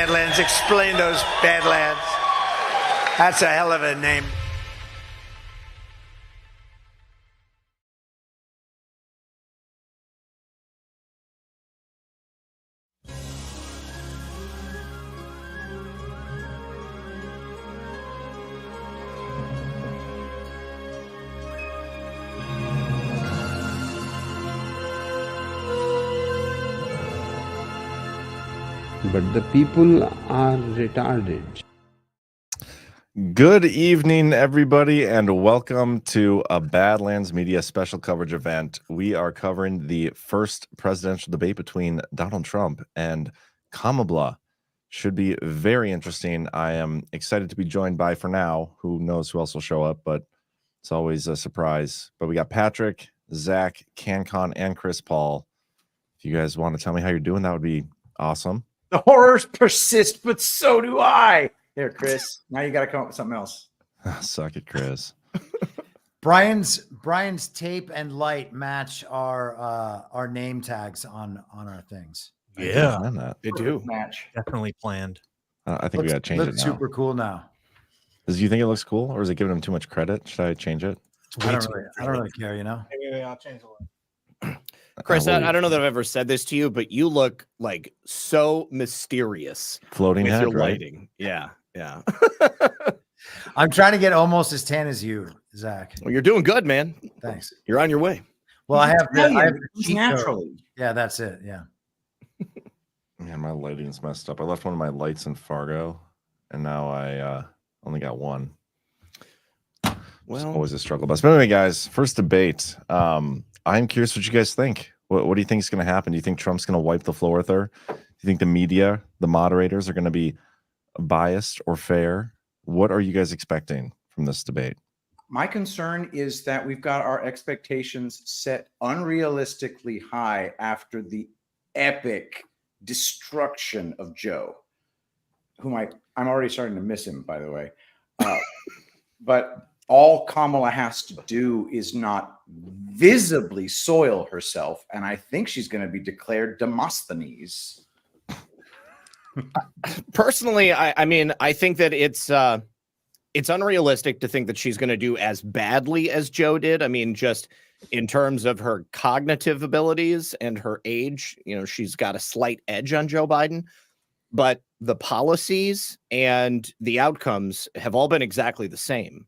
Badlands. Explain those Badlands. That's a hell of a name. But the people are retarded. Good evening, everybody, and welcome to a Badlands Media special coverage event. We are covering the first presidential debate between Donald Trump and Kamala. Should be very interesting. I am excited to be joined by, for now, who knows who else will show up, but it's always a surprise. But we got Patrick, Zach, CanCon, and Chris Paul. If you guys want to tell me how you're doing, that would be awesome. The horrors persist, but so do I. Here, Chris. Now you got to come up with something else. Suck it, Chris. Brian's tape and light match our name tags on our things. Yeah, They do match. definitely planned. I think we got to change it now. Super cool now. Do you think it looks cool, or is it giving him too much credit? Should I change it? I don't really care, you know. Maybe I'll change the one. Chris, I don't know that I've ever said this to you, but you look like so mysterious Floating with head, your right? lighting. Yeah. I'm trying to get almost as tan as you, Zach. Well, you're doing good, man. Thanks. You're on your way. Well, I have the cheat code. Naturally. Yeah, that's it. Yeah. Man, my lighting's messed up. I left one of my lights in Fargo, and now I only got one. It's Well, always a struggle bus. But anyway, guys, first debate. I'm curious what you guys think. What do you think is going to happen? Do you think Trump's going to wipe the floor with her? Do you think the media, the moderators, are going to be biased or fair? What are you guys expecting from this debate? My concern is that we've got our expectations set unrealistically high after the epic destruction of Joe, whom I'm already starting to miss him, by the way. But all Kamala has to do is not visibly soil herself, and I think she's going to be declared Demosthenes. personally, I mean, I think that it's unrealistic to think that she's going to do as badly as Joe did. I mean, just in terms of her cognitive abilities and her age, you know, she's got a slight edge on Joe Biden, but the policies and the outcomes have all been exactly the same.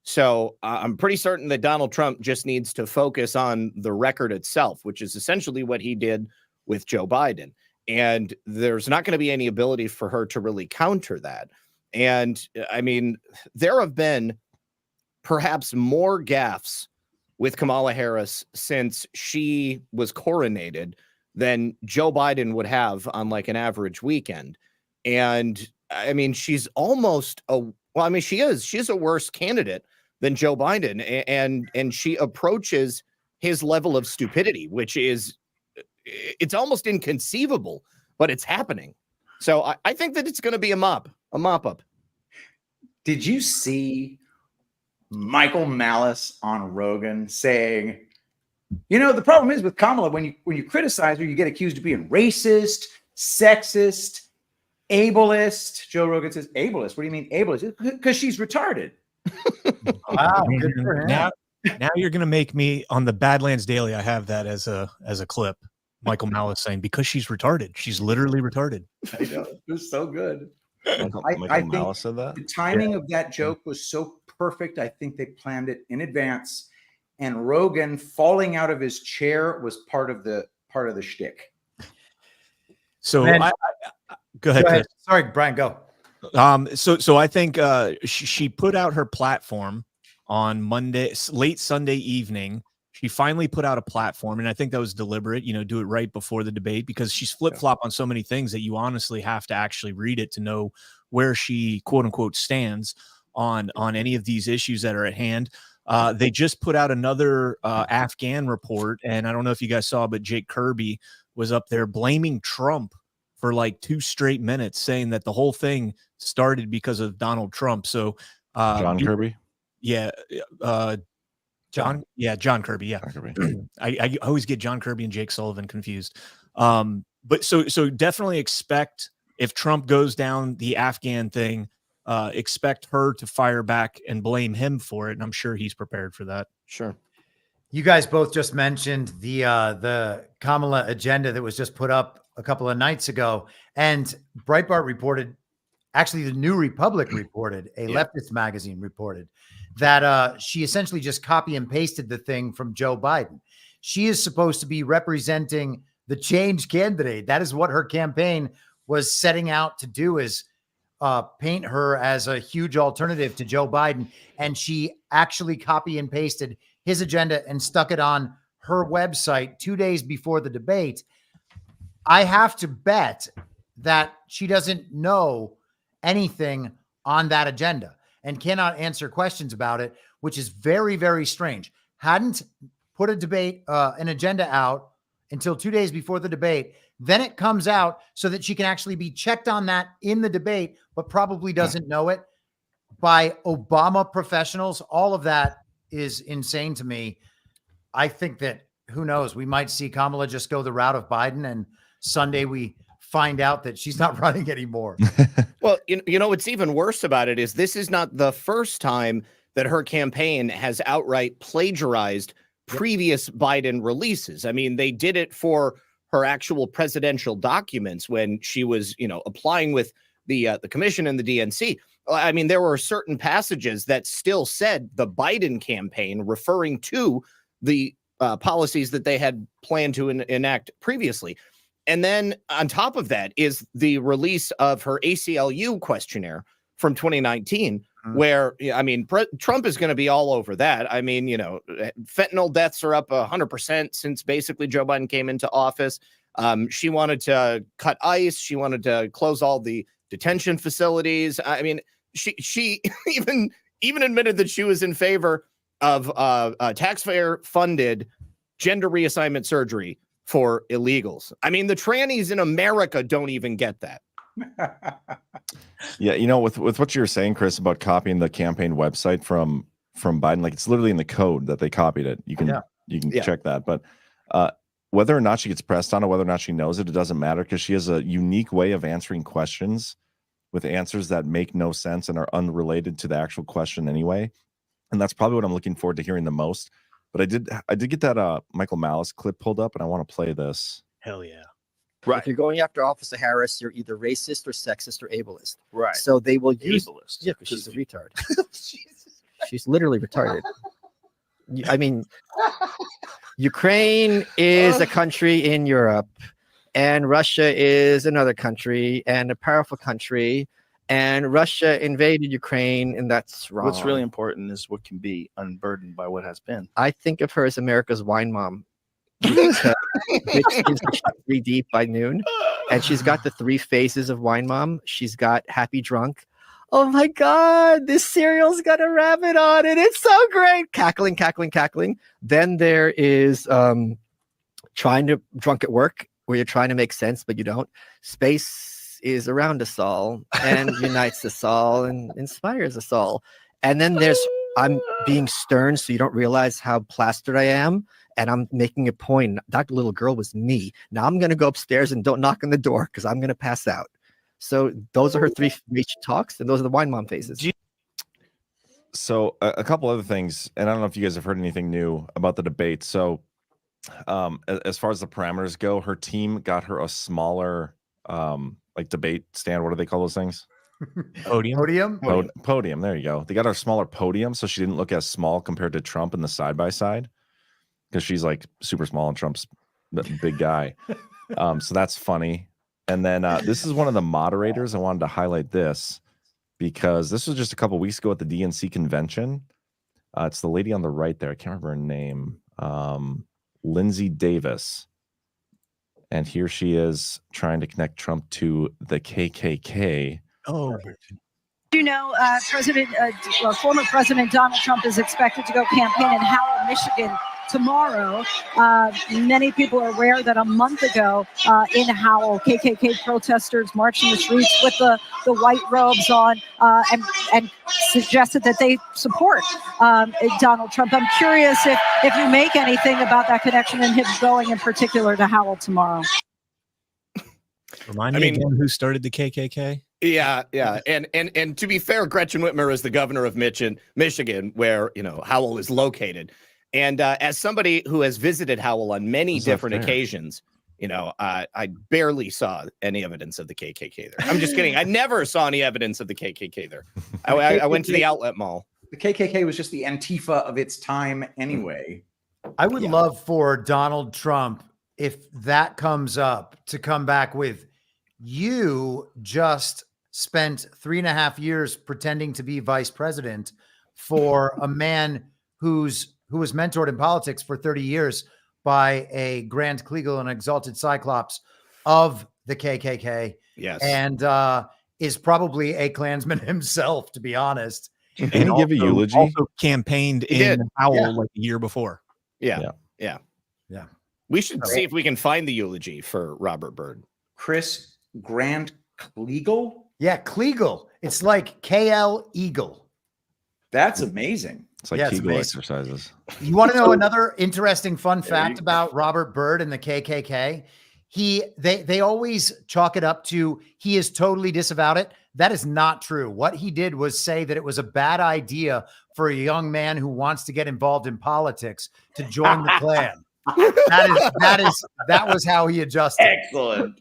So I'm pretty certain that Donald Trump just needs to focus on the record itself, which is essentially what he did with Joe Biden. And there's not going to be any ability for her to really counter that. And I mean, there have been perhaps more gaffes with Kamala Harris since she was coronated than Joe Biden would have on like an average weekend. And I mean, she's almost she is a worse candidate than Joe Biden. And she approaches his level of stupidity, which is, it's almost inconceivable, but it's happening. So I think that it's going to be a mop up. Did you see Michael Malice on Rogan saying, you know, the problem is with Kamala, when you criticize her, you get accused of being racist, sexist, ableist. Joe Rogan says, ableist? What do you mean ableist? Because she's retarded. Wow. Good for him. Now you're going to make me on the Badlands Daily. I have that as a clip. Michael Malice saying, because she's retarded. She's literally retarded. I know. It was so good. Michael I think Malice said that? the timing of that joke was so perfect. I think they planned it in advance. And Rogan falling out of his chair was part of the shtick. So Man, go ahead, Chris. Sorry, Brian, go. So I think she put out her platform on Monday, late Sunday evening. She finally put out a platform, and I think that was deliberate, do it right before the debate, because she's flip-flop on so many things that you honestly have to actually read it to know where she, quote unquote, stands on any of these issues that are at hand. They just put out another Afghan report, and I don't know if you guys saw, but Jake Kirby was up there blaming Trump for like 2 straight minutes, saying that the whole thing started because of Donald Trump. So John Kirby? Yeah. John Kirby. Yeah. John Kirby. I always get John Kirby and Jake Sullivan confused. But so definitely expect if Trump goes down the Afghan thing, expect her to fire back and blame him for it. And I'm sure he's prepared for that. Sure. You guys both just mentioned the Kamala agenda that was just put up a couple of nights ago, and Breitbart reported, actually the New Republic reported, a leftist magazine reported that she essentially just copy and pasted the thing from Joe Biden. She is supposed to be representing the change candidate. That is what her campaign was setting out to do, is paint her as a huge alternative to Joe Biden. And she actually copy and pasted his agenda and stuck it on her website 2 days before the debate. I have to bet that she doesn't know anything on that agenda and cannot answer questions about it, which is very, very strange. Hadn't put an agenda out until 2 days before the debate. Then it comes out so that she can actually be checked on that in the debate, but probably doesn't know it, by Obama professionals. All of that is insane to me. I think that, who knows, we might see Kamala just go the route of Biden, and Sunday we find out that she's not running anymore. Well, you know, what's even worse about it is this is not the first time that her campaign has outright plagiarized previous Biden releases. I mean, they did it for her actual presidential documents when she was, applying with the commission and the DNC. I mean, there were certain passages that still said the Biden campaign, referring to the policies that they had planned to enact previously. And then on top of that is the release of her ACLU questionnaire from 2019, where, Trump is going to be all over that. I mean, fentanyl deaths are up 100% since basically Joe Biden came into office. She wanted to cut ICE. She wanted to close all the detention facilities. I mean, she even admitted that she was in favor of taxpayer-funded gender reassignment surgery for illegals. I mean, the trannies in America don't even get that. Yeah, with what you were saying, Chris, about copying the campaign website from Biden, like it's literally in the code that they copied it. You can check that. But whether or not she gets pressed on it, whether or not she knows it, it doesn't matter, because she has a unique way of answering questions with answers that make no sense and are unrelated to the actual question anyway. And that's probably what I'm looking forward to hearing the most. But I did get that Michael Malice clip pulled up, and I want to play this. Hell yeah. Right. If you're going after Officer Harris, you're either racist or sexist or ableist. Right. So they will use ableist. Yeah, because she's a retard. She's literally retarded. I mean, Ukraine is a country in Europe, and Russia is another country and a powerful country. And Russia invaded Ukraine, and that's wrong. What's really important is what can be unburdened by what has been. I think of her as America's wine mom. She's 3 deep by noon, and she's got the 3 phases of wine mom. She's got happy drunk. Oh my God, this cereal's got a rabbit on it. It's so great. Cackling, cackling, cackling. Then there is trying to drunk at work, where you're trying to make sense, but you don't. Space is around us all and unites us all and inspires us all. And then there's I'm being stern so you don't realize how plastered I am. And I'm making a point. That little girl was me. Now I'm going to go upstairs and don't knock on the door because I'm going to pass out. So those are her 3 reach talks, and those are the wine mom phases. So a couple other things, and I don't know if you guys have heard anything new about the debate. So as far as the parameters go, her team got her a smaller like debate stand. What do they call those things? Podium. Podium. There you go. They got her a smaller podium, so she didn't look as small compared to Trump in the side by side, because she's like super small and Trump's the big guy. So that's funny. And then this is one of the moderators. I wanted to highlight this because this was just a couple weeks ago at the DNC convention. It's the lady on the right there. I can't remember her name. Lindsay Davis. And here she is trying to connect Trump to the KKK. Oh, former President Donald Trump is expected to go campaign in Howell, Michigan tomorrow. Many people are aware that a month ago in Howell, KKK protesters marched in the streets with the white robes on and suggested that they support Donald Trump. I'm curious if you make anything about that connection and him going in particular to Howell tomorrow. Remind me again who started the KKK? Yeah. And to be fair, Gretchen Whitmer is the governor of Michigan, where Howell is located. And as somebody who has visited Howell on many different occasions, I barely saw any evidence of the KKK there. I'm just kidding. I never saw any evidence of the KKK there. I went to the outlet mall. The KKK was just the Antifa of its time anyway. I would love for Donald Trump, if that comes up, to come back with, you just spent 3.5 years pretending to be vice president for a man who was mentored in politics for 30 years by a Grand Kleagle and exalted Cyclops of the KKK. Yes. And is probably a Klansman himself, to be honest. Did he give a eulogy? Also campaigned in Howell like a year before. Yeah. We should see if we can find the eulogy for Robert Byrd. Chris, Grand Kleagle? Yeah, Kleagle. It's like KL Eagle. That's amazing. It's like Kegel exercises. You want to know another interesting fun fact about Robert Byrd and the KKK? They always chalk it up to he is totally disavowed it. That is not true. What he did was say that it was a bad idea for a young man who wants to get involved in politics to join the Klan. That was how he adjusted. Excellent.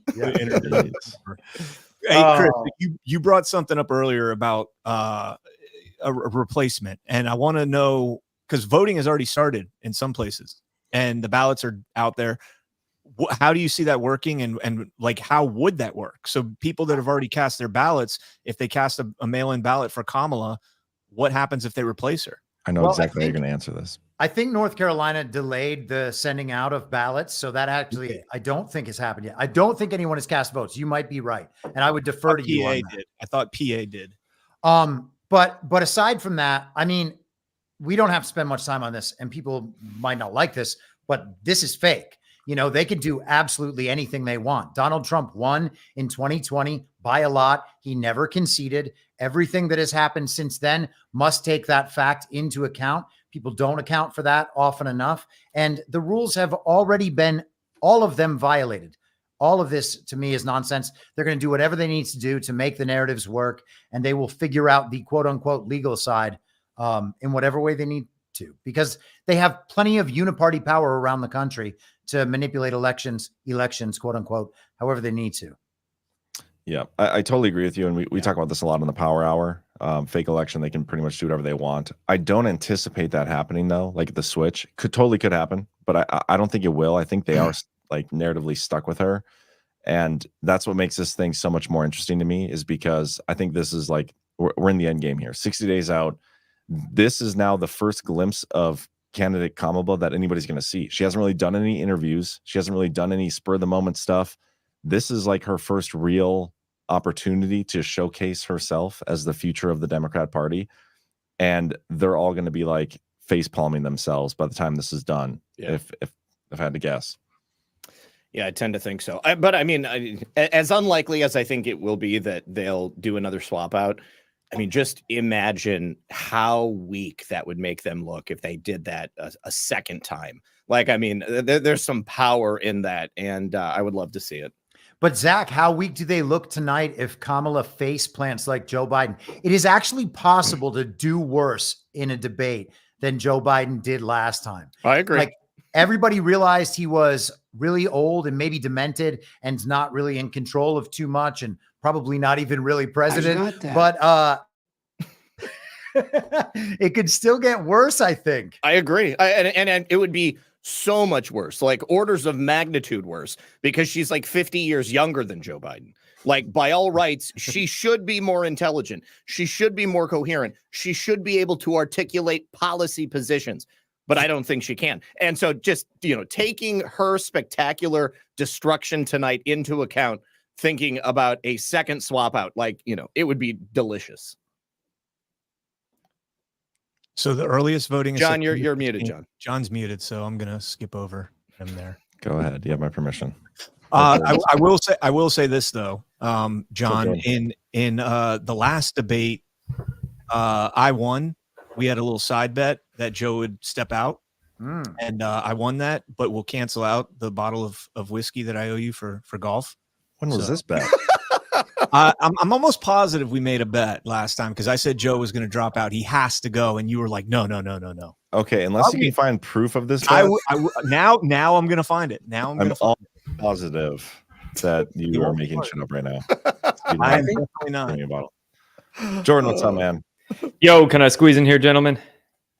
Hey, Chris, you brought something up earlier about a replacement, and I want to know, because voting has already started in some places and the ballots are out there. How do you see that working, and like, how would that work? So people that have already cast their ballots, if they cast a mail-in ballot for Kamala, what happens if they replace her? I know exactly how you're going to answer this. I think North Carolina delayed the sending out of ballots, so that actually I don't think has happened yet. I don't think anyone has cast votes. You might be right, and I would defer to you on that. I thought PA did. But aside from that, I mean, we don't have to spend much time on this, and people might not like this, but this is fake. They can do absolutely anything they want. Donald Trump won in 2020 by a lot. He never conceded. Everything that has happened since then must take that fact into account. People don't account for that often enough. And the rules have already been, all of them, violated. All of this, to me, is nonsense. They're going to do whatever they need to do to make the narratives work, and they will figure out the quote-unquote legal side in whatever way they need to, because they have plenty of uniparty power around the country to manipulate elections, quote unquote, however they need to. Yeah, I totally agree with you. And we talk about this a lot on the Power Hour. Fake election, they can pretty much do whatever they want. I don't anticipate that happening, though. Like the switch totally could happen, but I don't think it will. I think they are like narratively stuck with her. And that's what makes this thing so much more interesting to me, is because I think this is like, we're in the end game here. 60 days out. This is now the first glimpse of candidate Kamala that anybody's going to see. She hasn't really done any interviews. She hasn't really done any spur of the moment stuff. This is like her first real opportunity to showcase herself as the future of the Democrat Party. And they're all going to be like face palming themselves by the time this is done. Yeah. If I had to guess. Yeah, I tend to think so. But I mean, as unlikely as I think it will be that they'll do another swap out, I mean, just imagine how weak that would make them look if they did that a second time. Like, I mean, there's some power in that, and I would love to see it. But Zach, how weak do they look tonight if Kamala face plants like Joe Biden? It is actually possible to do worse in a debate than Joe Biden did last time. I agree. Like, everybody realized he was really old and maybe demented and not really in control of too much, and probably not even really president, but it could still get worse, I think. I agree. And it would be so much worse, like orders of magnitude worse, because she's like 50 years younger than Joe Biden. Like, by all rights, she should be more intelligent. She should be more coherent. She should be able to articulate policy positions, but I don't think she can. And so just, taking her spectacular destruction tonight into account, thinking about a second swap out, like, it would be delicious. So the earliest voting is John, you're muted, John. John's muted, so I'm gonna skip over him there. Go ahead. You have my permission. I will say this though, John, okay. in the last debate, I won. We had a little side bet that Joe would step out, and I won that, but we'll cancel out the bottle of whiskey that I owe you for golf. When was this bet? I'm almost positive we made a bet last time because I said Joe was going to drop out. He has to go, and you were like, no. Okay, unless you can find proof of this. Now I'm going to find it. Now I'm all positive that you are making shit up right now. I'm definitely not. Jordan, what's up, man? Yo, can I squeeze in here, gentlemen?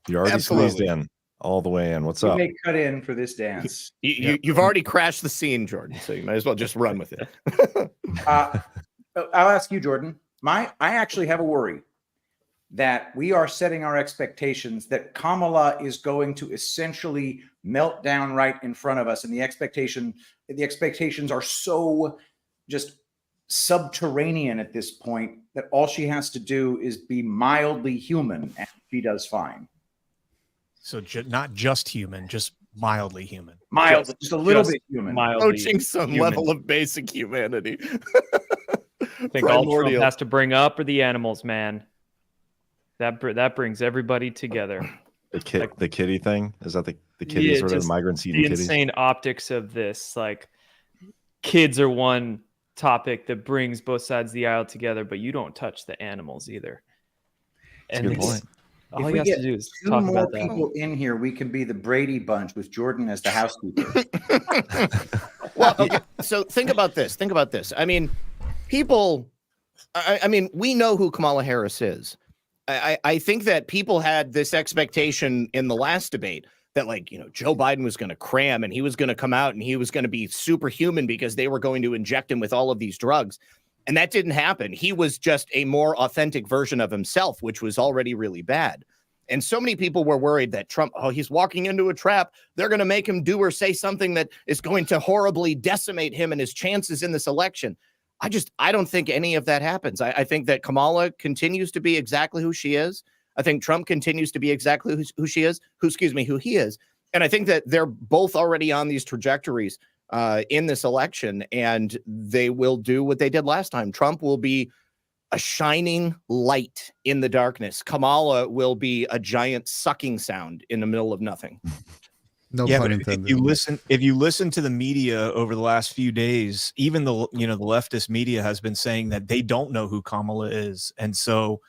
You're already Absolutely. squeezed in all the way in. What's You up? may cut in for this dance. You've already crashed the scene, Jordan, so you might as well just run with it. I'll ask you, Jordan. I actually have a worry that we are setting our expectations that Kamala is going to essentially melt down right in front of us, and the expectations are so just subterranean at this point that all she has to do is be mildly human, and she does fine. So not just human, just mildly human. Mild, just a little bit human. Approaching some level of basic humanity. I think all Trump has to bring up are the animals, man. That brings everybody together. The kitty thing? Is that the kitties or the migrants eating kitties? The insane optics of this, like kids are one topic that brings both sides of the aisle together, but you don't touch the animals either. That's a good point. All If you we have get to do is two talk more about that. people in here, we can be the Brady Bunch with Jordan as the housekeeper. Well, okay, so think about this. I mean, people, I mean, we know who Kamala Harris is. I think that people had this expectation in the last debate that, like, you know, Joe Biden was going to cram and he was going to come out and he was going to be superhuman because they were going to inject him with all of these drugs. And that didn't happen. He was just a more authentic version of himself, which was already really bad. And so many people were worried that Trump, he's walking into a trap. They're going to make him do or say something that is going to horribly decimate him and his chances in this election. I don't think any of that happens. I think that Kamala continues to be exactly who she is. I think Trump continues to be exactly who he is. And I think that they're both already on these trajectories in this election, and they will do what they did last time. Trump will be a shining light in the darkness. Kamala will be a giant sucking sound in the middle of nothing. No Yeah, pun but intended. if you listen to the media over the last few days, even the leftist media has been saying that they don't know who Kamala is, and so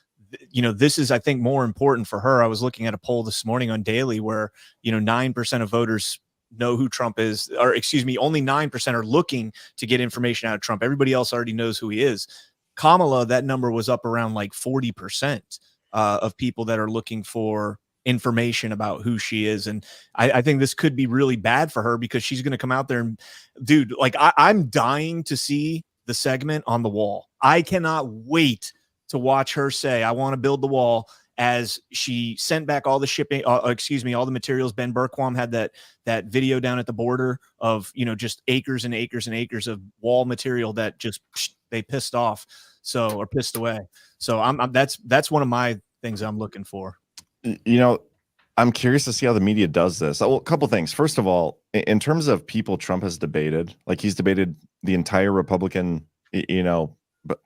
this is, I think, more important for her. I was looking at a poll this morning on Daily where 9% of voters know who Trump is, or excuse me, only 9% are looking to get information out of Trump. Everybody else already knows who he is. Kamala, that number was up around like 40% of people that are looking for information about who she is. And I think this could be really bad for her because she's going to come out there and, dude, like I'm dying to see the segment on the wall. I cannot wait to watch her say, I want to build the wall, as she sent back all the shipping, all the materials. Ben Bergquam had that video down at the border of, just acres and acres and acres of wall material that just they pissed off. Or pissed away. So that's one of my things I'm looking for. I'm curious to see how the media does this. Well, a couple things. First of all, in terms of people Trump has debated, like he's debated the entire Republican,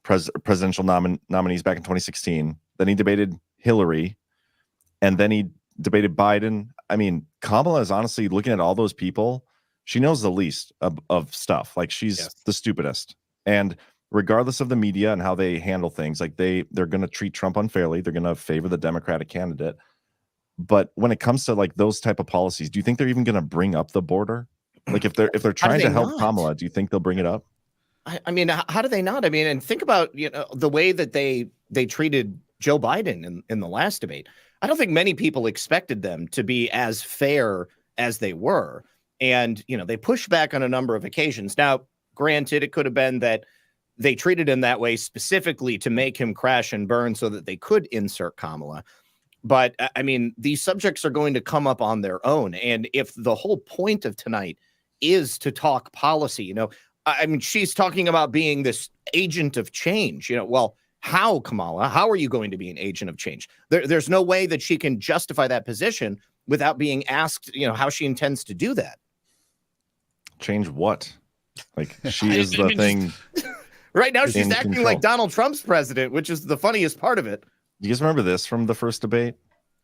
presidential nominees back in 2016. Then he debated Hillary, and then he debated Biden. I mean, Kamala is honestly, looking at all those people, she knows the least of stuff. Like she's the stupidest. And regardless of the media and how they handle things, like they're going to treat Trump unfairly. They're going to favor the Democratic candidate. But when it comes to like those type of policies, do you think they're even going to bring up the border? Like if they're trying to help Kamala, do you think they'll bring it up? I mean, how do they not? I mean, and think about the way that they treated Joe Biden in the last debate. I don't think many people expected them to be as fair as they were. And, they pushed back on a number of occasions. Now, granted, it could have been that they treated him that way specifically to make him crash and burn so that they could insert Kamala. But I mean, these subjects are going to come up on their own. And if the whole point of tonight is to talk policy, I mean, she's talking about being this agent of change, well, how, Kamala? How are you going to be an agent of change? There's no way that she can justify that position without being asked, how she intends to do that. Change what? Like she is the thing. Right now, she's acting like Donald Trump's president, which is the funniest part of it. You guys remember this from the first debate?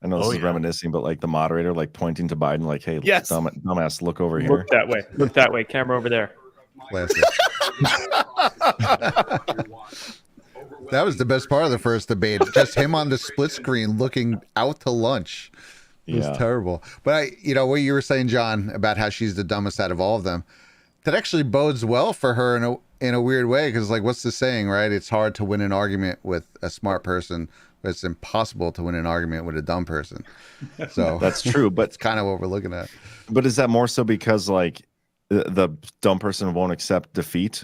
I know this is reminiscing, but like the moderator, like pointing to Biden, like, "Hey, dumbass, look over here." Look that way. Look that way. Camera over there. Classic. That was the best part of the first debate. Just him on the split screen looking out to lunch. It was terrible. But what you were saying, John, about how she's the dumbest out of all of them, that actually bodes well for her in a weird way. Because, like, what's the saying, right? It's hard to win an argument with a smart person, but it's impossible to win an argument with a dumb person. So that's true. But it's kind of what we're looking at. But is that more so because, like, the dumb person won't accept defeat?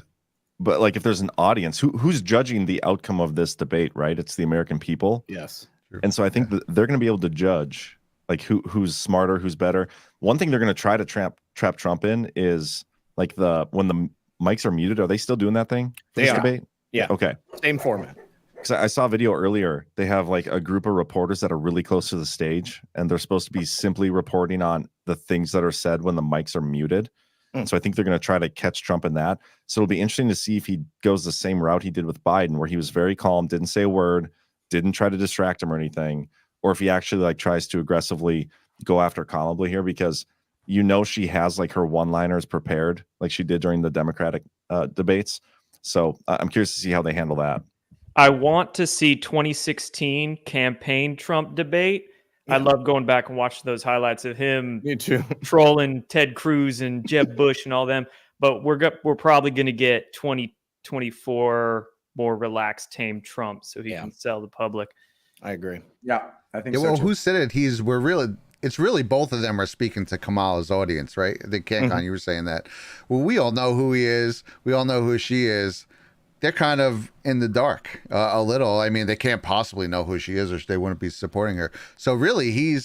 But, like, if there's an audience, who's judging the outcome of this debate, right? It's the American people. Yes. And so I think that they're going to be able to judge, like, who's smarter, who's better. One thing they're going to try to trap Trump in is, like, when the mics are muted. Are they still doing that thing? They are. Debate? Yeah. Okay. Same format. Because I saw a video earlier. They have, like, a group of reporters that are really close to the stage, and they're supposed to be simply reporting on the things that are said when the mics are muted. So I think they're going to try to catch Trump in that. So it'll be interesting to see if he goes the same route he did with Biden, where he was very calm, didn't say a word, didn't try to distract him or anything, or if he actually, like, tries to aggressively go after Kamala here, because she has, like, her one-liners prepared, like she did during the Democratic debates. So I'm curious to see how they handle that. I want to see 2016 campaign Trump debate. I love going back and watching those highlights of him trolling Ted Cruz and Jeb Bush and all them. But we're probably going to get 2024 more relaxed, tame Trump so he can sell the public. I agree. Yeah, I think Yeah, so well, too. who said it? It's really both of them are speaking to Kamala's audience, right? I think CanCon, you were saying that. Well, we all know who he is. We all know who she is. They're kind of in the dark a little. I mean, they can't possibly know who she is, or they wouldn't be supporting her. So really,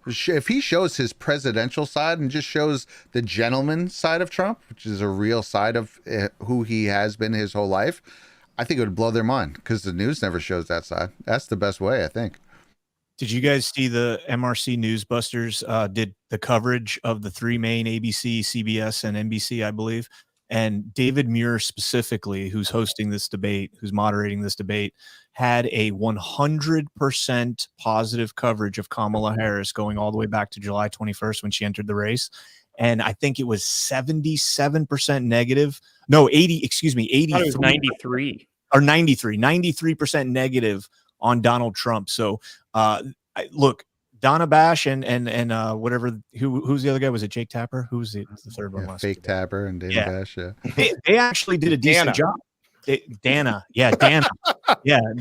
if he shows his presidential side and just shows the gentleman side of Trump, which is a real side of who he has been his whole life, I think it would blow their mind, because the news never shows that side. That's the best way, I think. Did you guys see the MRC Newsbusters did the coverage of the three main ABC, CBS, and NBC, I believe? And David Muir specifically, who's hosting this debate, who's moderating this debate, had a 100% positive coverage of Kamala Harris going all the way back to July 21st when she entered the race. And I think it was 77% negative. No, 80, excuse me, 80. It was 93. Or 93% negative on Donald Trump. So look, Donna Bash and whatever, who's the other guy? Was it Jake Tapper? Who's the third one? Fake Tapper and Dana Bash. Yeah, they actually did a decent job. Dana. Yeah.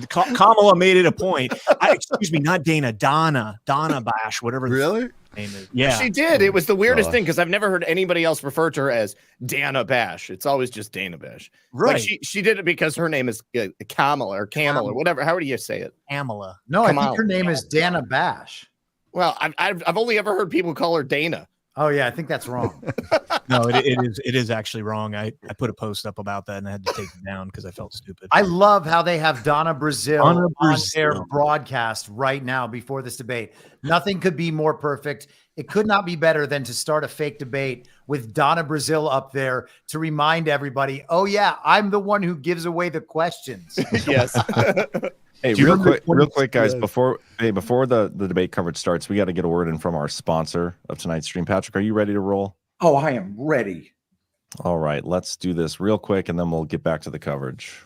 Kamala made it a point. Excuse me, not Dana. Donna Bash, whatever. Really? Name is. Yeah, she did. It was the weirdest thing, because I've never heard anybody else refer to her as Dana Bash. It's always just Dana Bash. Right. Like she did it because her name is Kamala or Camel or whatever. How do you say it? Kamala. No, Kamala. I think her name is Dana Bash. Well, I've only ever heard people call her Dana. Oh yeah, I think that's wrong. No, it is actually wrong. I put a post up about that and I had to take it down because I felt stupid. I love how they have Donna Brazil on their broadcast right now before this debate. Nothing could be more perfect. It could not be better than to start a fake debate with Donna Brazil up there to remind everybody, oh yeah, I'm the one who gives away the questions. Yes. Hey, real quick, guys, before the debate coverage starts, we got to get a word in from our sponsor of tonight's stream. Patrick, are you ready to roll? Oh, I am ready. All right, let's do this real quick, and then we'll get back to the coverage.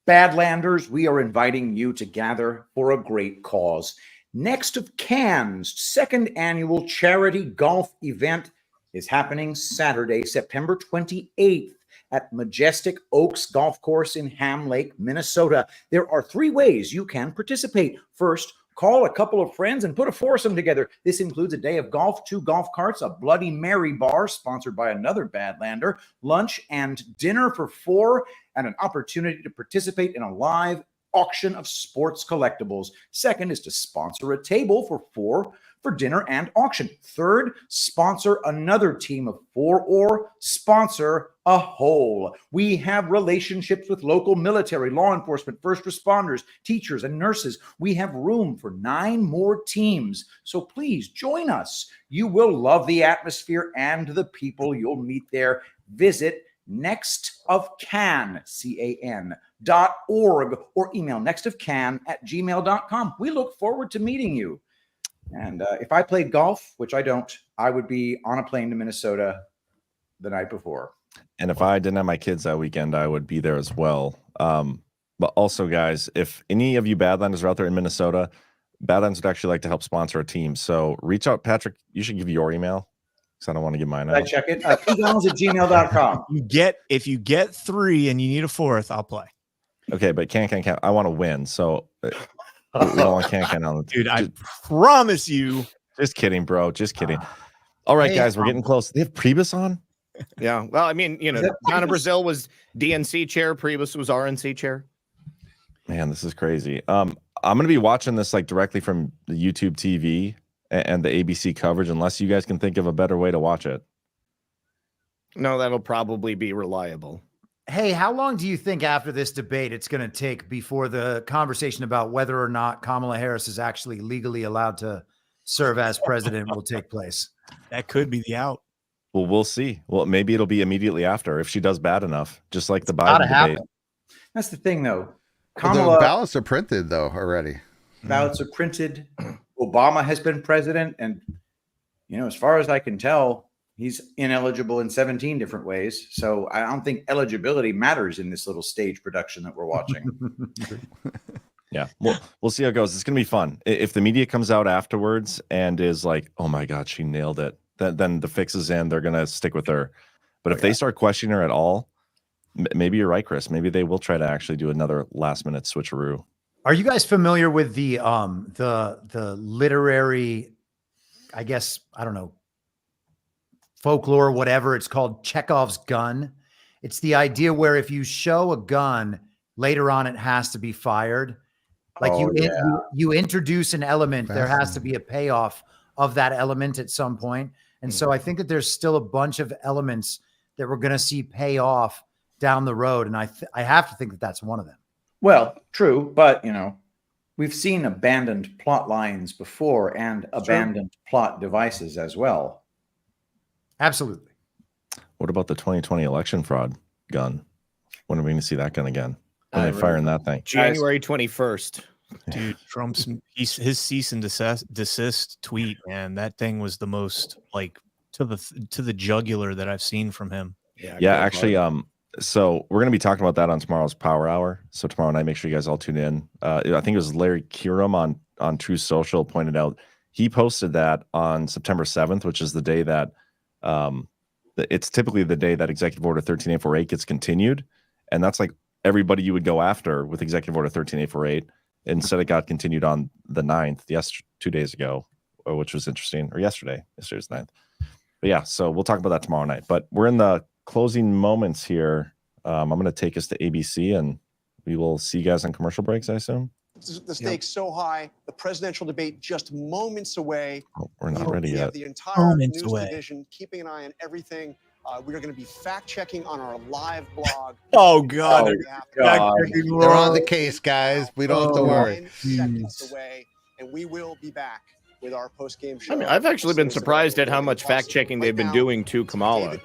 Badlanders, we are inviting you to gather for a great cause. Next of Can's second annual charity golf event is happening Saturday, September 28th. At Majestic Oaks Golf Course in Ham Lake, Minnesota. There are 3 ways you can participate. First, call a couple of friends and put a foursome together. This includes a day of golf, 2 golf carts, a Bloody Mary bar sponsored by another Badlander, lunch and dinner for 4, and an opportunity to participate in a live auction of sports collectibles. Second is to sponsor a table for 4 for dinner and auction. Third, sponsor another team of 4 or sponsor a whole. We have relationships with local military, law enforcement, first responders, teachers, and nurses. We have room for 9 more teams. So please join us. You will love the atmosphere and the people you'll meet there. Visit nextofcan, CAN.org, or email nextofcan@gmail.com. We look forward to meeting you. And if I played golf, which I don't, I would be on a plane to Minnesota the night before. And if I didn't have my kids that weekend, I would be there as well. But also, guys, if any of you Badlanders are out there in Minnesota, Badlands would actually like to help sponsor a team. So reach out, Patrick. You should give your email because I don't want to give mine out. I check it. pdonalds@gmail.com. If you get 3 and you need a 4th, I'll play. Okay, but can. I want to win. So we don't want can on the dude. I promise you. Just kidding, bro. Just kidding. All right, guys, we're getting close. They have Priebus on. Yeah. Well, I mean, Donna Brazil was DNC chair. Priebus was RNC chair. Man, this is crazy. I'm going to be watching this like directly from the YouTube TV and the ABC coverage, unless you guys can think of a better way to watch it. No, that'll probably be reliable. Hey, how long do you think after this debate it's going to take before the conversation about whether or not Kamala Harris is actually legally allowed to serve as president will take place? That could be the out. Well, we'll see. Well, maybe it'll be immediately after if she does bad enough, just like the Biden debate. That's the thing, though. The ballots are printed, though, already. Ballots are printed. Obama has been president. And, as far as I can tell, he's ineligible in 17 different ways. So I don't think eligibility matters in this little stage production that we're watching. Yeah, we'll see how it goes. It's going to be fun. If the media comes out afterwards and is like, oh, my God, she nailed it, then the fix is in. They're going to stick with her. But if they start questioning her at all, maybe you're right, Chris. Maybe they will try to actually do another last-minute switcheroo. Are you guys familiar with the literary, I guess, I don't know, folklore, whatever it's called, Chekhov's gun? It's the idea where if you show a gun, later on it has to be fired. Like you introduce an element, there has to be a payoff of that element at some point. And so I think that there's still a bunch of elements that we're going to see pay off down the road. And I have to think that that's one of them. Well, true. But, we've seen abandoned plot lines before and abandoned plot devices as well. Absolutely. What about the 2020 election fraud gun? When are we going to see that gun again? When they're firing that thing? January 21st. Dude, Trump's his cease and desist tweet, man, that thing was the most like to the jugular that I've seen from him. Yeah, actually, so we're going to be talking about that on tomorrow's Power Hour. So tomorrow night, make sure you guys all tune in. I think it was Larry Kiram on True Social pointed out, he posted that on September 7th, which is the day that it's typically the day that Executive Order 13848 gets continued. And that's like everybody you would go after with Executive Order 13848. Instead, it got continued on the 9th, 2 days ago, which was interesting, or yesterday. Yesterday's 9th. But yeah, so we'll talk about that tomorrow night. But we're in the closing moments here. I'm going to take us to ABC, and we will see you guys on commercial breaks, I assume. The stakes so high, the presidential debate just moments away. Oh, we're not ready We yet. have the entire Moments news away. division keeping an eye on everything. We are going to be fact-checking on our live blog. Oh, God. They're on the case, guys. We don't have to worry. 9 seconds away, and we will be back with our post-game show. I mean, I've actually been surprised at how much fact checking they've been doing to Kamala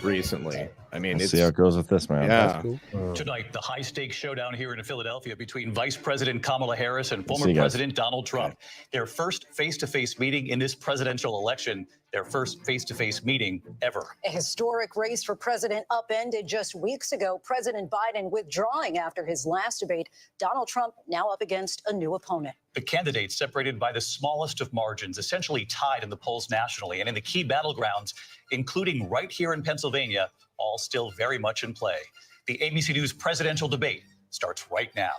recently. I mean, Let's see how it goes with this, man. Yeah. Tonight, the high-stakes showdown here in Philadelphia between Vice President Kamala Harris and See former you guys. President Donald Trump. Their first face-to-face meeting in this presidential election. Their first face-to-face meeting ever. A historic race for president upended just weeks ago. President Biden withdrawing after his last debate. Donald Trump now up against a new opponent. The candidates separated by the smallest of margins, essentially tied in the polls nationally and in the key battlegrounds, including right here in Pennsylvania, all still very much in play. The ABC News presidential debate starts right now.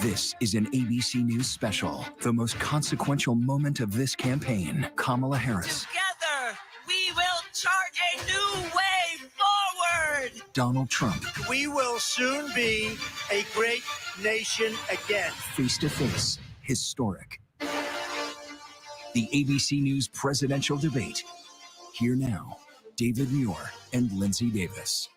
This is an ABC News special, the most consequential moment of this campaign. Kamala Harris, Together, we will chart a new way forward. Donald Trump, We will soon be a great nation again. face to face, historic. The ABC News presidential debate. Here now, David Muir and Lindsay Davis.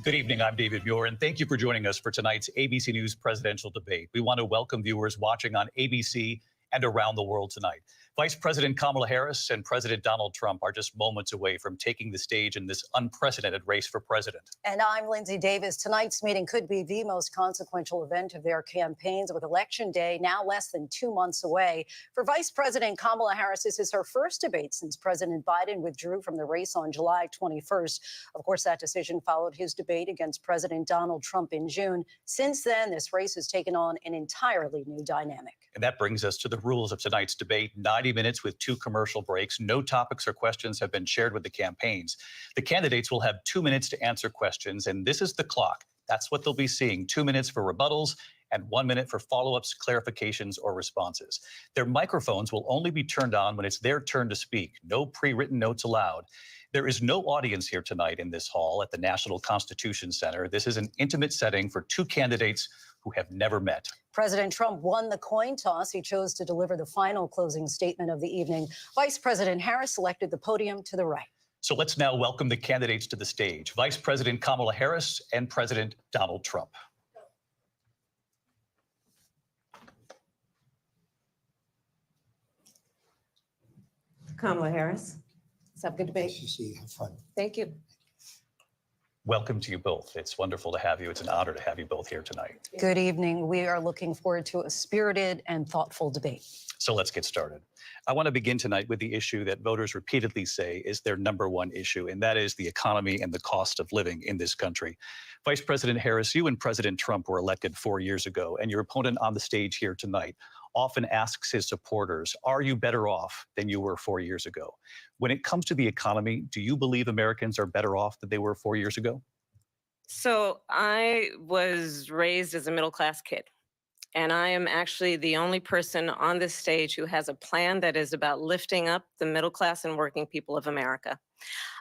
Good evening. I'm David Muir, and thank you for joining us for tonight's ABC News presidential debate. We want to welcome viewers watching on ABC and around the world tonight. Vice President Kamala Harris and President Donald Trump are just moments away from taking the stage in this unprecedented race for president. And I'm Lindsay Davis. Tonight's meeting could be the most consequential event of their campaigns, with Election Day now less than 2 months away. For Vice President Kamala Harris, this is her first debate since President Biden withdrew from the race on July 21st. Of course, that decision followed his debate against President Donald Trump in June. Since then, this race has taken on an entirely new dynamic. And that brings us to the rules of tonight's debate. 90 minutes with 2 commercial breaks. No topics or questions have been shared with the campaigns. The candidates will have 2 minutes to answer questions, and this is the clock. That's what they'll be seeing. 2 minutes for rebuttals and 1 minute for follow-ups, clarifications, or responses. Their microphones will only be turned on when it's their turn to speak. No pre-written notes allowed. There is no audience here tonight in this hall at the National Constitution Center. This is an intimate setting for 2 candidates who have never met. President Trump won the coin toss. He chose to deliver the final closing statement of the evening. Vice President Harris selected the podium to the right. So let's now welcome the candidates to the stage. Vice President Kamala Harris and President Donald Trump. Kamala Harris. Let's have a good debate. Nice to see you. Have fun. Thank you. Welcome to you both. It's wonderful to have you. It's an honor to have you both here tonight. Good evening. We are looking forward to a spirited and thoughtful debate. So let's get started. I want to begin tonight with the issue that voters repeatedly say is their #1 issue, and that is the economy and the cost of living in this country. Vice President Harris, you and President Trump were elected 4 years ago, and your opponent on the stage here tonight often asks his supporters, are you better off than you were 4 years ago? When it comes to the economy, do you believe Americans are better off than they were 4 years ago? So I was raised as a middle-class kid, and I am actually the only person on this stage who has a plan that is about lifting up the middle class and working people of America.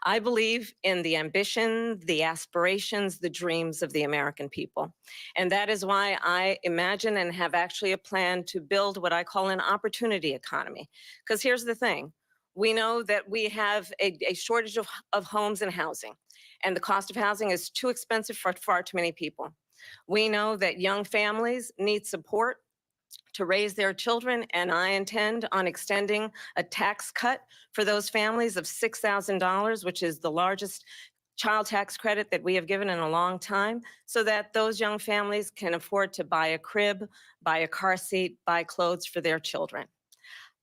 I believe in the ambition, the aspirations, the dreams of the American people. And that is why I imagine and have actually a plan to build what I call an opportunity economy. Because here's the thing. We know that we have a shortage of homes and housing, and the cost of housing is too expensive for far too many people. We know that young families need support to raise their children, and I intend on extending a tax cut for those families of $6,000, which is the largest child tax credit that we have given in a long time, so that those young families can afford to buy a crib, buy a car seat, buy clothes for their children.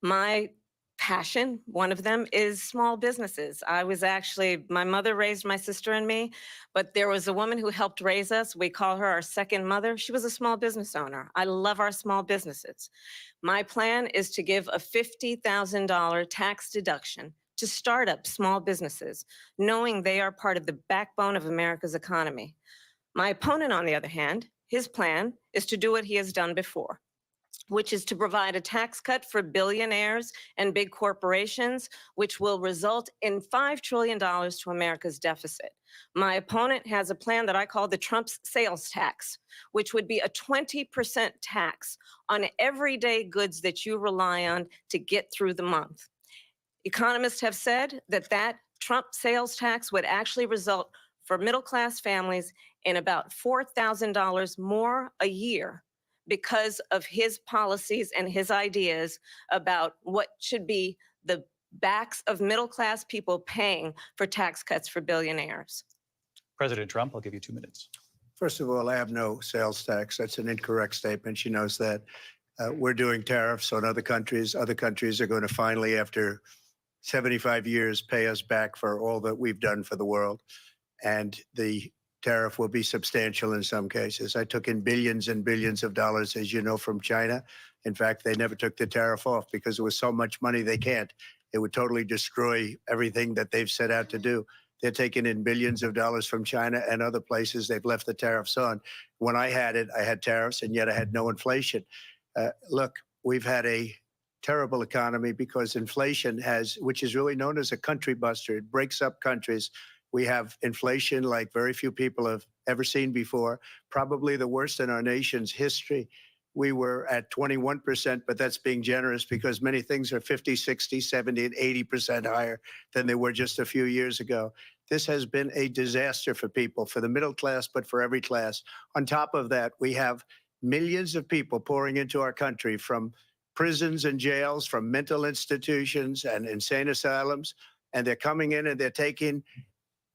My passion, one of them, is small businesses. My mother raised my sister and me, but there was a woman who helped raise us. We call her our second mother. She was a small business owner. I love our small businesses. My plan is to give a $50,000 tax deduction to start up small businesses, knowing they are part of the backbone of America's economy. My opponent, on the other hand, his plan is to do what he has done before, which is to provide a tax cut for billionaires and big corporations, which will result in $5 trillion to America's deficit. My opponent has a plan that I call the Trump sales tax, which would be a 20% tax on everyday goods that you rely on to get through the month. Economists have said that Trump sales tax would actually result for middle-class families in about $4,000 more a year, because of his policies and his ideas about what should be the backs of middle-class people paying for tax cuts for billionaires. President Trump, I'll give you 2 minutes. First of all, I have no sales tax. That's an incorrect statement. She knows that. We're doing tariffs on other countries. Other countries are going to finally, after 75 years, pay us back for all that we've done for the world. And the tariff will be substantial in some cases. I took in billions and billions of dollars, as you know, from China. In fact, they never took the tariff off because there was so much money they can't. It would totally destroy everything that they've set out to do. They're taking in billions of dollars from China and other places. They've left the tariffs on. When I had it, I had tariffs, and yet I had no inflation. Look, we've had a terrible economy because inflation which is really known as a country buster. It breaks up countries. We have inflation like very few people have ever seen before, probably the worst in our nation's history. We were at 21%, but that's being generous because many things are 50, 60, 70, and 80% higher than they were just a few years ago. This has been a disaster for people, for the middle class, but for every class. On top of that, we have millions of people pouring into our country from prisons and jails, from mental institutions and insane asylums. And they're coming in and they're taking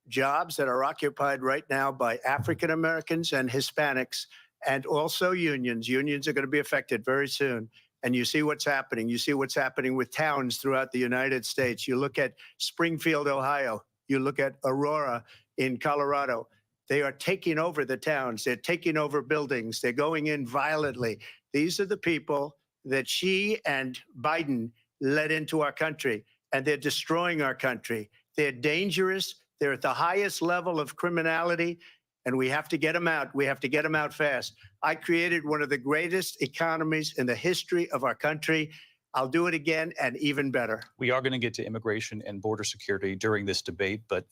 jobs that are occupied right now by African Americans and Hispanics, and also unions. Unions are going to be affected very soon. And you see what's happening. You see what's happening with towns throughout the United States. You look at Springfield, Ohio. You look at Aurora in Colorado. They are taking over the towns. They're taking over buildings. They're going in violently. These are the people that she and Biden led into our country, and they're destroying our country. They're dangerous. They're at the highest level of criminality, and we have to get them out. We have to get them out fast. I created one of the greatest economies in the history of our country. I'll do it again and even better. We are going to get to immigration and border security during this debate, but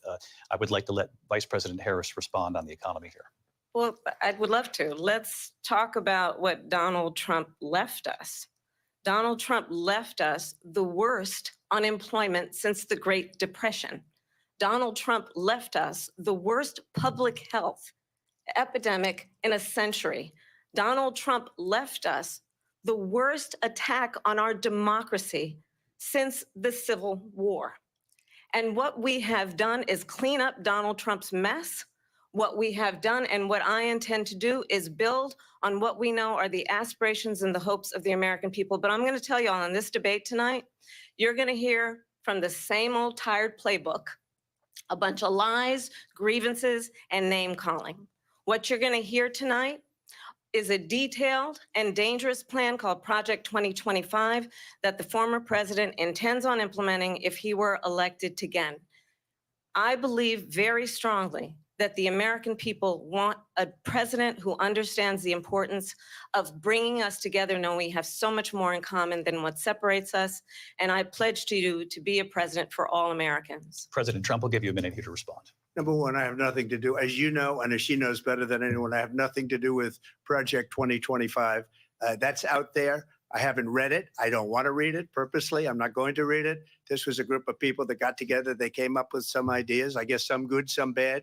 I would like to let Vice President Harris respond on the economy here. Well, I would love to. Let's talk about what Donald Trump left us. Donald Trump left us the worst unemployment since the Great Depression. Donald Trump left us the worst public health epidemic in a century. Donald Trump left us the worst attack on our democracy since the Civil War. And what we have done is clean up Donald Trump's mess. What we have done and what I intend to do is build on what we know are the aspirations and the hopes of the American people. But I'm going to tell you all in this debate tonight, you're going to hear from the same old tired playbook, a bunch of lies, grievances, and name calling. What you're going to hear tonight is a detailed and dangerous plan called Project 2025 that the former president intends on implementing if he were elected again. I believe very strongly that the American people want a president who understands the importance of bringing us together, knowing we have so much more in common than what separates us. And I pledge to you to be a president for all Americans. President Trump will give you a minute here to respond. Number one, I have nothing to do, as you know, and as she knows better than anyone, I have nothing to do with Project 2025. That's out there. I haven't read it. I don't want to read it purposely. I'm not going to read it. This was a group of people that got together. They came up with some ideas, I guess some good, some bad,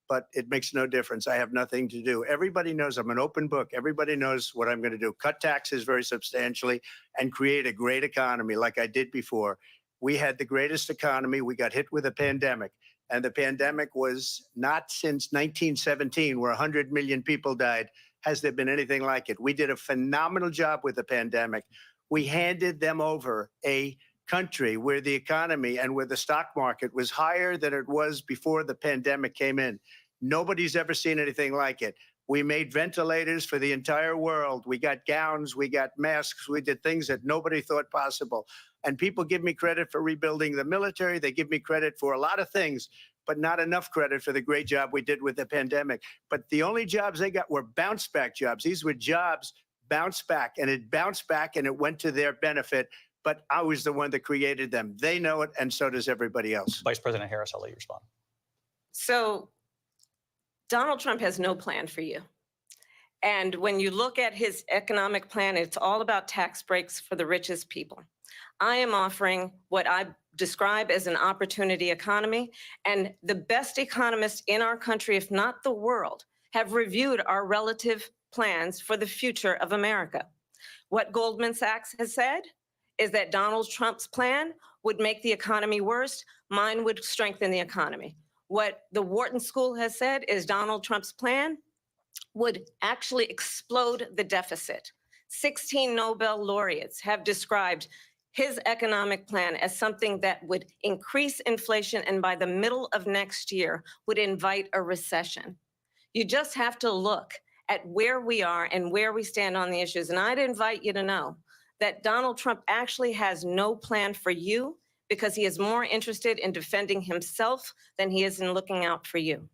but it makes no difference. I have nothing to do. Everybody knows I'm an open book. Everybody knows what I'm going to do. Cut taxes very substantially and create a great economy like I did before. We had the greatest economy. We got hit with a pandemic. And the pandemic was not since 1917, where 100 million people died, has there been anything like it. We did a phenomenal job with the pandemic. We handed them over a country where the economy and where the stock market was higher than it was before the pandemic came in. Nobody's ever seen anything like it. We made ventilators for the entire world. We got gowns, we got masks, we did things that nobody thought possible. And people give me credit for rebuilding the military. They give me credit for a lot of things, but not enough credit for the great job we did with the pandemic. But the only jobs they got were bounce back jobs. These were jobs bounced back, and it bounced back and it went to their benefit. But I was the one that created them. They know it, and so does everybody else. Vice President Harris, I'll let you respond. So Donald Trump has no plan for you. And when you look at his economic plan, it's all about tax breaks for the richest people. I am offering what I describe as an opportunity economy, and the best economists in our country, if not the world, have reviewed our relative plans for the future of America. What Goldman Sachs has said is that Donald Trump's plan would make the economy worse. Mine would strengthen the economy. What the Wharton School has said is Donald Trump's plan would actually explode the deficit. 16 Nobel laureates have described his economic plan as something that would increase inflation and by the middle of next year would invite a recession. You just have to look at where we are and where we stand on the issues. And I'd invite you to know that Donald Trump actually has no plan for you because he is more interested in defending himself than he is in looking out for you.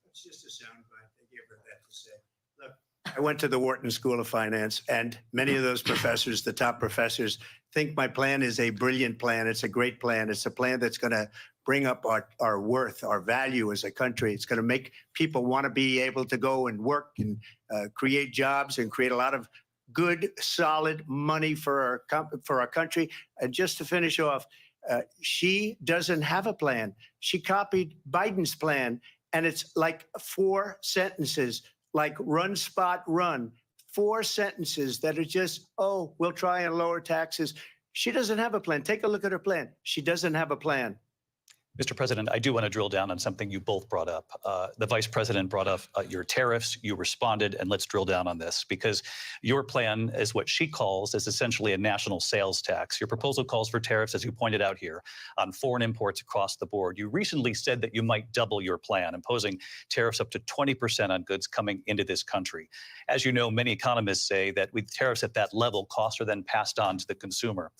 It's just a soundbite. They gave her that to say. Look, I went to the Wharton School of Finance, and many of those professors, the top professors, think my plan is a brilliant plan. It's a great plan. It's a plan that's going to bring up our worth, our value as a country. It's going to make people want to be able to go and work and create jobs and create a lot of good, solid money for our country. And just to finish off, she doesn't have a plan. She copied Biden's plan, and it's like 4 sentences, like run, spot, run. 4 sentences that are just, oh, we'll try and lower taxes. She doesn't have a plan. Take a look at her plan. She doesn't have a plan. Mr. President, I do want to drill down on something you both brought up. The vice president brought up your tariffs. You responded, and let's drill down on this because your plan is what she calls is essentially a national sales tax. Your proposal calls for tariffs, as you pointed out here, on foreign imports across the board. You recently said that you might double your plan, imposing tariffs up to 20% on goods coming into this country. As you know, many economists say that with tariffs at that level, costs are then passed on to the consumer.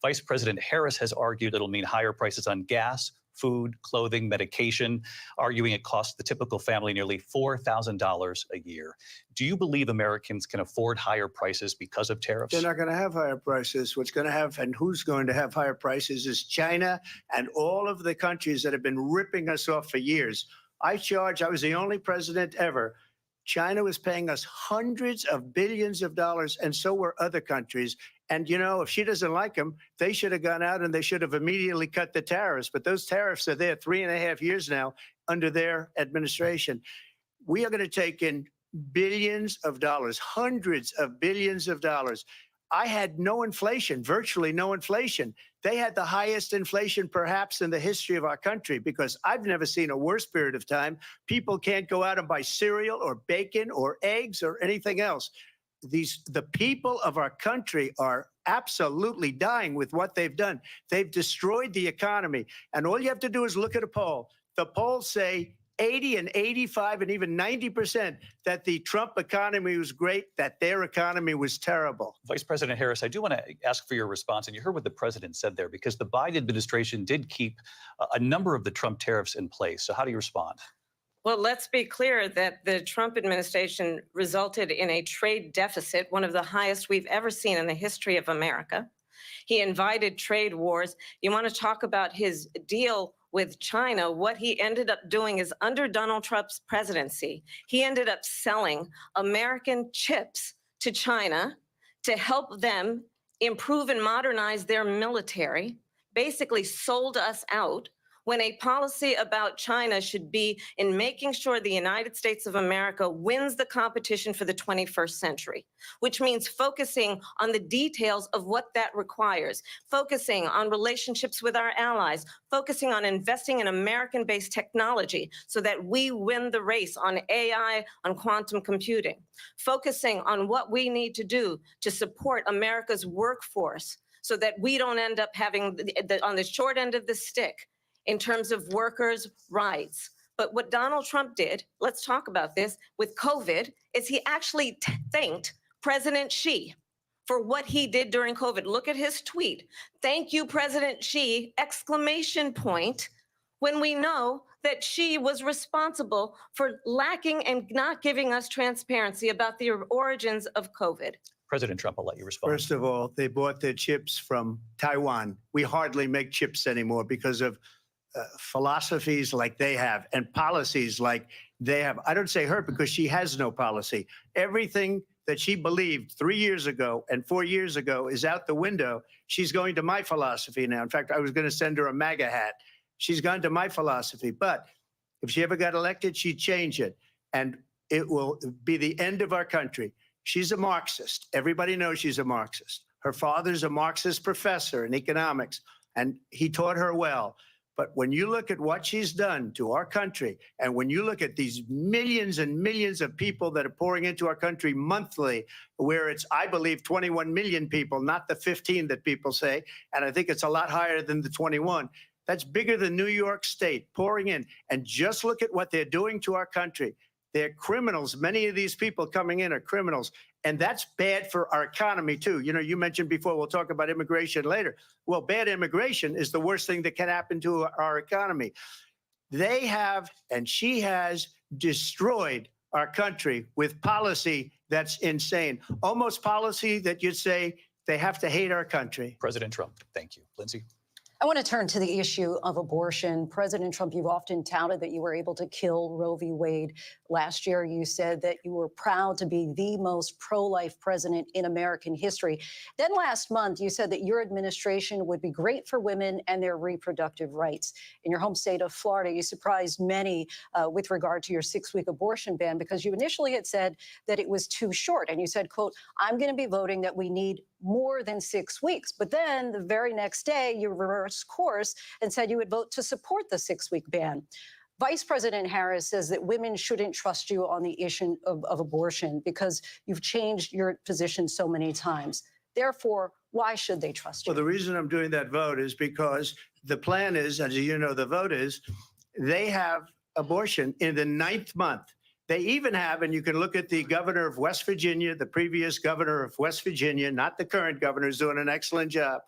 Vice President Harris has argued it'll mean higher prices on gas, food, clothing, medication, arguing it costs the typical family nearly $4,000 a year. Do you believe Americans can afford higher prices because of tariffs? They're not going to have higher prices. What's going to have and who's going to have higher prices is China and all of the countries that have been ripping us off for years. I was the only president ever. China was paying us hundreds of billions of dollars, and so were other countries. And, you know, if she doesn't like them, they should have gone out and they should have immediately cut the tariffs. But those tariffs are there 3.5 years now under their administration. We are going to take in billions of dollars, hundreds of billions of dollars. I had no inflation, virtually no inflation. They had the highest inflation perhaps in the history of our country because I've never seen a worse period of time. People can't go out and buy cereal or bacon or eggs or anything else. The people of our country are absolutely dying with what they've done. They've destroyed the economy. And all you have to do is look at a poll. The polls say 80 and 85 and even 90% that the Trump economy was great, that their economy was terrible. Vice President Harris, I do want to ask for your response. And you heard what the president said there, because the Biden administration did keep a number of the Trump tariffs in place. So how do you respond? Well, let's be clear that the Trump administration resulted in a trade deficit, one of the highest we've ever seen in the history of America. He invited trade wars. You want to talk about his deal with China? What he ended up doing is under Donald Trump's presidency, he ended up selling American chips to China to help them improve and modernize their military, basically sold us out, when a policy about China should be in making sure the United States of America wins the competition for the 21st century, which means focusing on the details of what that requires, focusing on relationships with our allies, focusing on investing in American-based technology so that we win the race on AI, on quantum computing, focusing on what we need to do to support America's workforce so that we don't end up having on the short end of the stick in terms of workers' rights. But what Donald Trump did, let's talk about this, with COVID, is he actually thanked President Xi for what he did during COVID. Look at his tweet. Thank you, President Xi, exclamation point, when we know that Xi was responsible for lacking and not giving us transparency about the origins of COVID. President Trump, I'll let you respond. First of all, they bought their chips from Taiwan. We hardly make chips anymore because of philosophies like they have and policies like they have. I don't say her because she has no policy. Everything that she believed 3 years ago and 4 years ago is out the window. She's going to my philosophy now. In fact, I was going to send her a MAGA hat. She's gone to my philosophy. But if she ever got elected, she'd change it. And it will be the end of our country. She's a Marxist. Everybody knows she's a Marxist. Her father's a Marxist professor in economics, and he taught her well. But when you look at what she's done to our country, and when you look at these millions and millions of people that are pouring into our country monthly, where it's, I believe, 21 million people, not the 15 that people say, and I think it's a lot higher than the 21. That's bigger than New York State pouring in. And just look at what they're doing to our country. They're criminals. Many of these people coming in are criminals. And that's bad for our economy, too. You know, you mentioned before, we'll talk about immigration later. Well, bad immigration is the worst thing that can happen to our economy. They have, and she has, destroyed our country with policy that's insane. Almost policy that you'd say they have to hate our country. President Trump, thank you. Lindsay? I want to turn to the issue of abortion. President Trump, you've often touted that you were able to kill Roe v. Wade. Last year, you said that you were proud to be the most pro-life president in American history. Then last month, you said that your administration would be great for women and their reproductive rights. In your home state of Florida, you surprised many with regard to your 6-week abortion ban because you initially had said that it was too short. And you said, quote, I'm going to be voting that we need more than 6 weeks. But then the very next day, you reversed course and said you would vote to support the 6-week ban. Vice President Harris says that women shouldn't trust you on the issue of abortion because you've changed your position so many times. Therefore, why should they trust you? Well, the reason I'm doing that vote is because the plan is, as you know, the vote is, they have abortion in the 9th month. They even have, and you can look at the governor of West Virginia, the previous governor of West Virginia, not the current governor, who's doing an excellent job,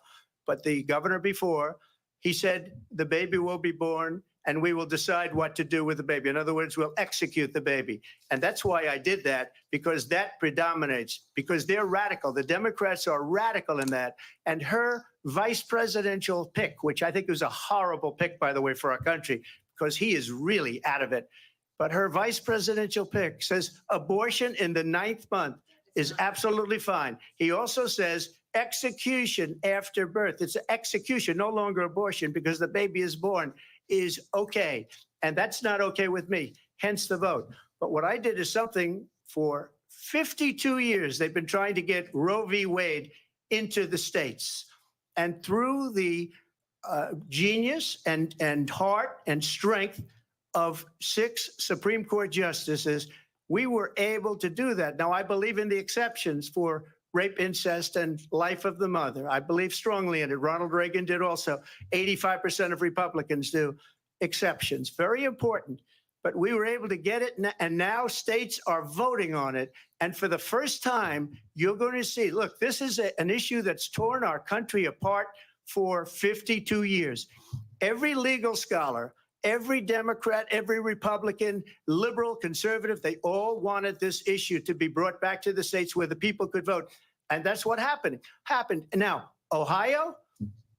but the governor before, he said the baby will be born and we will decide what to do with the baby. In other words, we'll execute the baby. And that's why I did that, because that predominates, because they're radical. The Democrats are radical in that. And her vice presidential pick, which I think was a horrible pick, by the way, for our country, because he is really out of it. But her vice presidential pick says abortion in the 9th month is absolutely fine. He also says execution after birth. It's execution, no longer abortion, because the baby is born, is okay. And that's not okay with me, hence the vote. But what I did is something for 52 years, they've been trying to get Roe v. Wade into the states. And through the genius and heart and strength of 6 Supreme Court justices, we were able to do that. Now, I believe in the exceptions for rape, incest, and life of the mother. I believe strongly in it. Ronald Reagan did also. 85% of Republicans do. Exceptions. Very important. But we were able to get it, and now states are voting on it. And for the first time, you're going to see, look, this is an issue that's torn our country apart for 52 years. Every legal scholar, every Democrat, every Republican, liberal, conservative, they all wanted this issue to be brought back to the states where the people could vote. And that's what happened. Now, Ohio,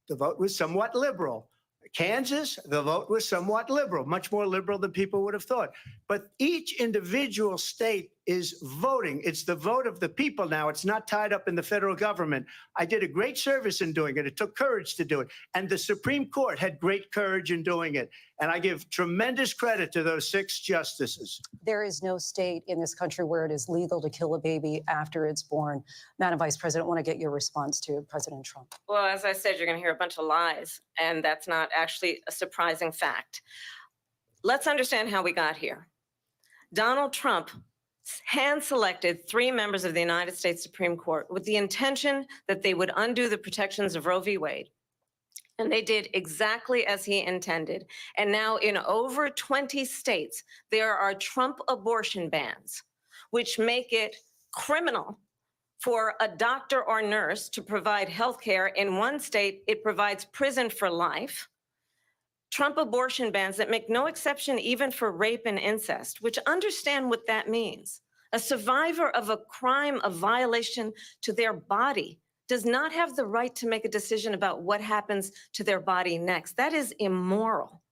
the vote was somewhat liberal. Kansas, the vote was somewhat liberal, much more liberal than people would have thought. But each individual state is voting. It's the vote of the people now. It's not tied up in the federal government. I did a great service in doing it. It took courage to do it. And the Supreme Court had great courage in doing it. And I give tremendous credit to those 6 justices. There is no state in this country where it is legal to kill a baby after it's born. Madam Vice President, I want to get your response to President Trump. Well, as I said, you're going to hear a bunch of lies, and that's not actually a surprising fact. Let's understand how we got here. Donald Trump hand-selected 3 members of the United States Supreme Court with the intention that they would undo the protections of Roe v. Wade. And they did exactly as he intended. And now in over 20 states, there are Trump abortion bans, which make it criminal for a doctor or nurse to provide health care. In one state, it provides prison for life. Trump abortion bans that make no exception even for rape and incest, which understand what that means. A survivor of a crime of violation to their body does not have the right to make a decision about what happens to their body next. That is immoral.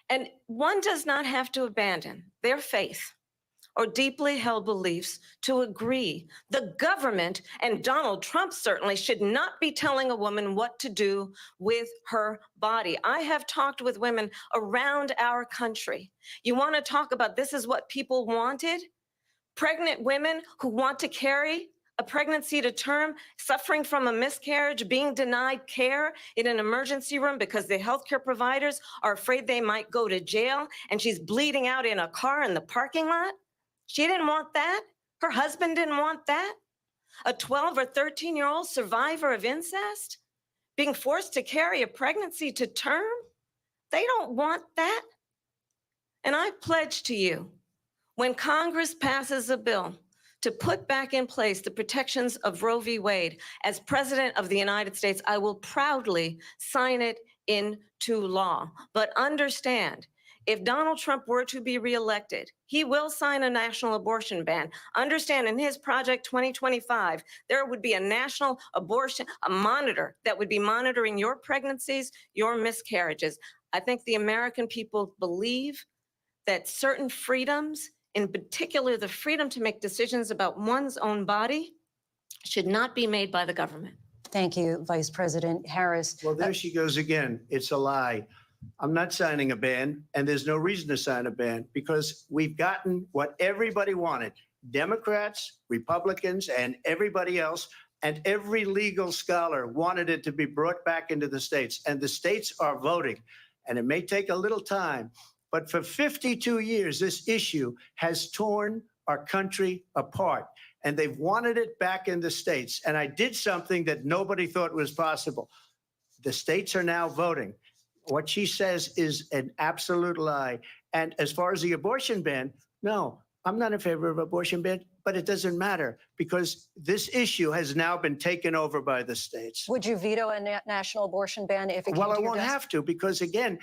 And one does not have to abandon their faith or deeply held beliefs to agree. The government, and Donald Trump certainly, should not be telling a woman what to do with her body. I have talked with women around our country. You want to talk about this is what people wanted? Pregnant women who want to carry a pregnancy to term, suffering from a miscarriage, being denied care in an emergency room because the healthcare providers are afraid they might go to jail, and she's bleeding out in a car in the parking lot. She didn't want that. Her husband didn't want that. A 12 or 13-year-old survivor of incest being forced to carry a pregnancy to term. They don't want that. And I pledge to you, when Congress passes a bill to put back in place the protections of Roe v. Wade, as President of the United States, I will proudly sign it into law. But understand, If Donald Trump were to be reelected, he will sign a national abortion ban. Understand, in his Project 2025, there would be a national abortion, a monitor that would be monitoring your pregnancies, your miscarriages. I think the American people believe that certain freedoms, in particular the freedom to make decisions about one's own body, should not be made by the government. Thank you, Vice President Harris. Well, there she goes again. It's a lie. I'm not signing a ban, and there's no reason to sign a ban because we've gotten what everybody wanted. Democrats, Republicans, and everybody else, and every legal scholar wanted it to be brought back into the states, and the states are voting. And it may take a little time, but for 52 years, this issue has torn our country apart, and they've wanted it back in the states. And I did something that nobody thought was possible. The states are now voting. What she says is an absolute lie. And as far as the abortion ban, no, I'm not in favor of abortion ban, but it doesn't matter because this issue has now been taken over by the states. Would you veto a national abortion ban if it came Well, to I your won't desk? have to because, again,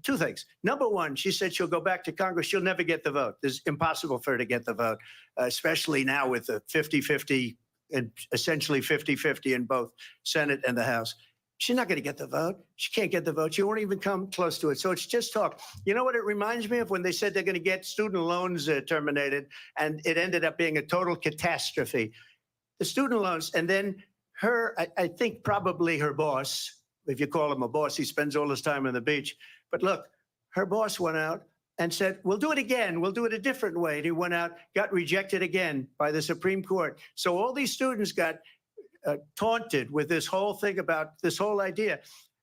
two things. Number one, she said she'll go back to Congress. She'll never get the vote. It's impossible for her to get the vote, especially now with the 50-50 and essentially 50-50 in both Senate and the House. She's not going to get the vote. She can't get the vote. She won't even come close to it. So it's just talk. You know what it reminds me of when they said they're going to get student loans terminated, and it ended up being a total catastrophe. The student loans, and then her, I think probably her boss, if you call him a boss, he spends all his time on the beach. But look, her boss went out and said, we'll do it again. We'll do it a different way. And he went out, got rejected again by the Supreme Court. So all these students got taunted with this whole thing about this whole idea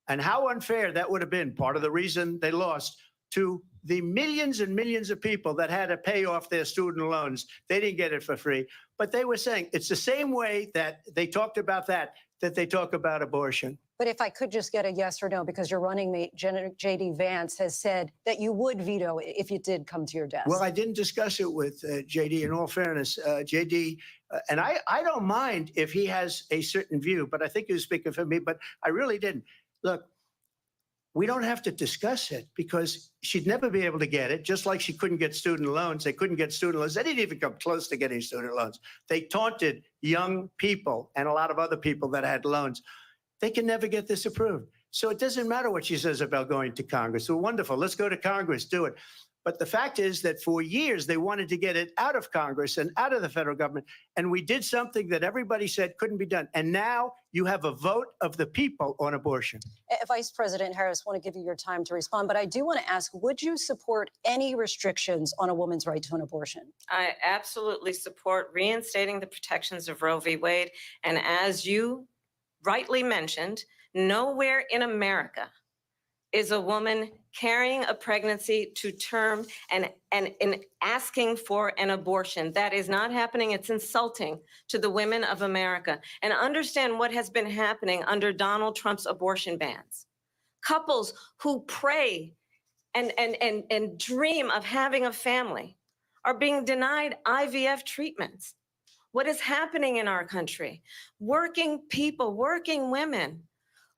and how unfair that would have been. Part of the reason they lost to the millions and millions of people that had to pay off their student loans. They didn't get it for free, but they were saying it's the same way that they talked about that they talk about abortion. But if I could just get a yes or no, because your running mate, J.D. Vance, has said that you would veto it if it did come to your desk. Well, I didn't discuss it with J.D. In all fairness, J.D. And I don't mind if he has a certain view, but I think he was speaking for me, but I really didn't. Look, we don't have to discuss it because she'd never be able to get it, just like she couldn't get student loans. They couldn't get student loans. They didn't even come close to getting student loans. They taunted young people and a lot of other people that had loans. They can never get this approved. So it doesn't matter what she says about going to Congress. So wonderful. Let's go to Congress, do it. But the fact is that for years, they wanted to get it out of Congress and out of the federal government. And we did something that everybody said couldn't be done. And now you have a vote of the people on abortion. Vice President Harris, I want to give you your time to respond, but I do want to ask, would you support any restrictions on a woman's right to an abortion? I absolutely support reinstating the protections of Roe v. Wade. And as you rightly mentioned, nowhere in America is a woman carrying a pregnancy to term and asking for an abortion. That is not happening. It's insulting to the women of America. And understand what has been happening under Donald Trump's abortion bans. Couples who pray and dream of having a family are being denied IVF treatments. What is happening in our country? Working people, working women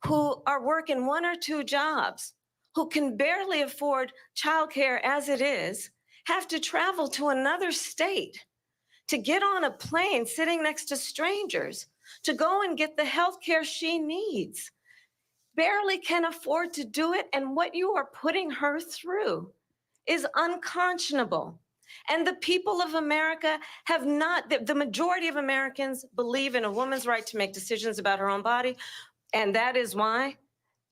who are working one or two jobs, who can barely afford childcare as it is, have to travel to another state to get on a plane sitting next to strangers to go and get the health care she needs. Barely can afford to do it, and what you are putting her through is unconscionable. And the people of America have not, the majority of Americans believe in a woman's right to make decisions about her own body. And that is why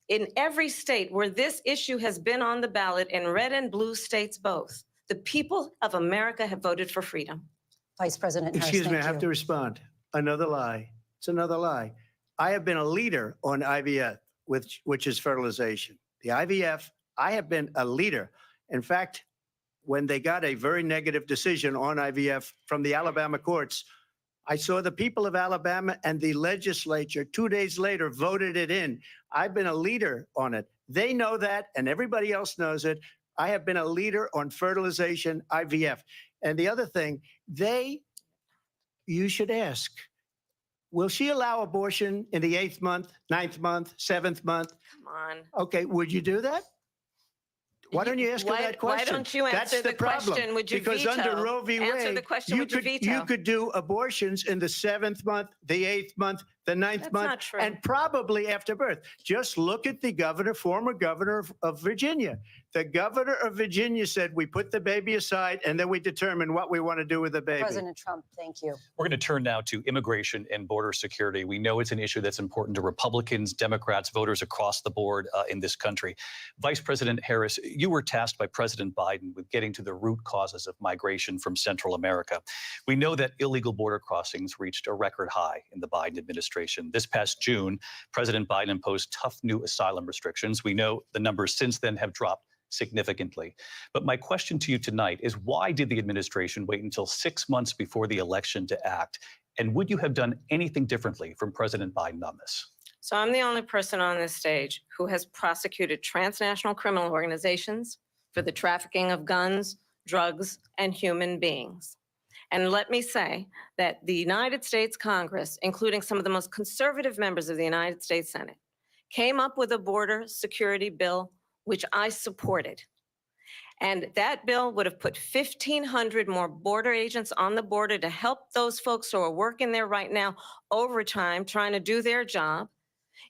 in every state where this issue has been on the ballot, in red and blue states both, the people of America have voted for freedom. Vice President Harris, Excuse me, I thank have you. to respond. Another lie. It's another lie. I have been a leader on IVF, which is fertilization. The IVF, I have been a leader. In fact, when they got a very negative decision on IVF from the Alabama courts, I saw the people of Alabama and the legislature 2 days later voted it in. I've been a leader on it. They know that, and everybody else knows it. I have been a leader on fertilization, IVF. And the other thing, you should ask, will she allow abortion in the 8th month, 9th month, 7th month? Come on. Okay, would you do that? Why don't you ask her that question? Why don't you That's answer the problem. question? Would you Because veto? under Roe v. Answer Wade, the question. you Would you could veto? you could do abortions in the 7th month, the 8th month, the 9th That's month, not true. and probably after birth. Just look at the governor, former governor of Virginia. The governor of Virginia said we put the baby aside and then we determine what we want to do with the baby. President Trump, thank you. We're going to turn now to immigration and border security. We know it's an issue that's important to Republicans, Democrats, voters across the board in this country. Vice President Harris, you were tasked by President Biden with getting to the root causes of migration from Central America. We know that illegal border crossings reached a record high in the Biden administration. This past June, President Biden imposed tough new asylum restrictions. We know the numbers since then have dropped significantly. But my question to you tonight is, why did the administration wait until 6 months before the election to act? And would you have done anything differently from President Biden on this? So I'm the only person on this stage who has prosecuted transnational criminal organizations for the trafficking of guns, drugs, and human beings. And let me say that the United States Congress, including some of the most conservative members of the United States Senate, came up with a border security bill which I supported. And that bill would have put 1,500 more border agents on the border to help those folks who are working there right now overtime, trying to do their job.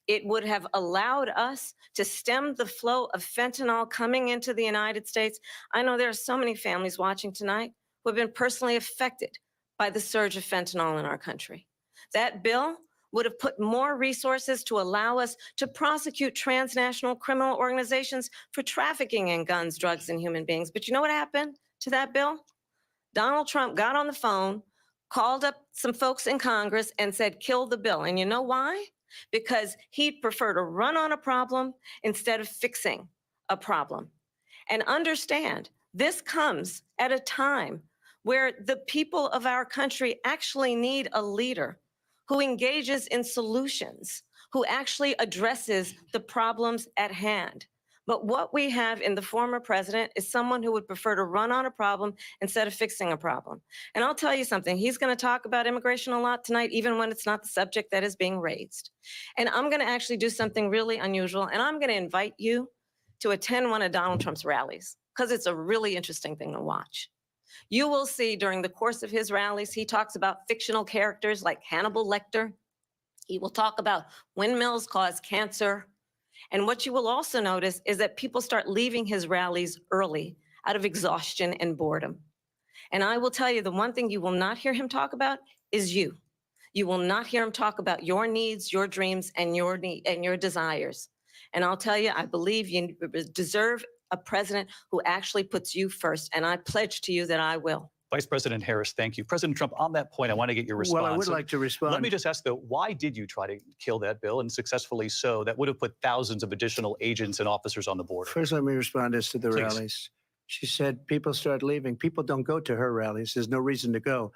It would have allowed us to stem the flow of fentanyl coming into the United States. I know there are so many families watching tonight who have been personally affected by the surge of fentanyl in our country. That bill would have put more resources to allow us to prosecute transnational criminal organizations for trafficking in guns, drugs, and human beings. But you know what happened to that bill? Donald Trump got on the phone, called up some folks in Congress and said, kill the bill. And you know why? Because he'd prefer to run on a problem instead of fixing a problem. And understand, this comes at a time where the people of our country actually need a leader who engages in solutions, who actually addresses the problems at hand. But what we have in the former president is someone who would prefer to run on a problem instead of fixing a problem. And I'll tell you something, he's going to talk about immigration a lot tonight, even when it's not the subject that is being raised. And I'm going to actually do something really unusual, and I'm going to invite you to attend one of Donald Trump's rallies, because it's a really interesting thing to watch. You will see during the course of his rallies, he talks about fictional characters like Hannibal Lecter. He will talk about windmills cause cancer. And what you will also notice is that people start leaving his rallies early out of exhaustion and boredom. And I will tell you, the one thing you will not hear him talk about is you. You will not hear him talk about your needs, your dreams, and your desires. And I'll tell you, I believe you deserve a president who actually puts you first. And I pledge to you that I will. Vice President Harris, thank you. President Trump, on that point, I want to get your response. Well, I would like to respond. Let me just ask, though, why did you try to kill that bill, and successfully so? That would have put thousands of additional agents and officers on the border. First, let me respond as to the Please. rallies. She said people start leaving. People don't go to her rallies. There's no reason to go.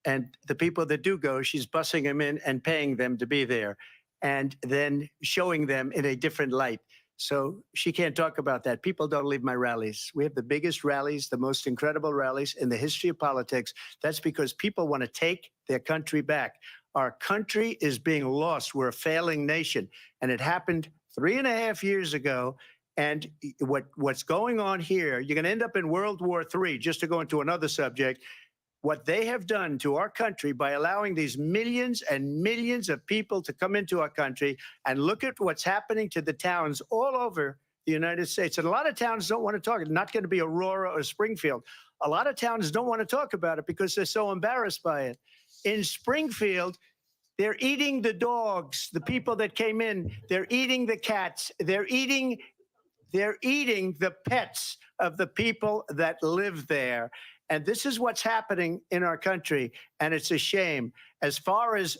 And the people that do go, she's bussing them in and paying them to be there, and then showing them in a different light. So she can't talk about that. People don't leave my rallies. We have the biggest rallies, the most incredible rallies in the history of politics. That's because people want to take their country back. Our country is being lost. We're a failing nation. And it happened 3.5 years ago. And what's going on here, you're going to end up in World War III, just to go into another subject. What they have done to our country by allowing these millions and millions of people to come into our country, and look at what's happening to the towns all over the United States. And a lot of towns don't want to talk. It's not going to be Aurora or Springfield. A lot of towns don't want to talk about it because they're so embarrassed by it. In Springfield, they're eating the dogs, the people that came in. They're eating the cats. They're eating the pets of the people that live there. And this is what's happening in our country, and it's a shame. As far as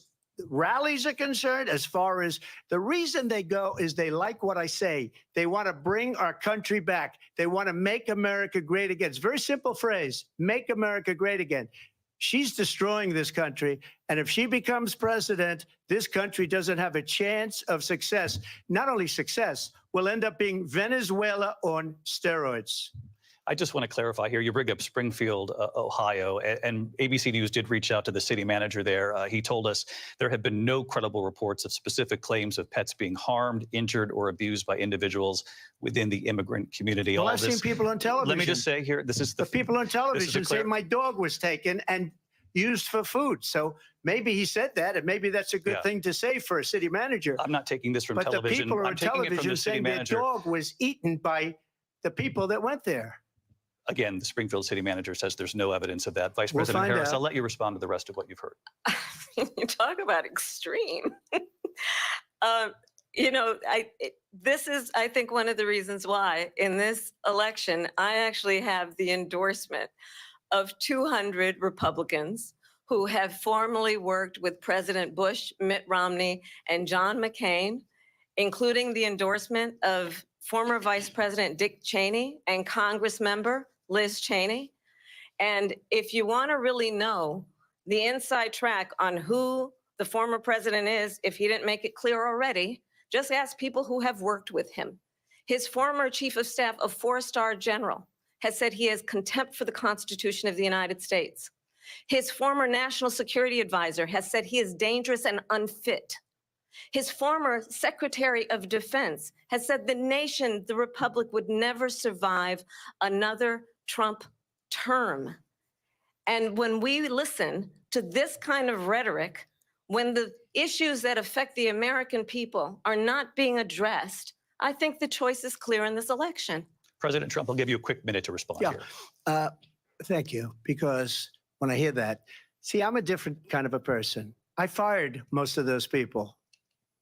rallies are concerned, as far as the reason they go is they like what I say. They want to bring our country back. They want to make America great again. It's a very simple phrase, make America great again. She's destroying this country, and if she becomes president, this country doesn't have a chance of success. Not only success, we'll end up being Venezuela on steroids. I just want to clarify here. You bring up Springfield, Ohio, and ABC News did reach out to the city manager there. He told us there have been no credible reports of specific claims of pets being harmed, injured, or abused by individuals within the immigrant community. Well, All I've this, seen people on television. Let me just say here, this is the people on television say my dog was taken and used for food. So maybe he said that, and maybe that's a good thing to say for a city manager. I'm not taking this from but television. The people I'm on taking it from television the city saying manager. their dog was eaten by the people that went there. Again, the Springfield city manager says there's no evidence of that. Vice We'll President find Harris, out. I'll let you respond to the rest of what you've heard. You talk about extreme. This is, I think, one of the reasons why in this election, I actually have the endorsement of 200 Republicans who have formerly worked with President Bush, Mitt Romney, and John McCain, including the endorsement of former Vice President Dick Cheney and Congress member Liz Cheney. And if you want to really know the inside track on who the former president is, if he didn't make it clear already, just ask people who have worked with him. His former chief of staff, a 4-star general, has said he has contempt for the Constitution of the United States. His former national security advisor has said he is dangerous and unfit. His former Secretary of Defense has said the nation, the republic, would never survive another Trump term. And when we listen to this kind of rhetoric, when the issues that affect the American people are not being addressed, I think the choice is clear in this election. President Trump, I'll give you a quick minute to respond here. Thank you. Because when I hear that, see, I'm a different kind of a person. I fired most of those people.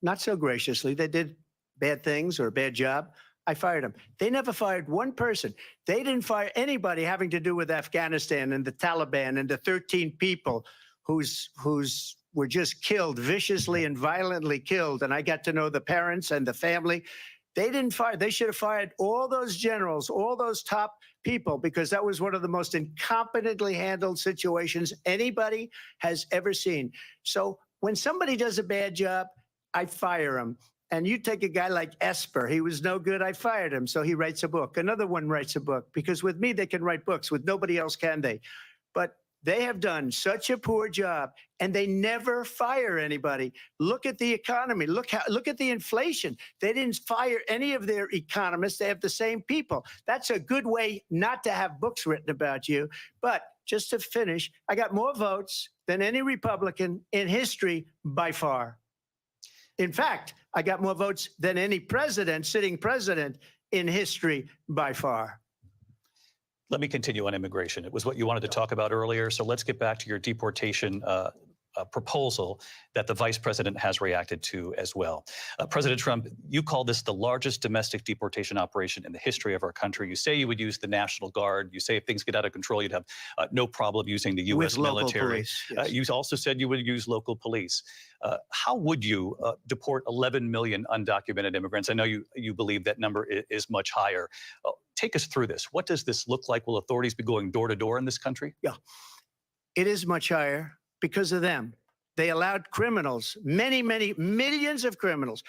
Not so graciously. They did bad things or a bad job. I fired them. They never fired one person. They didn't fire anybody having to do with Afghanistan and the Taliban and the 13 people who's were just killed, viciously and violently killed. And I got to know the parents and the family. They didn't fire. They should have fired all those generals, all those top people, because that was one of the most incompetently handled situations anybody has ever seen. So when somebody does a bad job, I fire him. And you take a guy like Esper, he was no good, I fired him. So he writes a book. Another one writes a book, because with me, they can write books. With nobody else can they? But they have done such a poor job, and they never fire anybody. Look at the economy. Look at the inflation. They didn't fire any of their economists. They have the same people. That's a good way not to have books written about you. But just to finish, I got more votes than any Republican in history by far. In fact, I got more votes than any president, sitting president in history by far. Let me continue on immigration. It was what you wanted to talk about earlier. So let's get back to your deportation proposal that the vice president has reacted to as well. President Trump, you call this the largest domestic deportation operation in the history of our country. You say you would use the National Guard. You say if things get out of control, you'd have no problem using the U.S. military. Police, yes. You also said you would use local police. How would you deport 11 million undocumented immigrants? I know you believe that number is much higher. Take us through this. What does this look like? Will authorities be going door to door in this country? Yeah, it is much higher because of them. They allowed criminals, many, many millions of criminals.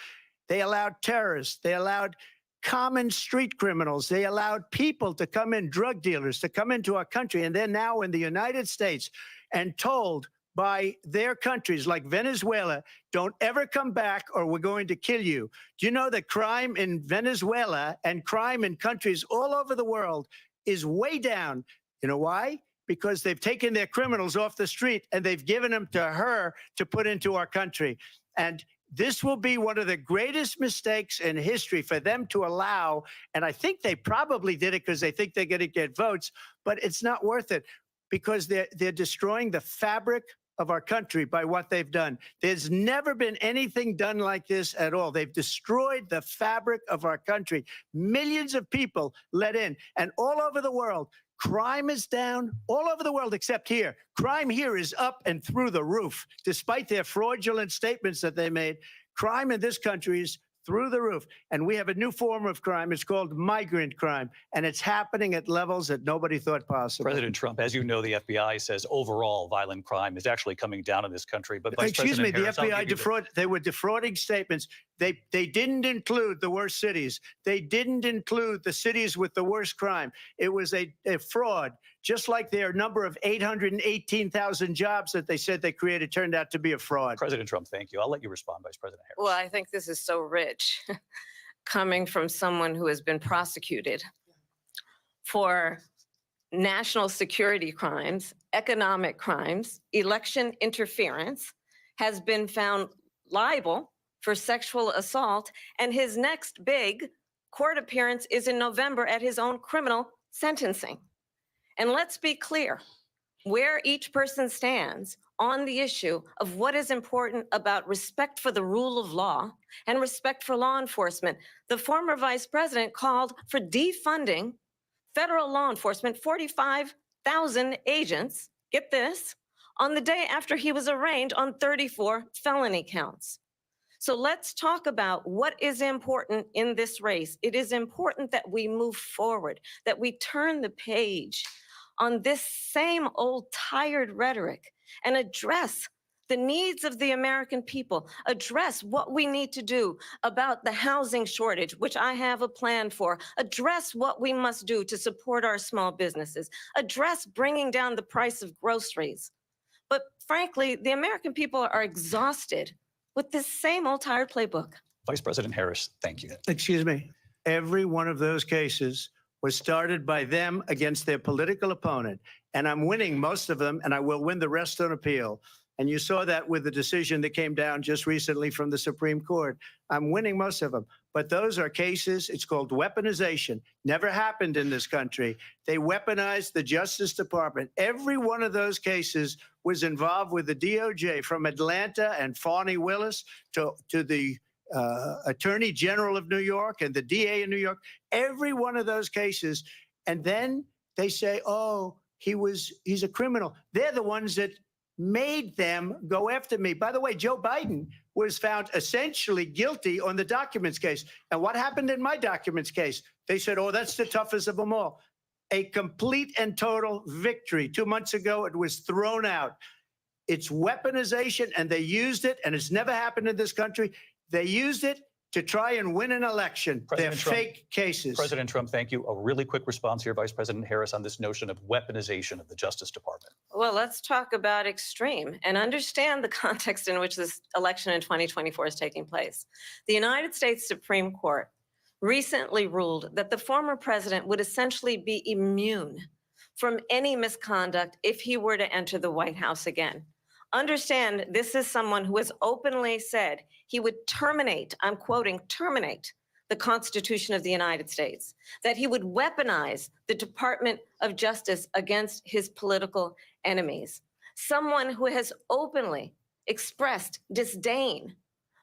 They allowed terrorists. They allowed common street criminals. They allowed people to come in, drug dealers, to come into our country. And they're now in the United States and told by their countries like Venezuela, don't ever come back or we're going to kill you. Do you know that crime in Venezuela and crime in countries all over the world is way down? You know why? Because they've taken their criminals off the street and they've given them to her to put into our country. And this will be one of the greatest mistakes in history for them to allow. And I think they probably did it because they think they're going to get votes, but it's not worth it because they're destroying the fabric of our country by what they've done. There's never been anything done like this at all. They've destroyed the fabric of our country. Millions of people let in, and all over the world, crime is down all over the world except here. Crime here is up and through the roof. Despite their fraudulent statements that they made, crime in this country is through the roof. And we have a new form of crime. It's called migrant crime. And it's happening at levels that nobody thought possible. President Trump, as you know, the FBI says overall violent crime is actually coming down in this country. But Vice Excuse me, President Harris, the FBI they were defrauding statements. They didn't include the worst cities. They didn't include the cities with the worst crime. It was a fraud, just like their number of 818,000 jobs that they said they created turned out to be a fraud. President Trump, thank you. I'll let you respond, Vice President Harris. Well, I think this is so rich coming from someone who has been prosecuted for national security crimes, economic crimes, election interference, has been found liable for sexual assault, and his next big court appearance is in November at his own criminal sentencing. And let's be clear where each person stands on the issue of what is important about respect for the rule of law and respect for law enforcement. The former vice president called for defunding federal law enforcement, 45,000 agents, get this, on the day after he was arraigned on 34 felony counts. So let's talk about what is important in this race. It is important that we move forward, that we turn the page on this same old tired rhetoric and address the needs of the American people, address what we need to do about the housing shortage, which I have a plan for, address what we must do to support our small businesses, address bringing down the price of groceries. But frankly, the American people are exhausted with this same old tired playbook. Vice President Harris, thank you. Excuse me. Every one of those cases was started by them against their political opponent. And I'm winning most of them, and I will win the rest on appeal. And you saw that with the decision that came down just recently from the Supreme Court. I'm winning most of them. But those are cases, it's called weaponization. Never happened in this country. They weaponized the Justice Department. Every one of those cases was involved with the DOJ, from Atlanta and Fani Willis to the Attorney General of New York and the DA in New York. Every one of those cases. And then they say, oh, he's a criminal. They're the ones that made them go after me. By the way, Joe Biden was found essentially guilty on the documents case. And what happened in my documents case? They said, oh, that's the toughest of them all. A complete and total victory. 2 months ago, it was thrown out. It's weaponization, and they used it, and it's never happened in this country. They used it to try and win an election. They're fake cases. President Trump, thank you. A really quick response here, Vice President Harris, on this notion of weaponization of the Justice Department. Well, let's talk about extreme and understand the context in which this election in 2024 is taking place. The United States Supreme Court recently ruled that the former president would essentially be immune from any misconduct if he were to enter the White House again. Understand, this is someone who has openly said he would terminate, I'm quoting, terminate the Constitution of the United States, that he would weaponize the Department of Justice against his political enemies. Someone who has openly expressed disdain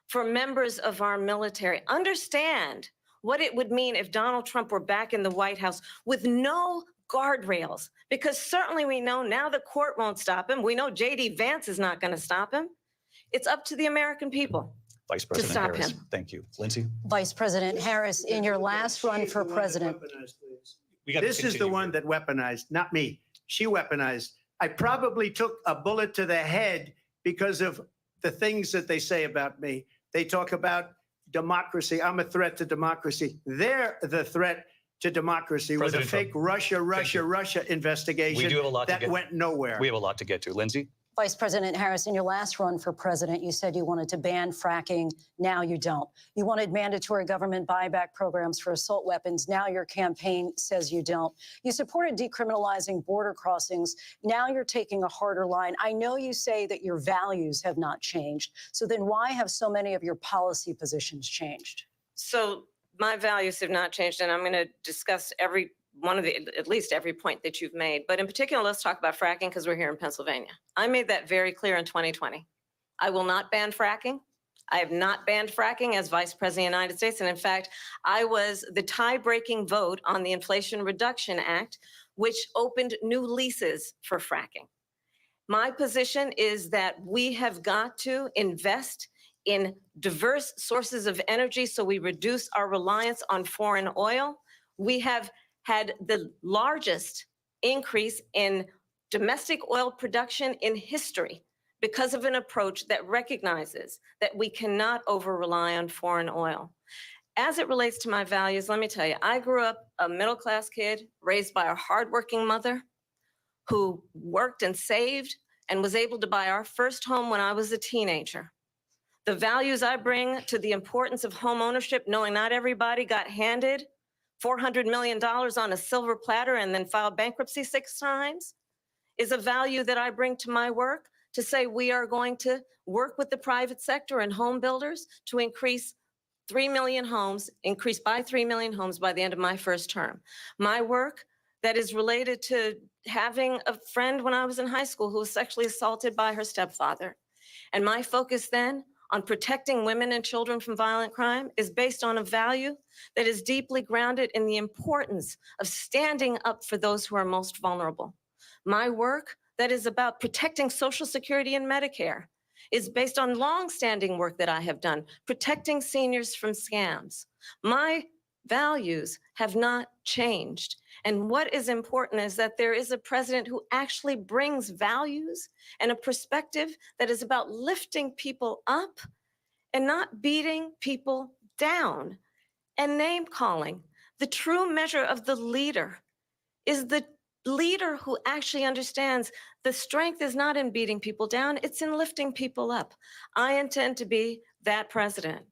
for members of our military. Understand what it would mean if Donald Trump were back in the White House with no guardrails, because certainly we know now the court won't stop him. We know J.D. Vance is not going to stop him. It's up to the American people Vice President to stop Harris, him. thank you. Lindsay? Vice President Harris, in your last run for president. This is the one that weaponized, not me. She weaponized. I probably took a bullet to the head because of the things that they say about me. They talk about democracy. I'm a threat to democracy. They're the threat to democracy with a fake Russia investigation We do have a lot that to get. went nowhere. We have a lot to get to. Lindsay? Vice President Harris, in your last run for president, you said you wanted to ban fracking. Now you don't. You wanted mandatory government buyback programs for assault weapons. Now your campaign says you don't. You supported decriminalizing border crossings. Now you're taking a harder line. I know you say that your values have not changed. So then why have so many of your policy positions changed? So my values have not changed, and I'm going to discuss every one of the, at least every point that you've made. But in particular, let's talk about fracking because we're here in Pennsylvania. I made that very clear in 2020. I will not ban fracking. I have not banned fracking as Vice President of the United States. And in fact, I was the tie-breaking vote on the Inflation Reduction Act, which opened new leases for fracking. My position is that we have got to invest in diverse sources of energy so we reduce our reliance on foreign oil. We have had the largest increase in domestic oil production in history because of an approach that recognizes that we cannot over-rely on foreign oil. As it relates to my values, let me tell you, I grew up a middle-class kid raised by a hardworking mother who worked and saved and was able to buy our first home when I was a teenager. The values I bring to the importance of home ownership, knowing not everybody got handed $400 million on a silver platter and then filed bankruptcy 6 times, is a value that I bring to my work to say we are going to work with the private sector and home builders to increase 3 million homes, increase by 3 million homes by the end of my first term. My work that is related to having a friend when I was in high school who was sexually assaulted by her stepfather. And my focus then on protecting women and children from violent crime is based on a value that is deeply grounded in the importance of standing up for those who are most vulnerable. My work that is about protecting Social Security and Medicare is based on longstanding work that I have done, protecting seniors from scams. My values have not changed. And what is important is that there is a president who actually brings values and a perspective that is about lifting people up and not beating people down and name calling. The true measure of the leader is the leader who actually understands the strength is not in beating people down, it's in lifting people up. I intend to be that president.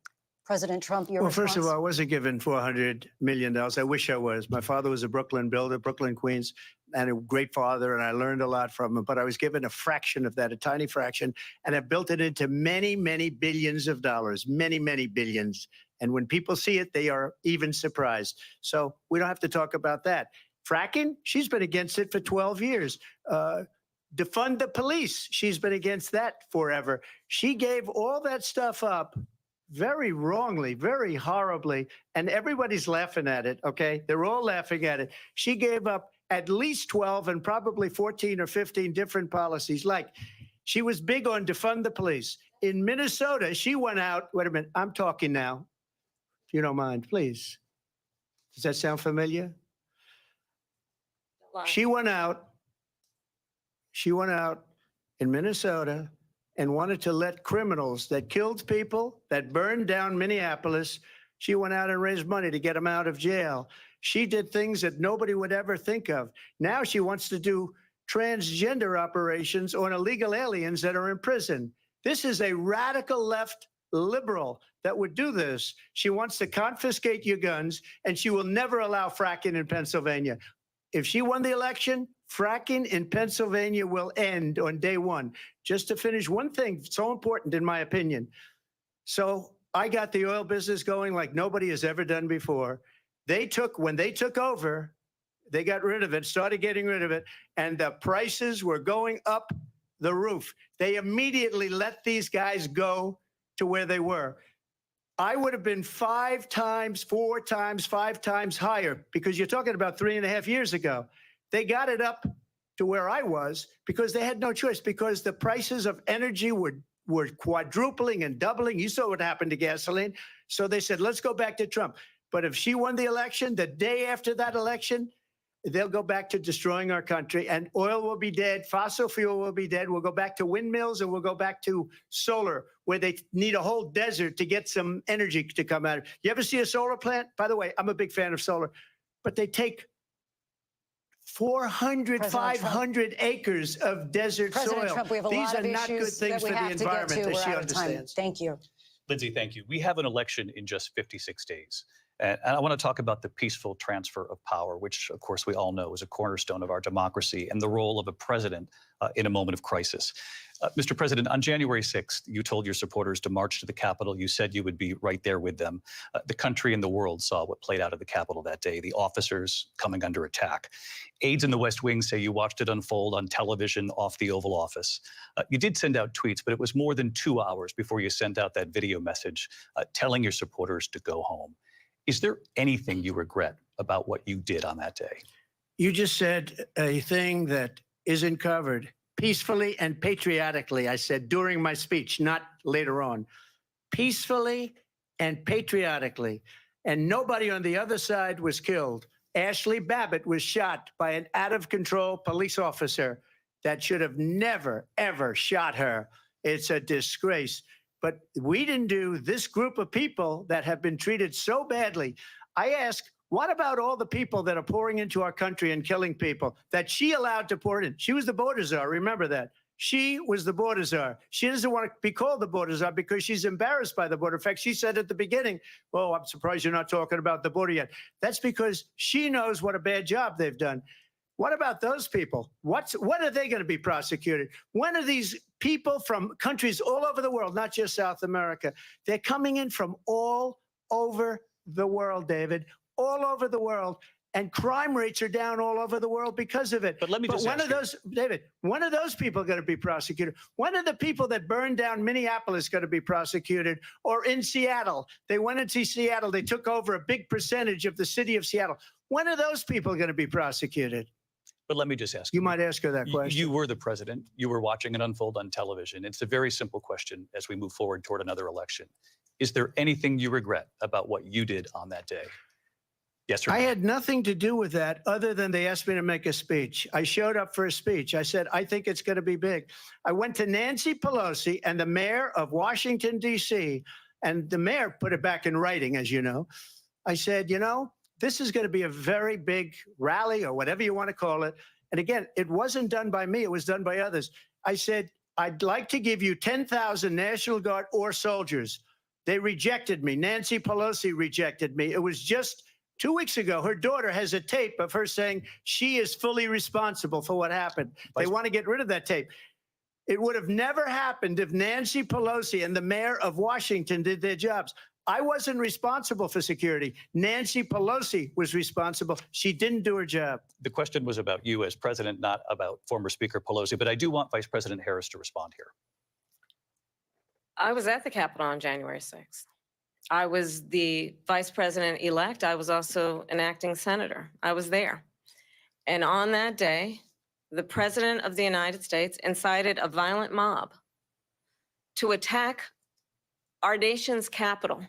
President Trump, your Well, first of response? all, I wasn't given $400 million. I wish I was. My father was a Brooklyn builder, Brooklyn, Queens, and a great father, and I learned a lot from him. But I was given a fraction of that, a tiny fraction, and I built it into many, many billions of dollars, many, many billions. And when people see it, they are even surprised. So we don't have to talk about that. Fracking, she's been against it for 12 years. Defund the police, she's been against that forever. She gave all that stuff up very wrongly, very horribly, and everybody's laughing at it, okay? They're all laughing at it. She gave up at least 12 and probably 14 or 15 different policies. Like, she was big on defund the police. In Minnesota, she went out, wait a minute, I'm talking now, if you don't mind, please. Does that sound familiar? She went out in Minnesota and wanted to let criminals that killed people, that burned down Minneapolis, she went out and raised money to get them out of jail. She did things that nobody would ever think of. Now she wants to do transgender operations on illegal aliens that are in prison. This is a radical left liberal that would do this. She wants to confiscate your guns, and she will never allow fracking in Pennsylvania. If she won the election, fracking in Pennsylvania will end on day one. Just to finish, one thing so important in my opinion. So I got the oil business going like nobody has ever done before. When they took over, they got rid of it, started getting rid of it, and the prices were going up the roof. They immediately let these guys go to where they were. I would have been 5 times, 4 times, 5 times higher, because you're talking about 3.5 years ago. They got it up to where I was because they had no choice, because the prices of energy were quadrupling and doubling. You saw what happened to gasoline. So they said, let's go back to Trump. But if she won the election, the day after that election, they'll go back to destroying our country, and oil will be dead. Fossil fuel will be dead. We'll go back to windmills, and we'll go back to solar, where they need a whole desert to get some energy to come out. You ever see a solar plant? By the way, I'm a big fan of solar, but they take 400, 500 acres of desert President soil. Trump, we have a These lot are of not good issues things that we for the have to get environment, to. as We're she out of time. understands. Thank you. Lindsay, thank you. We have an election in just 56 days. And I want to talk about the peaceful transfer of power, which, of course, we all know is a cornerstone of our democracy, and the role of a president in a moment of crisis. Mr. President, on January 6th, you told your supporters to march to the Capitol. You said you would be right there with them. The country and the world saw what played out at the Capitol that day, the officers coming under attack. Aides in the West Wing say you watched it unfold on television off the Oval Office. You did send out tweets, but it was more than 2 hours before you sent out that video message telling your supporters to go home. Is there anything you regret about what you did on that day? You just said a thing that isn't covered. Peacefully and patriotically, I said during my speech, not later on. peacefully and patriotically. And nobody on the other side was killed. Ashley Babbitt was shot by an out-of-control police officer that should have never, ever shot her. It's a disgrace. But we didn't do this group of people that have been treated so badly. I ask, what about all the people that are pouring into our country and killing people that she allowed to pour in? She was the border czar. Remember that. She was the border czar. She doesn't want to be called the border czar because she's embarrassed by the border. In fact, she said at the beginning, well, I'm surprised you're not talking about the border yet. That's because she knows what a bad job they've done. What about those people? When are they going to be prosecuted? When are these people from countries all over the world, not just South America? They're coming in from all over the world, David, all over the world. And crime rates are down all over the world because of it. But let me just when ask are those, David, when are those people going to be prosecuted? When are the people that burned down Minneapolis going to be prosecuted? Or in Seattle? They went into Seattle. They took over a big percentage of the city of Seattle. When are those people going to be prosecuted? But let me just ask you. You might ask her that question. You were the president. You were watching it unfold on television. It's a very simple question as we move forward toward another election. Is there anything you regret about what you did on that day? Yes or no? I had nothing to do with that other than they asked me to make a speech. I showed up for a speech. I said, I think it's going to be big. I went to Nancy Pelosi and the mayor of Washington, D.C., and the mayor put it back in writing, as you know. I said, you know, this is going to be a very big rally or whatever you want to call it. And again, it wasn't done by me. It was done by others. I said, I'd like to give you 10,000 National Guard or soldiers. They rejected me. Nancy Pelosi rejected me. It was just 2 weeks ago, her daughter has a tape of her saying she is fully responsible for what happened. They want to get rid of that tape. It would have never happened if Nancy Pelosi and the mayor of Washington did their jobs. I wasn't responsible for security. Nancy Pelosi was responsible. She didn't do her job. The question was about you as president, not about former Speaker Pelosi. But I do want Vice President Harris to respond here. I was at the Capitol on January 6th. I was the vice president-elect. I was also an acting senator. I was there. And on that day, the president of the United States incited a violent mob to attack our nation's capital,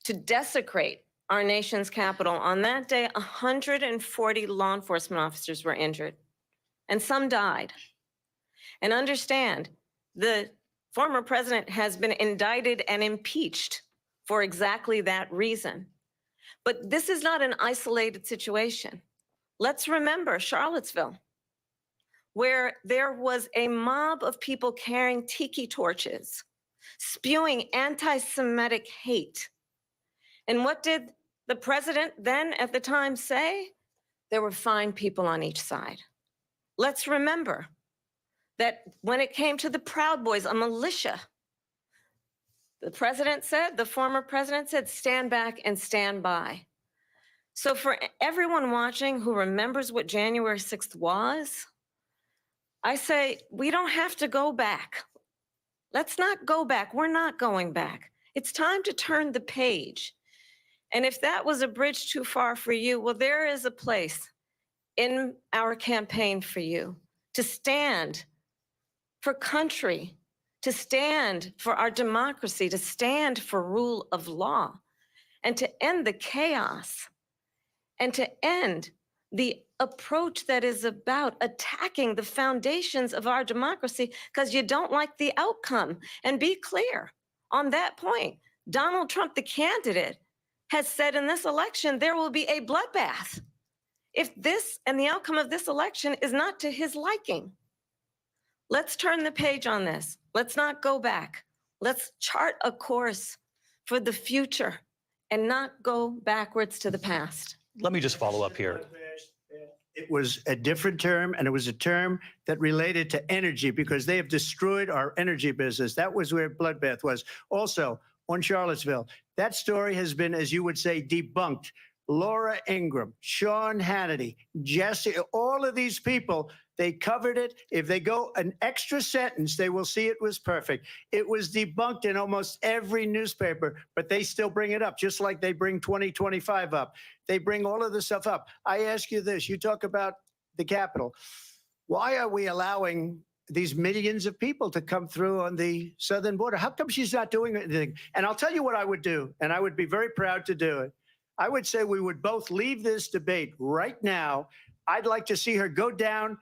to desecrate our nation's capital. On that day, 140 law enforcement officers were injured, and some died. And understand, the former president has been indicted and impeached for exactly that reason. But this is not an isolated situation. Let's remember Charlottesville, where there was a mob of people carrying tiki torches, spewing anti-Semitic hate. And what did the president then at the time say? There were fine people on each side. Let's remember that when it came to the Proud Boys, a militia, the president said, the former president said, stand back and stand by. So for everyone watching who remembers what January 6th was, I say, we don't have to go back. Let's not go back. We're not going back. It's time to turn the page. And if that was a bridge too far for you, well, there is a place in our campaign for you to stand for country, to stand for our democracy, to stand for rule of law, and to end the chaos, and to end the approach that is about attacking the foundations of our democracy because you don't like the outcome. And be clear on that point. Donald Trump, the candidate, has said in this election there will be a bloodbath if this and the outcome of this election is not to his liking. Let's turn the page on this. Let's not go back. Let's chart a course for the future and not go backwards to the past. Let me just follow up here. It was a different term, and it was a term that related to energy because they have destroyed our energy business. That was where bloodbath was. Also, on Charlottesville, that story has been, as you would say, debunked. Laura Ingraham, Sean Hannity, Jesse, all of these people, they covered it. If they go an extra sentence, they will see it was perfect. It was debunked in almost every newspaper, but they still bring it up, just like they bring 2025 up. They bring all of this stuff up. I ask you this, you talk about the Capitol. Why are we allowing these millions of people to come through on the southern border. How come she's not doing anything? And I'll tell you what I would do, and I would be very proud to do it. I would say we would both leave this debate right now. I'd like to see her go down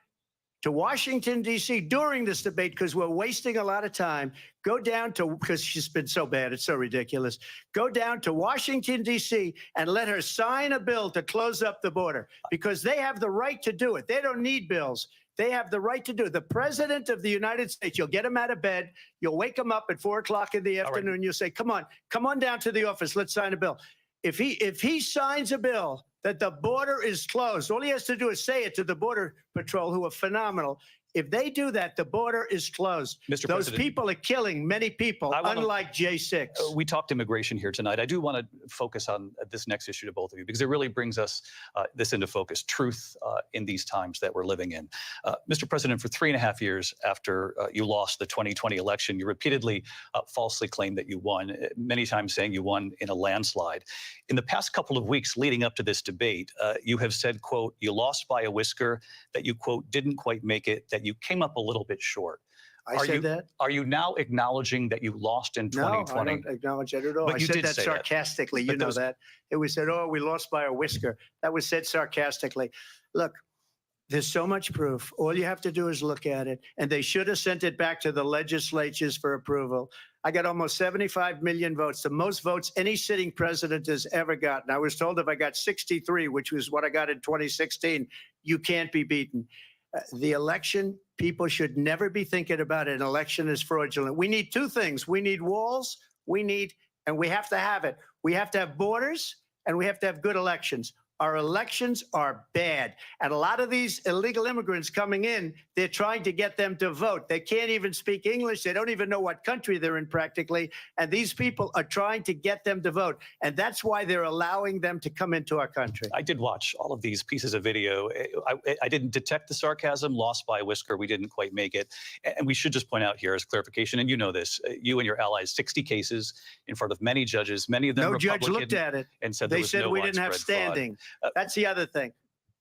to Washington, D.C. during this debate, because we're wasting a lot of time. Go down to, because she's been so bad, it's so ridiculous. Go down to Washington, D.C. and let her sign a bill to close up the border, because they have the right to do it. They don't need bills. They have the right to do it. The president of the United States, you'll get him out of bed. You'll wake him up at 4 o'clock in the afternoon. You'll say, come on down to the office. Let's sign a bill. If he signs a bill that the border is closed, all he has to do is say it to the Border Patrol, who are phenomenal. If they do that, the border is closed. Mr. Those President, people are killing many people, unlike J6. We talked immigration here tonight. I do want to focus on this next issue to both of you, because it really brings us this into focus, truth in these times that we're living in. Mr. President, for 3.5 years after you lost the 2020 election, you repeatedly falsely claimed that you won, many times saying you won in a landslide. In the past couple of weeks leading up to this debate, you have said, quote, you lost by a whisker, that you, quote, didn't quite make it, that you came up a little bit short. I said that? Are you now acknowledging that you lost in 2020? No, I don't acknowledge that at all. But I you said did that say sarcastically. But You know those- that. It was said, oh, we lost by a whisker. That was said sarcastically. Look, there's so much proof. All you have to do is look at it. And they should have sent it back to the legislatures for approval. I got almost 75 million votes, the most votes any sitting president has ever gotten. I was told if I got 63, which was what I got in 2016, you can't be beaten. The election, people should never be thinking about an election as fraudulent. We need two things. We need walls, and we have to have it. We have to have borders, and we have to have good elections. Our elections are bad. And a lot of these illegal immigrants coming in, they're trying to get them to vote. They can't even speak English. They don't even know what country they're in practically. And these people are trying to get them to vote. And that's why they're allowing them to come into our country. I did watch all of these pieces of video. I didn't detect the sarcasm, lost by a whisker. We didn't quite make it. And we should just point out here as clarification, and you know this, you and your allies, 60 cases in front of many judges, many of them No judge Republican, looked at it. and said They there was said no we didn't have widespread fraud. standing. That's the other thing.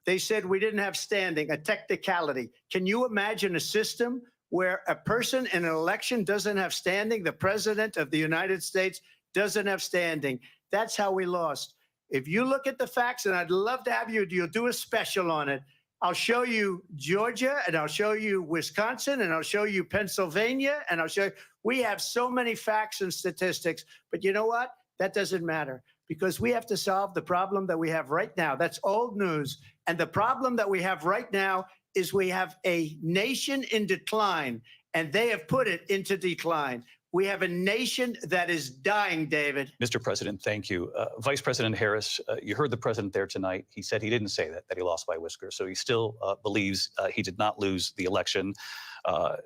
They said we didn't have standing, a technicality. Can you imagine a system where a person in an election doesn't have standing? The president of the United States doesn't have standing. That's how we lost. If you look at the facts, and I'd love to have you'll do a special on it. I'll show you Georgia, and I'll show you Wisconsin, and I'll show you Pennsylvania, and I'll show you. We have so many facts and statistics, but you know what? That doesn't matter, because we have to solve the problem that we have right now. That's old news. And the problem that we have right now is we have a nation in decline, and they have put it into decline. We have a nation that is dying, David. Mr. President, thank you. Vice President Harris, you heard the president there tonight. He said he didn't say that he lost by a whisker. So he still believes he did not lose the election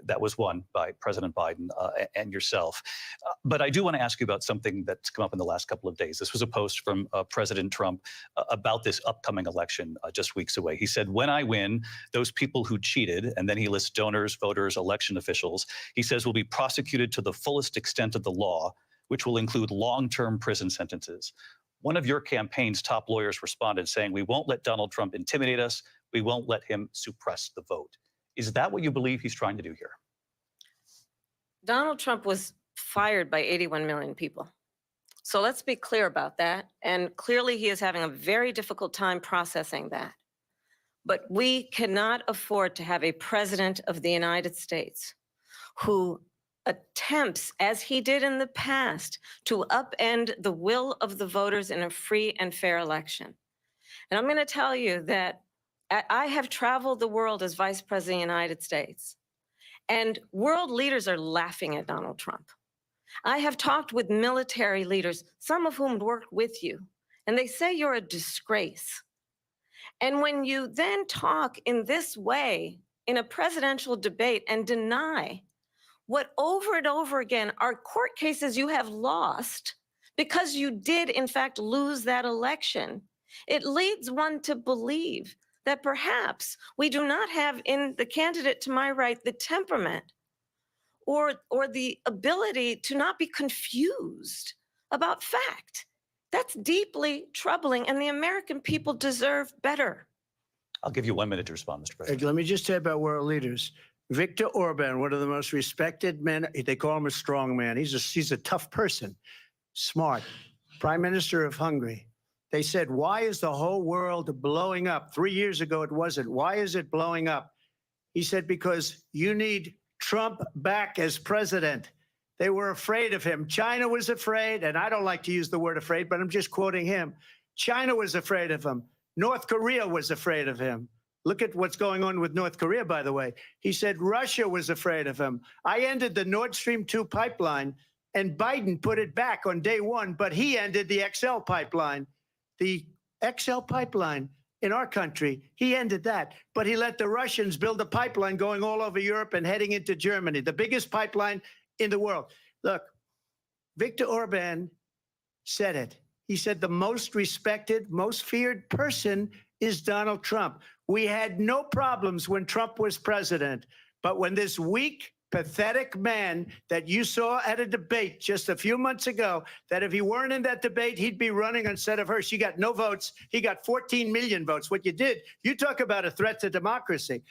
that was won by President Biden and yourself. But I do want to ask you about something that's come up in the last couple of days. This was a post from President Trump about this upcoming election just weeks away. He said, when I win, those people who cheated, and then he lists donors, voters, election officials, he says will be prosecuted to the fullest extent of the law, which will include long-term prison sentences. One of your campaign's top lawyers responded saying, we won't let Donald Trump intimidate us. We won't let him suppress the vote. Is that what you believe he's trying to do here? Donald Trump was fired by 81 million people. So let's be clear about that. And clearly he is having a very difficult time processing that. But we cannot afford to have a president of the United States who attempts, as he did in the past, to upend the will of the voters in a free and fair election. And I'm going to tell you that I have traveled the world as vice president of the United States, and world leaders are laughing at Donald Trump. I have talked with military leaders, some of whom worked with you, and they say you're a disgrace. And when you then talk in this way in a presidential debate and deny what over and over again are court cases you have lost because you did in fact lose that election, it leads one to believe that perhaps we do not have in the candidate to my right the temperament or the ability to not be confused about fact. That's deeply troubling, and the American people deserve better. I'll give you 1 minute to respond, Mr. President. Let me just say about world leaders. Viktor Orban, one of the most respected men, they call him a strong man. He's a tough person, smart, Prime Minister of Hungary. They said, why is the whole world blowing up? 3 years ago, it wasn't. Why is it blowing up? He said, because you need Trump back as president. They were afraid of him. China was afraid, and I don't like to use the word afraid, but I'm just quoting him. China was afraid of him. North Korea was afraid of him. Look at what's going on with North Korea, by the way. He said Russia was afraid of him. I ended the Nord Stream 2 pipeline, and Biden put it back on day one, but he ended the XL pipeline. The XL pipeline in our country, he ended that. But he let the Russians build a pipeline going all over Europe and heading into Germany, the biggest pipeline in the world. Look, Viktor Orban said it. He said the most respected, most feared person is Donald Trump. We had no problems when Trump was president, but when this weak, pathetic man that you saw at a debate just a few months ago, that if he weren't in that debate, he'd be running instead of her. She got no votes. He got 14 million votes. What you did, you talk about a threat to democracy.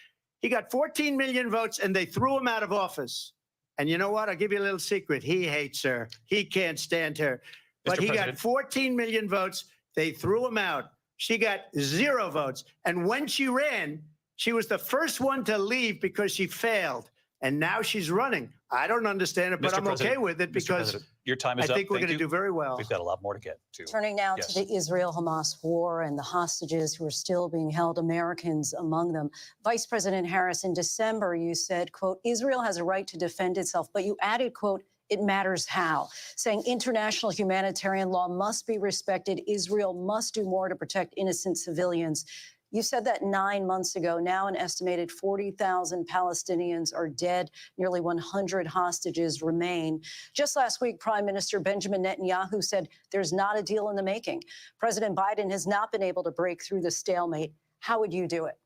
He got 14 million votes and they threw him out of office. And you know what? I'll give you a little secret. He hates her. He can't stand her. But he got 14 million votes. They threw him out. She got 0 votes. And when she ran, she was the first one to leave because she failed. And now she's running. I don't understand it, but I'm okay with it because your time is I up. think we're Thank going to you. do very well. We've got a lot more to get to. Turning now Yes. to the Israel-Hamas war and the hostages who are still being held, Americans among them. Vice President Harris, in December, you said, quote, Israel has a right to defend itself, but you added, quote, it matters how, saying international humanitarian law must be respected. Israel must do more to protect innocent civilians. You said that 9 months ago. Now an estimated 40,000 Palestinians are dead. Nearly 100 hostages remain. Just last week, Prime Minister Benjamin Netanyahu said there's not a deal in the making. President Biden has not been able to break through the stalemate. How would you do it?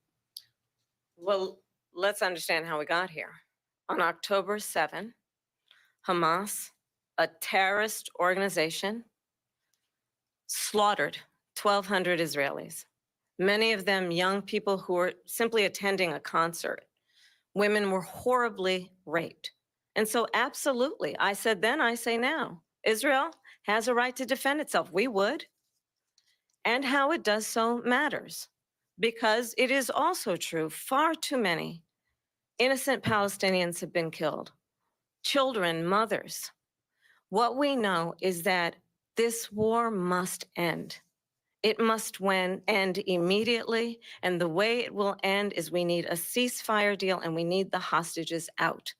Well, let's understand how we got here. On October 7, Hamas, a terrorist organization, slaughtered 1,200 Israelis. Many of them young people who were simply attending a concert. Women were horribly raped. And so absolutely, I said then, I say now, Israel has a right to defend itself. We would. And how it does so matters, because it is also true, far too many innocent Palestinians have been killed. Children, mothers. What we know is that this war must end. It must end immediately, and the way it will end is we need a ceasefire deal and we need the hostages out.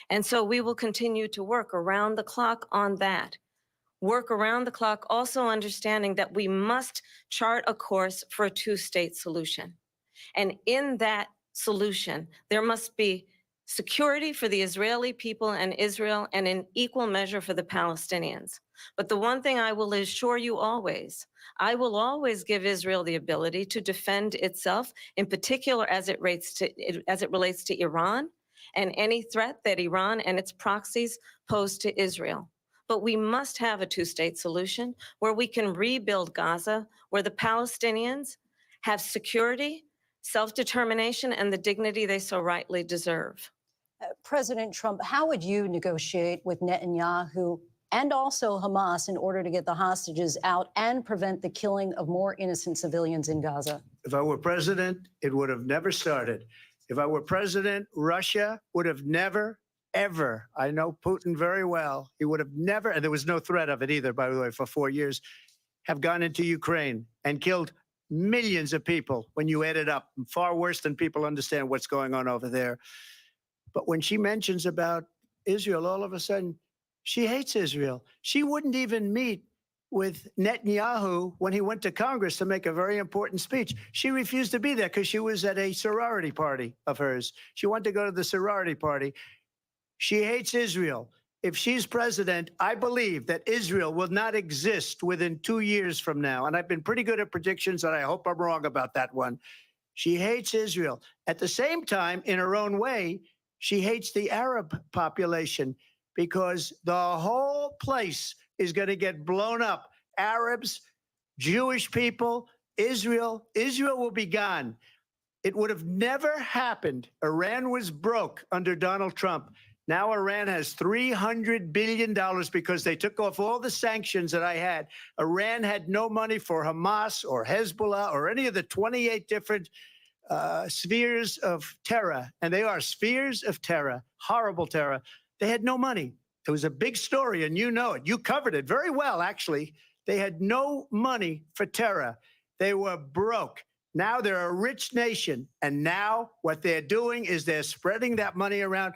And so we will continue to work around the clock on that. Work around the clock, also understanding that we must chart a course for a two-state solution. And in that solution, there must be security for the Israeli people and Israel, and in equal measure for the Palestinians. But the one thing I will assure you always, I will always give Israel the ability to defend itself, in particular as it relates to Iran and any threat that Iran and its proxies pose to Israel. But we must have a two-state solution where we can rebuild Gaza, where the Palestinians have security, self-determination, and the dignity they so rightly deserve. President Trump, how would you negotiate with Netanyahu and also Hamas in order to get the hostages out and prevent the killing of more innocent civilians in Gaza? If I were president, it would have never started. If I were president, Russia would have never, ever, I know Putin very well, he would have never, and there was no threat of it either, by the way, for 4 years, have gone into Ukraine and killed millions of people when you add it up, far worse than people understand what's going on over there. But when she mentions about Israel, all of a sudden, she hates Israel. She wouldn't even meet with Netanyahu when he went to Congress to make a very important speech. She refused to be there because she was at a sorority party of hers. She wanted to go to the sorority party. She hates Israel. If she's president, I believe that Israel will not exist within 2 years from now. And I've been pretty good at predictions, and I hope I'm wrong about that one. She hates Israel. At the same time, in her own way, she hates the Arab population because the whole place is going to get blown up. Arabs, Jewish people, Israel will be gone. It would have never happened. Iran was broke under Donald Trump. Now Iran has $300 billion because they took off all the sanctions that I had. Iran had no money for Hamas or Hezbollah or any of the 28 different spheres of terror. And they are spheres of terror, horrible terror. They had no money. It was a big story, and you know it. You covered it very well, actually. They had no money for terror. They were broke. Now they're a rich nation. And now what they're doing is they're spreading that money around.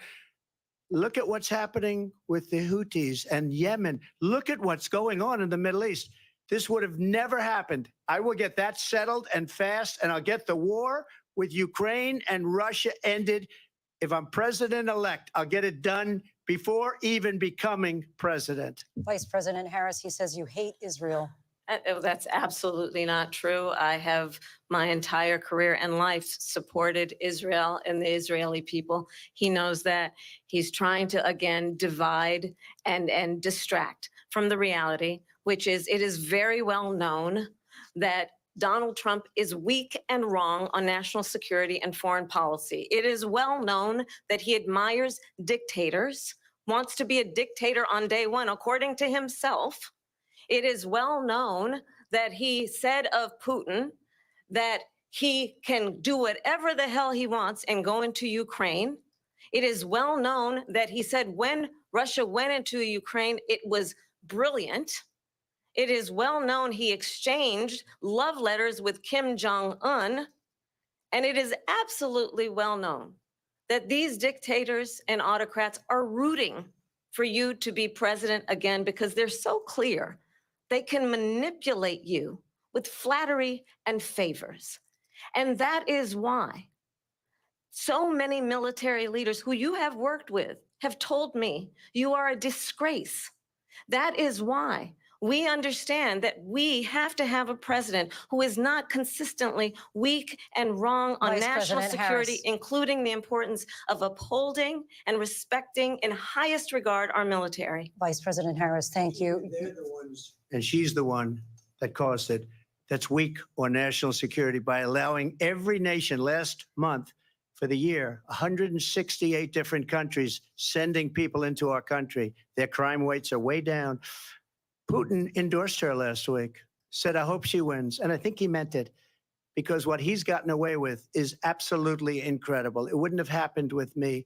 Look at what's happening with the Houthis and Yemen. Look at what's going on in the Middle East. This would have never happened. I will get that settled and fast, and I'll get the war with Ukraine and Russia ended. If I'm president-elect, I'll get it done before even becoming president. Vice President Harris, he says you hate Israel. That's absolutely not true. I have my entire career and life supported Israel and the Israeli people. He knows that. He's trying to, again, divide and distract from the reality, which is it is very well known that Donald Trump is weak and wrong on national security and foreign policy. It is well known that he admires dictators, wants to be a dictator on day one, according to himself. It is well known that he said of Putin that he can do whatever the hell he wants and go into Ukraine. It is well known that he said when Russia went into Ukraine, it was brilliant. It is well known he exchanged love letters with Kim Jong-un. And it is absolutely well known that these dictators and autocrats are rooting for you to be president again because they're so clear. They can manipulate you with flattery and favors. And that is why so many military leaders who you have worked with have told me you are a disgrace. That is why we understand that we have to have a president who is not consistently weak and wrong on Vice national President security, Harris. including the importance of upholding and respecting in highest regard our military. Vice President Harris, thank you. They're the ones, and she's the one that caused it, that's weak on national security by allowing every nation last month for the year, 168 different countries sending people into our country. Their crime rates are way down. Putin endorsed her last week, said, I hope she wins. And I think he meant it because what he's gotten away with is absolutely incredible. It wouldn't have happened with me.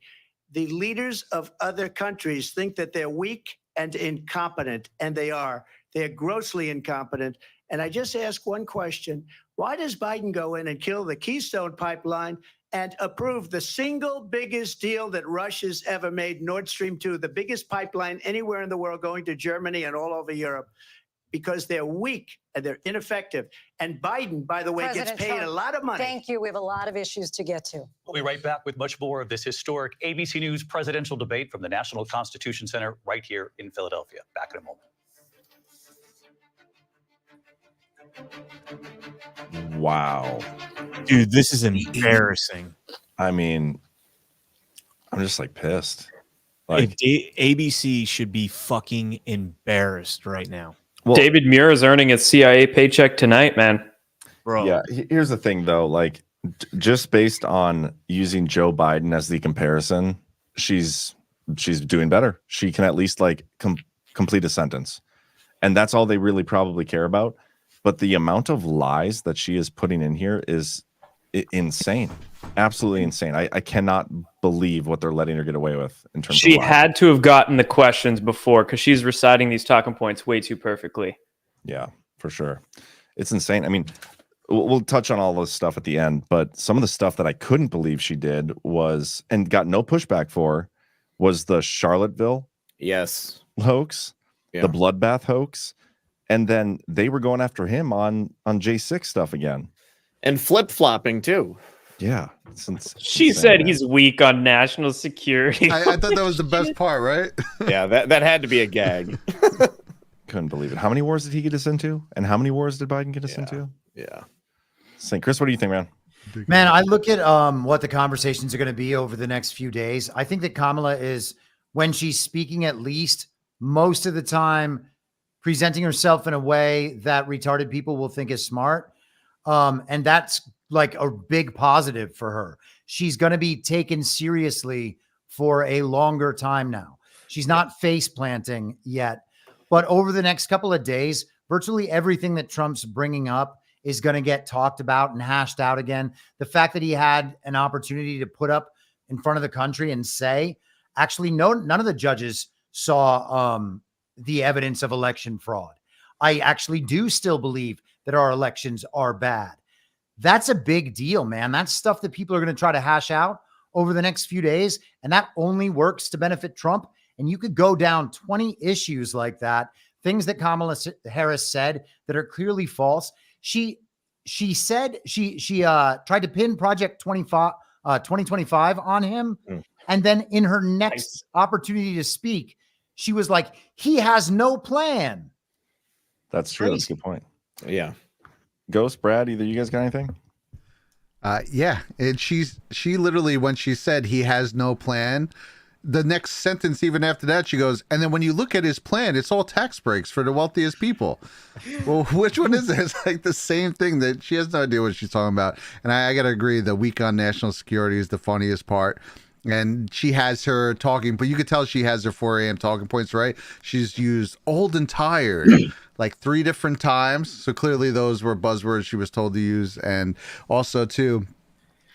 The leaders of other countries think that they're weak and incompetent, and they are. They're grossly incompetent. And I just ask one question. Why does Biden go in and kill the Keystone Pipeline and approve the single biggest deal that Russia's ever made, Nord Stream 2, the biggest pipeline anywhere in the world going to Germany and all over Europe? Because they're weak and they're ineffective. And Biden, by the way, President gets paid Trump, a lot of money. Thank you. We have a lot of issues to get to. We'll be right back with much more of this historic ABC News presidential debate from the National Constitution Center right here in Philadelphia. Back in a moment. Wow. Dude, this is embarrassing. I mean, I'm just like pissed. Like ABC should be fucking embarrassed right now. Well, David Muir is earning a CIA paycheck tonight, man. Bro. Yeah, here's the thing though, like just based on using Joe Biden as the comparison, she's doing better. She can at least like complete a sentence. And that's all they really probably care about. But the amount of lies that she is putting in here is insane. Absolutely insane. I cannot believe what they're letting her get away with in terms of She lies. had to have gotten the questions before because she's reciting these talking points way too perfectly. Yeah, for sure. It's insane. I mean, we'll touch on all this stuff at the end, but some of the stuff that I couldn't believe she did was, and got no pushback for, was the Charlottesville hoax, the bloodbath hoax. And then they were going after him on J6 stuff again. And flip-flopping too. Yeah. She said he's weak on national security. I thought that was the best part, right? Yeah, that had to be a gag. Couldn't believe it. How many wars did he get us into? And how many wars did Biden get us into? Yeah. St. Chris, what do you think, man? Man, I look at what the conversations are going to be over the next few days. I think that Kamala is, when she's speaking, at least most of the time, presenting herself in a way that retarded people will think is smart. And that's like a big positive for her. She's going to be taken seriously for a longer time now. She's not face planting yet, but over the next couple of days, virtually everything that Trump's bringing up is going to get talked about and hashed out again. The fact that he had an opportunity to put up in front of the country and say, actually, none of the judges saw the evidence of election fraud. I actually do still believe that our elections are bad. That's a big deal, man. That's stuff that people are going to try to hash out over the next few days. And that only works to benefit Trump. And you could go down 20 issues like that, things that Kamala Harris said that are clearly false. She said she tried to pin Project 2025 on him. And then in her next opportunity to speak, she was like, he has no plan. That's true. That's a good point. Yeah. Ghost, Brad, either you guys got anything? Yeah. And she literally, when she said he has no plan, the next sentence, even after that, she goes, and then when you look at his plan, it's all tax breaks for the wealthiest people. Well, which one is it? It's like the same thing that she has no idea what she's talking about. And I got to agree, the week on national security is the funniest part. And she has her talking, but you could tell she has her 4 a.m. talking points, right? She's used old and tired like 3 different times. So clearly those were buzzwords she was told to use. And also, too,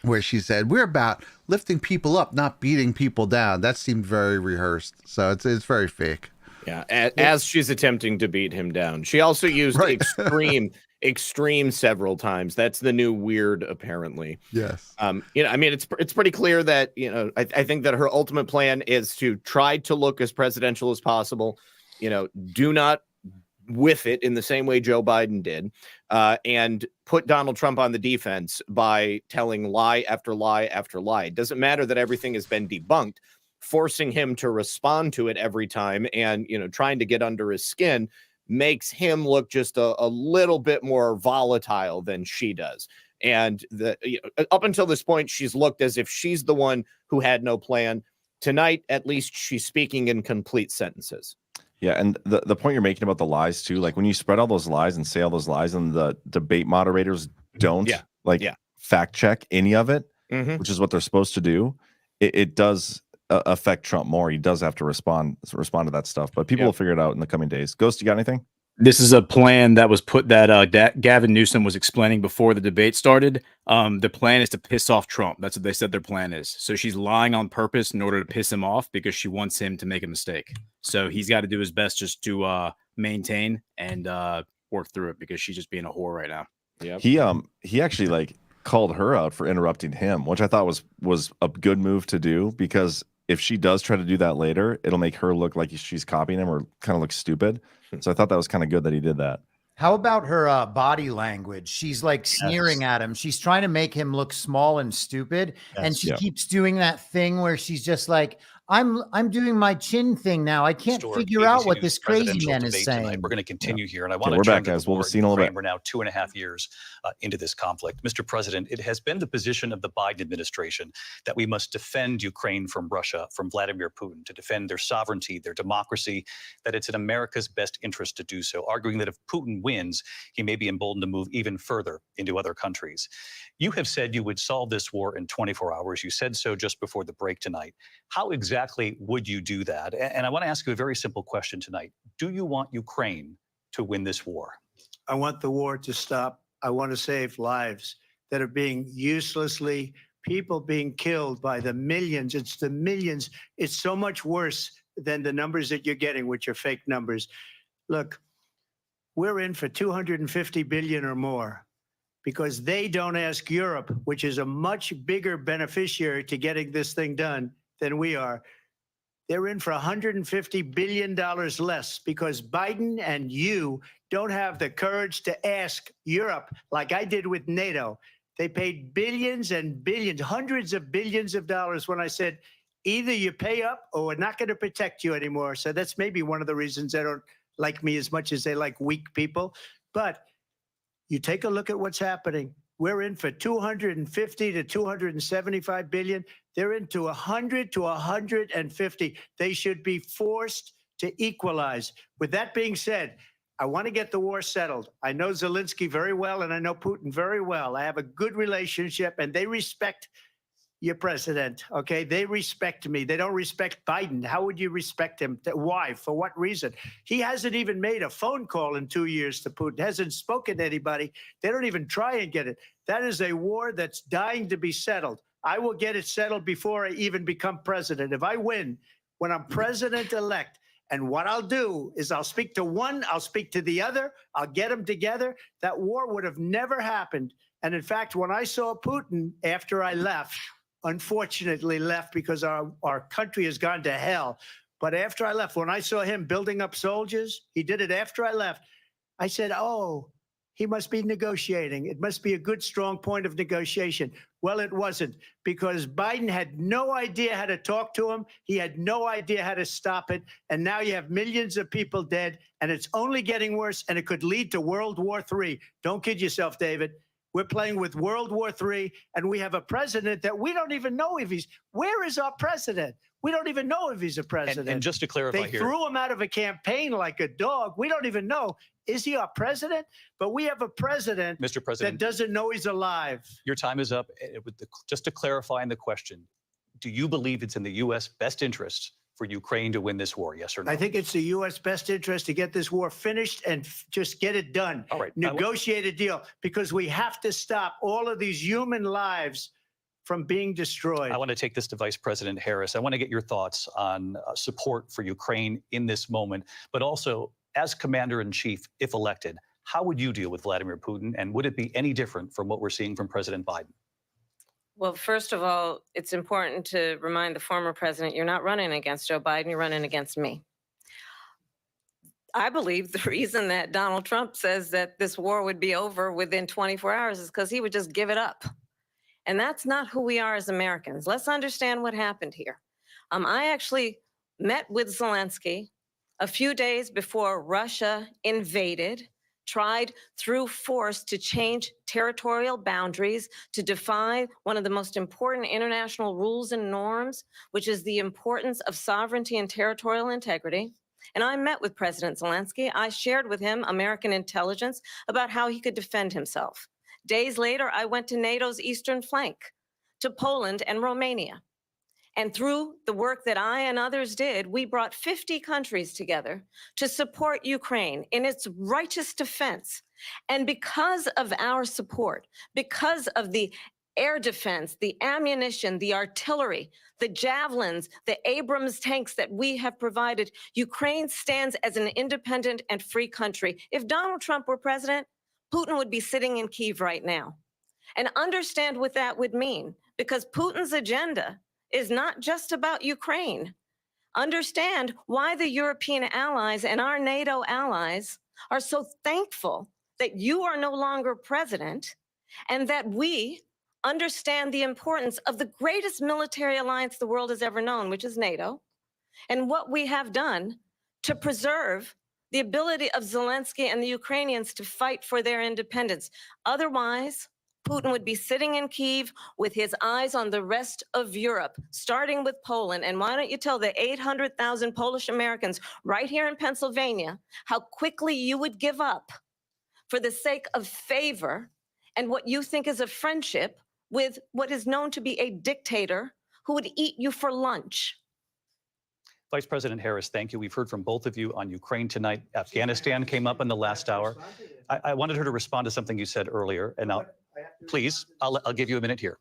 where she said, we're about lifting people up, not beating people down. That seemed very rehearsed. So it's very fake. Yeah, as she's attempting to beat him down. She also used extreme several times. That's the new weird, apparently. Yes. You know, I mean, it's pretty clear that, you know, I think that her ultimate plan is to try to look as presidential as possible. You know, do not whiff it in the same way Joe Biden did, and put Donald Trump on the defense by telling lie after lie after lie. It doesn't matter that everything has been debunked. Forcing him to respond to it every time and, you know, trying to get under his skin makes him look just a little bit more volatile than she does. And up until this point, she's looked as if she's the one who had no plan. Tonight, at least, she's speaking in complete sentences. Yeah, and the point you're making about the lies too, like when you spread all those lies and say all those lies, and the debate moderators don't fact check any of it, which is what they're supposed to do, it does affect Trump more. He does have to respond to that stuff, but people will figure it out in the coming days. Ghost, you got anything? This is a plan that was put that Gavin Newsom was explaining before the debate started. The plan is to piss off Trump. That's what they said their plan is. So she's lying on purpose in order to piss him off because she wants him to make a mistake. So he's got to do his best just to maintain and work through it because she's just being a whore right now. Yeah. He actually like called her out for interrupting him, which I thought was a good move to do, because if she does try to do that later, it'll make her look like she's copying him or kind of look stupid. So I thought that was kind of good that he did that. How about her body language? She's like sneering at him. She's trying to make him look small and stupid. And she keeps doing that thing where she's just like, I'm doing my chin thing now. I can't figure out what this crazy man is saying. Tonight. We're going to continue here, and I want to we're turn back, to guys. the We'll war see in a little Ukraine. bit. We're now 2.5 years into this conflict. Mr. President, it has been the position of the Biden administration that we must defend Ukraine from Russia, from Vladimir Putin, to defend their sovereignty, their democracy, that it's in America's best interest to do so, arguing that if Putin wins, he may be emboldened to move even further into other countries. You have said you would solve this war in 24 hours. You said so just before the break tonight. How exactly would you do that? And I want to ask you a very simple question tonight. Do you want Ukraine to win this war? I want the war to stop. I want to save lives that are being uselessly, people being killed by the millions. It's the millions. It's so much worse than the numbers that you're getting, which are fake numbers. Look, we're in for 250 billion or more because they don't ask Europe, which is a much bigger beneficiary to getting this thing done than we are. They're in for $150 billion less because Biden and you don't have the courage to ask Europe like I did with NATO. They paid billions and billions, hundreds of billions of dollars when I said, either you pay up or we're not going to protect you anymore. So that's maybe one of the reasons they don't like me as much as they like weak people. But you take a look at what's happening. We're in for 250 to 275 billion. They're into 100 to 150. They should be forced to equalize. With that being said, I want to get the war settled. I know Zelensky very well, and I know Putin very well. I have a good relationship, and they respect your president, okay? They respect me. They don't respect Biden. How would you respect him? Why? For what reason? He hasn't even made a phone call in 2 years to Putin, hasn't spoken to anybody. They don't even try and get it. That is a war that's dying to be settled. I will get it settled before I even become president. If I win, when I'm president-elect, and what I'll do is I'll speak to one, I'll speak to the other, I'll get them together. That war would have never happened. And in fact, when I saw Putin after I left, unfortunately left because our country has gone to hell. But after I left, when I saw him building up soldiers, he did it after I left. I said, oh, he must be negotiating. It must be a good, strong point of negotiation. Well, it wasn't, because Biden had no idea how to talk to him. He had no idea how to stop it. And now you have millions of people dead, and it's only getting worse, and it could lead to World War III. Don't kid yourself, David. We're playing with World War III, and we have a president that we don't even know if where is our president? We don't even know if he's a president. And just to clarify they here. threw him out of a campaign like a dog. We don't even know. Is he our president? But we have a president, Mr. President, that doesn't know he's alive. Your time is up. Just to clarify in the question, do you believe it's in the U.S. best interest for Ukraine to win this war, yes or no? I think it's the U.S. best interest to get this war finished and just get it done. All right. Negotiate a deal, because we have to stop all of these human lives from being destroyed. I want to take this to Vice President Harris. I want to get your thoughts on support for Ukraine in this moment, but also as Commander-in-Chief, if elected, how would you deal with Vladimir Putin, and would it be any different from what we're seeing from President Biden? Well, first of all, it's important to remind the former president, you're not running against Joe Biden, you're running against me. I believe the reason that Donald Trump says that this war would be over within 24 hours is because he would just give it up. And that's not who we are as Americans. Let's understand what happened here. I actually met with Zelensky a few days before Russia invaded, tried through force to change territorial boundaries, to defy one of the most important international rules and norms, which is the importance of sovereignty and territorial integrity. And I met with President Zelensky. I shared with him American intelligence about how he could defend himself. Days later, I went to NATO's eastern flank, to Poland and Romania. And through the work that I and others did, we brought 50 countries together to support Ukraine in its righteous defense. And because of our support, because of the air defense, the ammunition, the artillery, the javelins, the Abrams tanks that we have provided, Ukraine stands as an independent and free country. If Donald Trump were president, Putin would be sitting in Kyiv right now. And understand what that would mean, because Putin's agenda is not just about Ukraine. Understand why the European allies and our NATO allies are so thankful that you are no longer president, and that we understand the importance of the greatest military alliance the world has ever known, which is NATO, and what we have done to preserve the ability of Zelensky and the Ukrainians to fight for their independence. Otherwise, Putin would be sitting in Kyiv with his eyes on the rest of Europe, starting with Poland. And why don't you tell the 800,000 Polish Americans right here in Pennsylvania how quickly you would give up for the sake of favor and what you think is a friendship with what is known to be a dictator who would eat you for lunch. Vice President Harris, thank you. We've heard from both of you on Ukraine tonight. Afghanistan came up in the last hour. I wanted her to respond to something you said earlier, and please, I'll give you a minute here.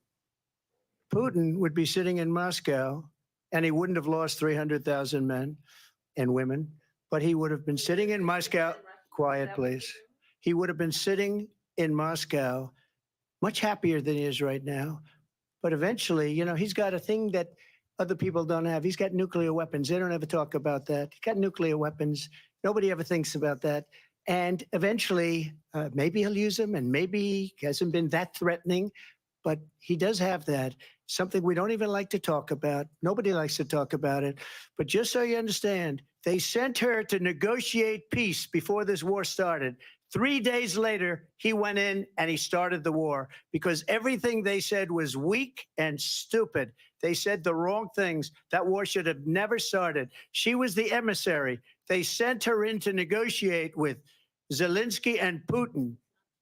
Putin would be sitting in Moscow, and he wouldn't have lost 300,000 men and women, but he would have been sitting in Moscow. Quiet, please. He would have been sitting in Moscow, much happier than he is right now. But eventually, you know, he's got a thing that other people don't have. He's got nuclear weapons. They don't ever talk about that. He's got nuclear weapons. Nobody ever thinks about that. And eventually, maybe he'll use them, and maybe he hasn't been that threatening, but he does have that. Something we don't even like to talk about. Nobody likes to talk about it. But just so you understand, they sent her to negotiate peace before this war started. 3 days later, he went in and he started the war, because everything they said was weak and stupid. They said the wrong things. That war should have never started. She was the emissary. They sent her in to negotiate with Zelensky and Putin,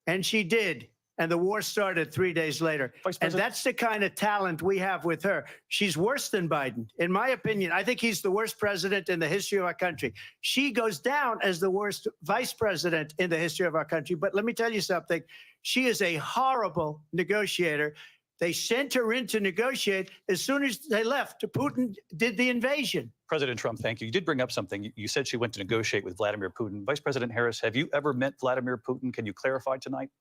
and she did. And the war started 3 days later. And that's the kind of talent we have with her. She's worse than Biden. In my opinion, I think he's the worst president in the history of our country. She goes down as the worst vice president in the history of our country. But let me tell you something. She is a horrible negotiator. They sent her in to negotiate. As soon as they left, Putin did the invasion. President Trump, thank you. You did bring up something. You said she went to negotiate with Vladimir Putin. Vice President Harris, have you ever met Vladimir Putin? Can you clarify tonight?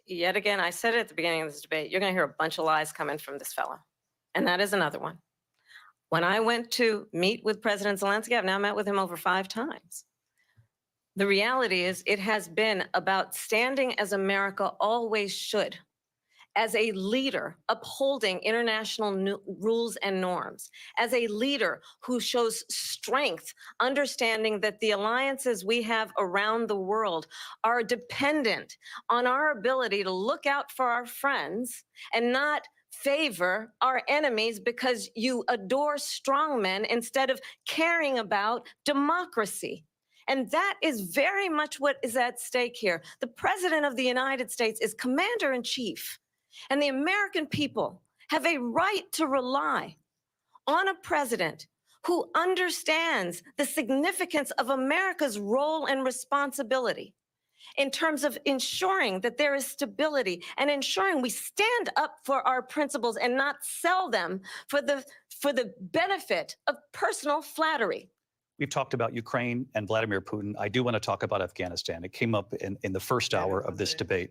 Yet again, I said it at the beginning of this debate, you're going to hear a bunch of lies coming from this fellow. And that is another one. When I went to meet with President Zelensky, I've now met with him over 5 times. The reality is it has been about standing as America always should, as a leader upholding international rules and norms, as a leader who shows strength, understanding that the alliances we have around the world are dependent on our ability to look out for our friends and not favor our enemies because you adore strongmen instead of caring about democracy. And that is very much what is at stake here. The President of the United States is commander-in-chief. And the American people have a right to rely on a president who understands the significance of America's role and responsibility in terms of ensuring that there is stability and ensuring we stand up for our principles and not sell them for the benefit of personal flattery. We've talked about Ukraine and Vladimir Putin. I do want to talk about Afghanistan. It came up in the first hour of this debate.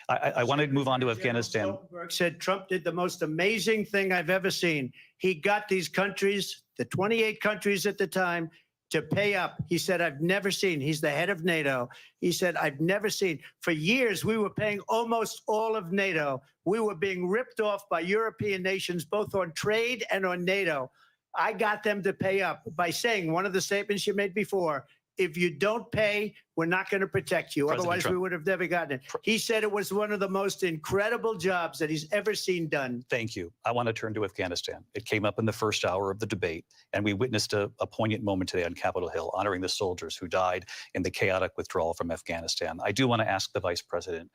I want to move on to Afghanistan. Stoltenberg said Trump did the most amazing thing I've ever seen. He got these countries, the 28 countries at the time, to pay up. He said, I've never seen. He's the head of NATO. He said, I've never seen. For years, we were paying almost all of NATO. We were being ripped off by European nations, both on trade and on NATO. I got them to pay up by saying one of the statements you made before, if you don't pay, we're not going to protect you. President Otherwise, Trump. we would have never gotten it. He said it was one of the most incredible jobs that he's ever seen done. Thank you. I want to turn to Afghanistan. It came up in the first hour of the debate, and we witnessed a poignant moment today on Capitol Hill, honoring the soldiers who died in the chaotic withdrawal from Afghanistan. I do want to ask the Vice President,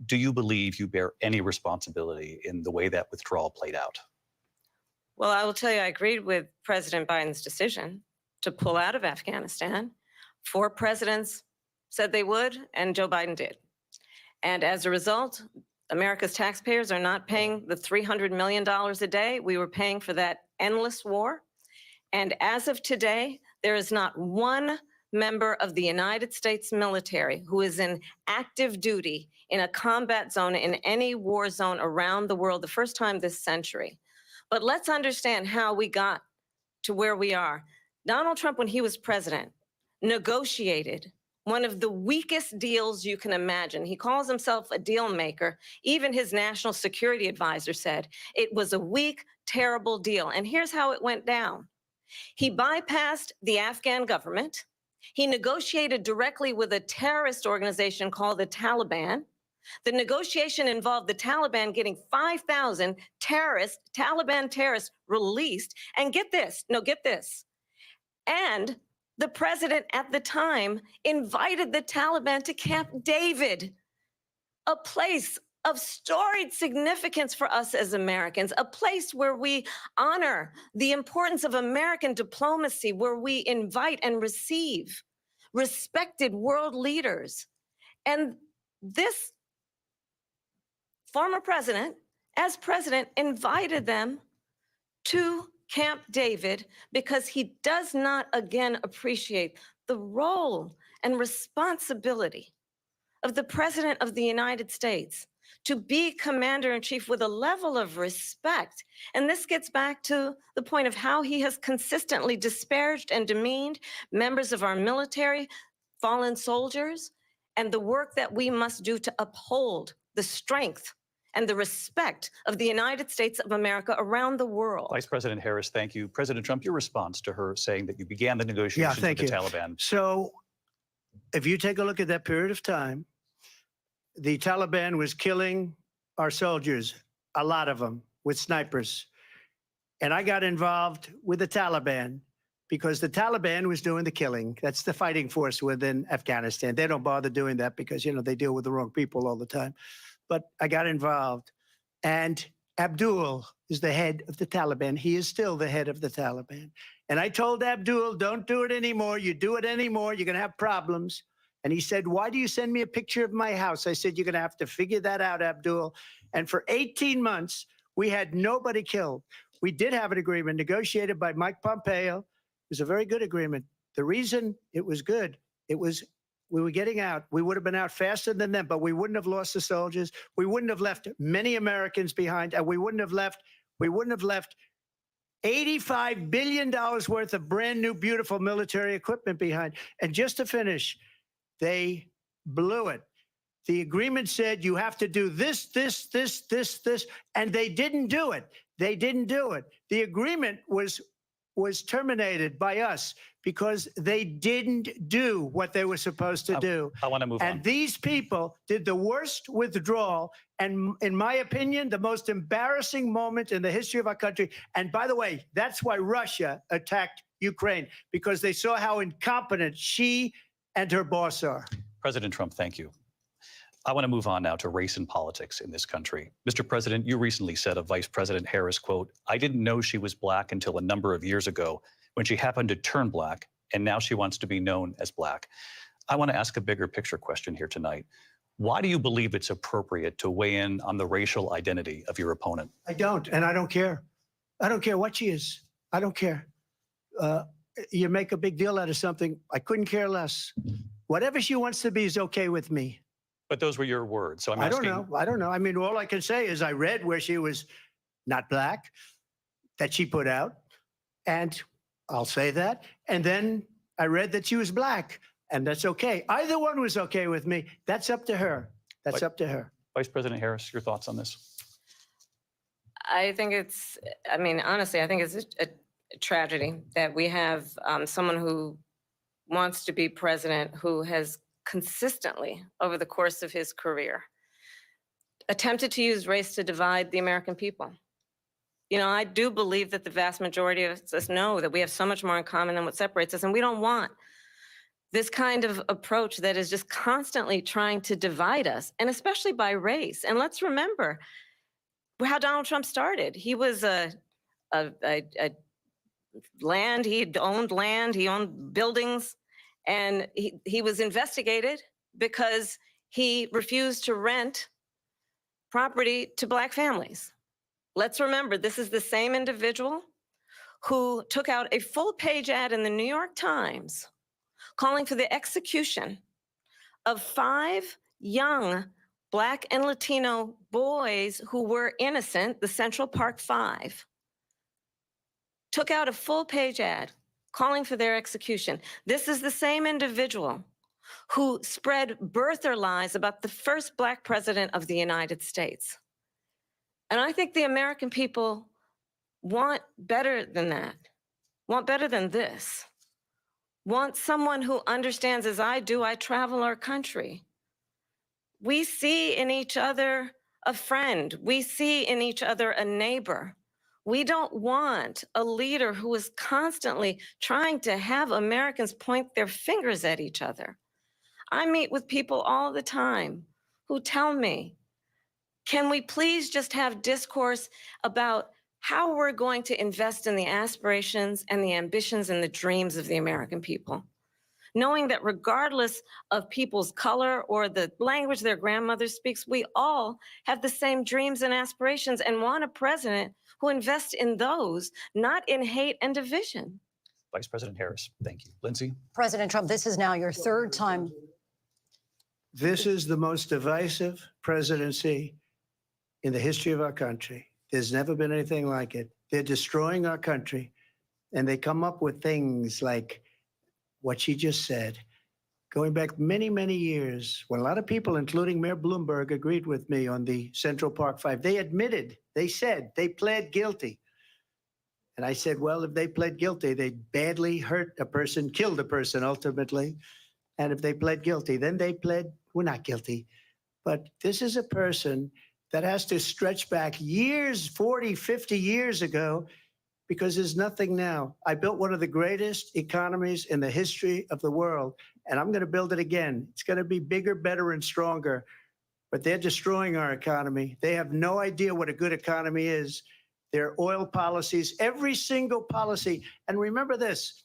do you believe you bear any responsibility in the way that withdrawal played out? Well, I will tell you, I agreed with President Biden's decision to pull out of Afghanistan. 4 presidents said they would, and Joe Biden did. And as a result, America's taxpayers are not paying the $300 million a day we were paying for that endless war. And as of today, there is not one member of the United States military who is in active duty in a combat zone in any war zone around the world, the first time this century. But let's understand how we got to where we are. Donald Trump, when he was president, negotiated one of the weakest deals you can imagine. He calls himself a deal maker. Even his national security advisor said it was a weak, terrible deal. And here's how it went down. He bypassed the Afghan government. He negotiated directly with a terrorist organization called the Taliban. The negotiation involved the Taliban getting 5,000 Taliban terrorists released. And get this, and the president at the time invited the Taliban to Camp David, a place of storied significance for us as Americans, a place where we honor the importance of American diplomacy, where we invite and receive respected world leaders. And this former president, as president, invited them to Camp David because he does not again appreciate the role and responsibility of the President of the United States to be commander-in-chief with a level of respect. And this gets back to the point of how he has consistently disparaged and demeaned members of our military, fallen soldiers, and the work that we must do to uphold the strength and the respect of the United States of America around the world. Vice President Harris, thank you. President Trump, your response to her saying that you began the negotiations with the Taliban. So if you take a look at that period of time, the Taliban was killing our soldiers, a lot of them, with snipers. And I got involved with the Taliban because the Taliban was doing the killing. That's the fighting force within Afghanistan. They don't bother doing that because, they deal with the wrong people all the time. But I got involved. And Abdul is the head of the Taliban. He is still the head of the Taliban. And I told Abdul, don't do it anymore. You do it anymore, you're going to have problems. And he said, why do you send me a picture of my house? I said, you're going to have to figure that out, Abdul. And for 18 months, we had nobody killed. We did have an agreement negotiated by Mike Pompeo. It was a very good agreement. The reason it was good, we were getting out. We would have been out faster than them, but we wouldn't have lost the soldiers. We wouldn't have left many Americans behind, and we wouldn't have left $85 billion worth of brand new, beautiful military equipment behind. And just to finish, they blew it. The agreement said you have to do this, and they didn't do it. They didn't do it. The agreement was terminated by us because they didn't do what they were supposed to do. I want to move on. And these people did the worst withdrawal, and in my opinion, the most embarrassing moment in the history of our country. And by the way, that's why Russia attacked Ukraine, because they saw how incompetent she and her boss are. President Trump, thank you. I want to move on now to race and politics in this country. Mr. President, you recently said of Vice President Harris, quote, I didn't know she was black until a number of years ago when she happened to turn black, and now she wants to be known as black. I want to ask a bigger picture question here tonight. Why do you believe it's appropriate to weigh in on the racial identity of your opponent? I don't, and I don't care. I don't care what she is. I don't care. You make a big deal out of something. I couldn't care less. Whatever she wants to be is okay with me. But those were your words. So I don't know. I mean, all I can say is I read where she was not black, that she put out, and I'll say that. And then I read that she was black, and that's okay. Either one was okay with me. That's up to her. That's up to her. Vice President Harris, your thoughts on this? I think honestly, I think it's a tragedy that we have someone who wants to be president who has consistently, over the course of his career, attempted to use race to divide the American people. I do believe that the vast majority of us know that we have so much more in common than what separates us, and we don't want this kind of approach that is just constantly trying to divide us, and especially by race. And let's remember how Donald Trump started. He was land, he owned buildings, and he was investigated because he refused to rent property to black families. Let's remember, this is the same individual who took out a full-page ad in the New York Times calling for the execution of 5 young Black and Latino boys who were innocent, the Central Park 5. Took out a full-page ad calling for their execution. This is the same individual who spread birther lies about the first Black president of the United States. And I think the American people want better than that, want better than this, want someone who understands, as I do, I travel our country. We see in each other a friend. We see in each other a neighbor. We don't want a leader who is constantly trying to have Americans point their fingers at each other. I meet with people all the time who tell me, can we please just have discourse about how we're going to invest in the aspirations and the ambitions and the dreams of the American people? Knowing that regardless of people's color or the language their grandmother speaks, we all have the same dreams and aspirations and want a president who invests in those, not in hate and division. Vice President Harris, thank you. Lindsay? President Trump, this is now your 3rd time. This is the most divisive presidency in the history of our country. There's never been anything like it. They're destroying our country, and they come up with things like what she just said, going back many, many years, when a lot of people, including Mayor Bloomberg, agreed with me on the Central Park 5. They admitted, they said, they pled guilty. And I said, well, if they pled guilty, they badly hurt a person, killed a person ultimately. And if they pled guilty, then they pled, we're not guilty. But this is a person that has to stretch back years, 40, 50 years ago, because there's nothing now. I built one of the greatest economies in the history of the world, and I'm going to build it again. It's going to be bigger, better, and stronger. But they're destroying our economy. They have no idea what a good economy is. Their oil policies, every single policy. And remember this,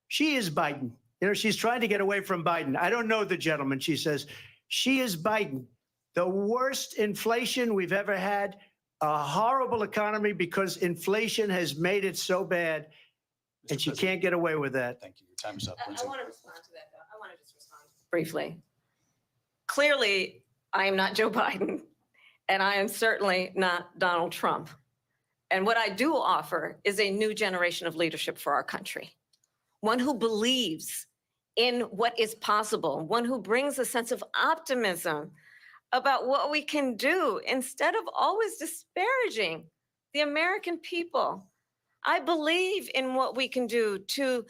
she is Biden. You know, she's trying to get away from Biden. I don't know the gentleman, she says. She is Biden. The worst inflation we've ever had, a horrible economy because inflation has made it so bad, and she can't get away with that. Thank you. Your time is up. I want to respond to that, though. I want to just respond briefly. Clearly, I am not Joe Biden, and I am certainly not Donald Trump. And what I do offer is a new generation of leadership for our country, one who believes in what is possible, one who brings a sense of optimism about what we can do instead of always disparaging the American people. I believe in what we can do to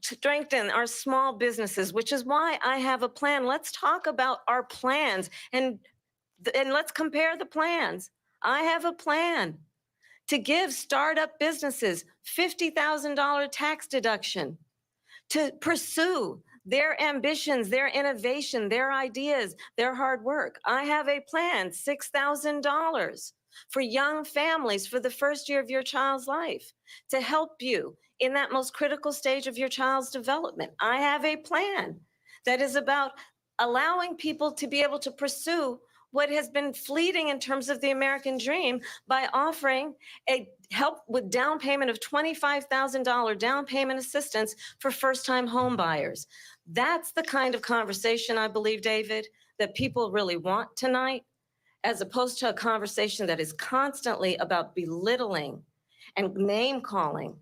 strengthen our small businesses, which is why I have a plan. Let's talk about our plans and let's compare the plans. I have a plan to give startup businesses $50,000 tax deduction to pursue their ambitions, their innovation, their ideas, their hard work. I have a plan, $6,000 for young families for the first year of your child's life to help you in that most critical stage of your child's development. I have a plan that is about allowing people to be able to pursue what has been fleeting in terms of the American dream by offering a help with down payment of $25,000 down payment assistance for first-time home buyers. That's the kind of conversation, I believe, David, that people really want tonight, as opposed to a conversation that is constantly about belittling and name-calling.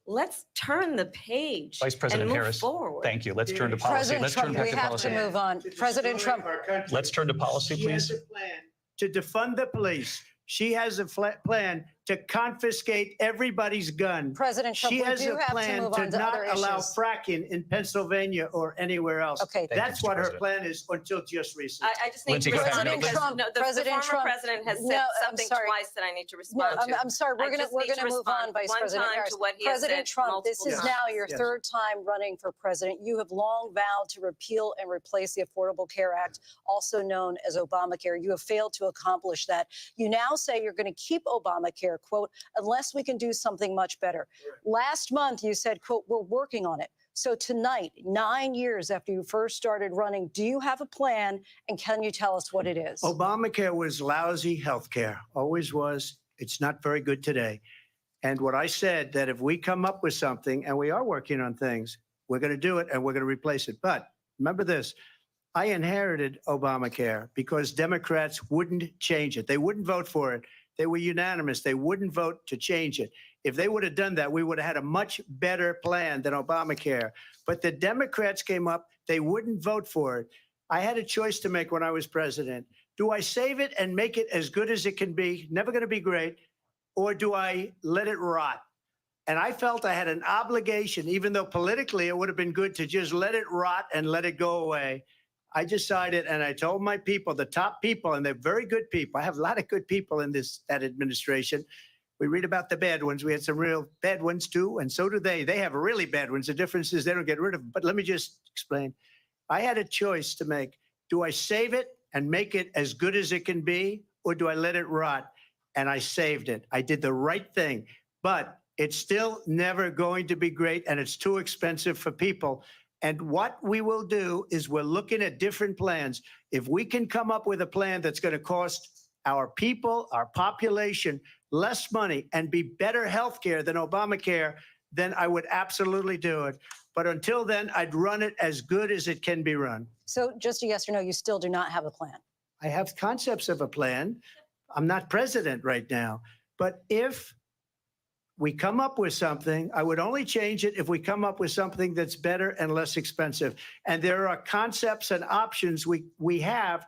Let's turn the page Vice President and move Harris, forward. thank you. Let's turn to policy. President Let's Trump, turn back we to have policy. to move on. President Trump. Let's turn to policy, She please. has a plan to defund the police. She has a plan to confiscate everybody's gun. President Trump, she we has do a have to plan move to on to not other allow issues. fracking in Pennsylvania or anywhere else. Okay. That's Thank you, what Mr. her plan is until just recently. I just need Lindsay, to go ahead. respond because Trump, the President former Trump, president has said no, I'm something sorry. twice that I need to No, respond to. I'm sorry. We're I gonna just need to move on, respond Vice one President time Harris. to what he has President said Trump, this is multiple now times. your Yes. third time running for president. You have long vowed to repeal and replace the Affordable Care Act, also known as Obamacare. You have failed to accomplish that. You now say you're going to keep Obamacare, quote, unless we can do something much better. Last month, you said, quote, we're working on it. So tonight, 9 years after you first started running, do you have a plan, and can you tell us what it is? Obamacare was lousy health care, always was. It's not very good today. And what I said, that if we come up with something, and we are working on things, we're going to do it and we're going to replace it. But remember this, I inherited Obamacare because Democrats wouldn't change it. They wouldn't vote for it. They were unanimous. They wouldn't vote to change it. If they would have done that, we would have had a much better plan than Obamacare. But the Democrats came up. They wouldn't vote for it. I had a choice to make when I was president. Do I save it and make it as good as it can be, never going to be great, or do I let it rot? And I felt I had an obligation, even though politically it would have been good to just let it rot and let it go away. I decided, and I told my people, the top people, and they're very good people. I have a lot of good people in that administration. We read about the bad ones. We had some real bad ones too, and so do they. They have really bad ones. The difference is they don't get rid of them. But let me just explain. I had a choice to make. Do I save it and make it as good as it can be, or do I let it rot? And I saved it. I did the right thing. But it's still never going to be great, and it's too expensive for people. And what we will do is we're looking at different plans. If we can come up with a plan that's going to cost our people, our population, less money and be better health care than Obamacare, then I would absolutely do it. But until then, I'd run it as good as it can be run. So just a yes or no, you still do not have a plan. I have concepts of a plan. I'm not president right now. But if we come up with something, I would only change it if we come up with something that's better and less expensive. And there are concepts and options we have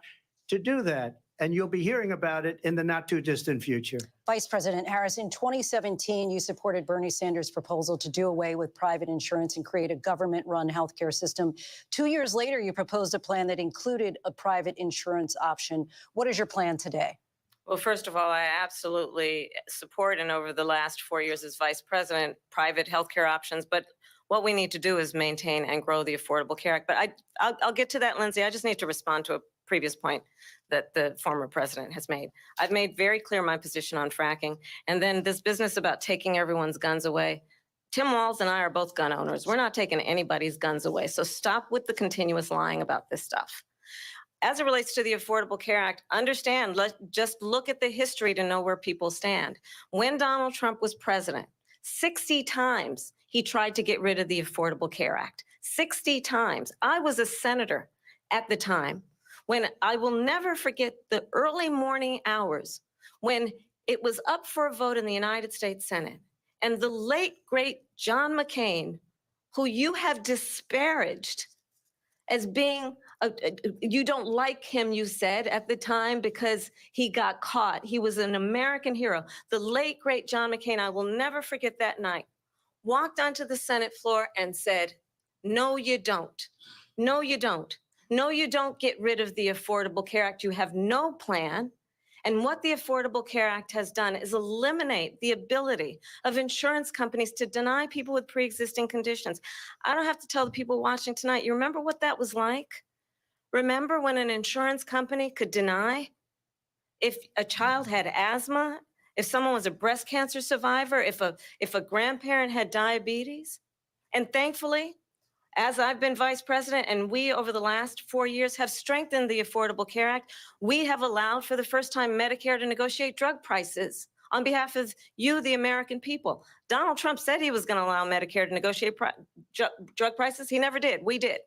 to do that. And you'll be hearing about it in the not too distant future. Vice President Harris, in 2017, you supported Bernie Sanders' proposal to do away with private insurance and create a government-run healthcare system. 2 years later, you proposed a plan that included a private insurance option. What is your plan today? Well, first of all, I absolutely support, and over the last 4 years as vice president, private healthcare options. But what we need to do is maintain and grow the Affordable Care Act. But I'll get to that, Lindsay. I just need to respond to a previous point that the former president has made. I've made very clear my position on fracking. And then this business about taking everyone's guns away. Tim Walz and I are both gun owners. We're not taking anybody's guns away. So stop with the continuous lying about this stuff. As it relates to the Affordable Care Act, understand, just look at the history to know where people stand. When Donald Trump was president, 60 times he tried to get rid of the Affordable Care Act. 60 times. I was a senator at the time when I will never forget the early morning hours when it was up for a vote in the United States Senate. And the late, great John McCain, who you have disparaged as being, you don't like him, you said at the time, because he got caught. He was an American hero. The late, great John McCain, I will never forget that night, walked onto the Senate floor and said, no, you don't. No, you don't. No, you don't get rid of the Affordable Care Act. You have no plan. And what the Affordable Care Act has done is eliminate the ability of insurance companies to deny people with pre-existing conditions. I don't have to tell the people watching tonight, you remember what that was like? Remember when an insurance company could deny if a child had asthma, if someone was a breast cancer survivor, if a grandparent had diabetes? And thankfully, as I've been vice president and we over the last 4 years have strengthened the Affordable Care Act, we have allowed for the first time Medicare to negotiate drug prices on behalf of you, the American people. Donald Trump said he was going to allow Medicare to negotiate drug prices. He never did. We did.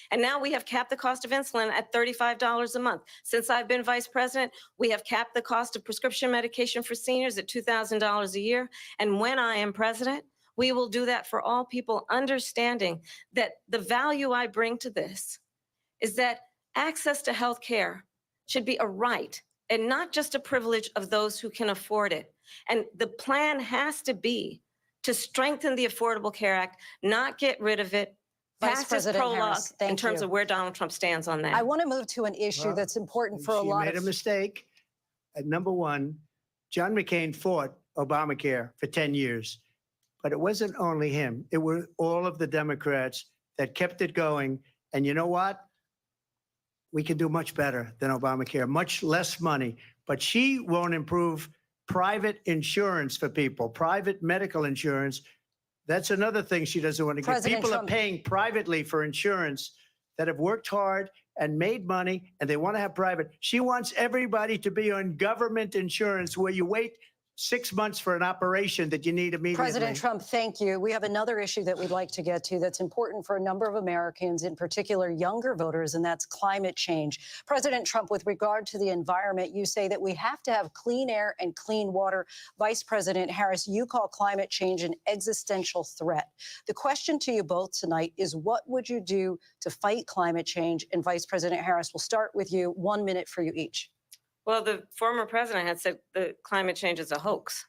And now we have capped the cost of insulin at $35 a month. Since I've been vice president, we have capped the cost of prescription medication for seniors at $2,000 a year. And when I am president, we will do that for all people, understanding that the value I bring to this is that access to health care should be a right and not just a privilege of those who can afford it. And the plan has to be to strengthen the Affordable Care Act, not get rid of it. Vice Fastest President prologue Harris, thank in terms you. of where Donald Trump stands on that. I want to move to an issue that's important for a lot She made of a mistake. At number one, John McCain fought Obamacare for 10 years. But it wasn't only him. It were all of the Democrats that kept it going. And you know what? We can do much better than Obamacare, much less money. But she won't improve private insurance for people, private medical insurance. That's another thing she doesn't want to get. President People Trump- are paying privately for insurance that have worked hard and made money, and they want to have private. She wants everybody to be on government insurance where you wait 6 months for an operation that you need immediately. President Trump, thank you. We have another issue that we'd like to get to that's important for a number of Americans, in particular younger voters, and that's climate change. President Trump, with regard to the environment, you say that we have to have clean air and clean water. Vice President Harris, you call climate change an existential threat. The question to you both tonight is, what would you do to fight climate change? And Vice President Harris, we'll start with you. 1 minute for you each. Well, the former president had said that climate change is a hoax.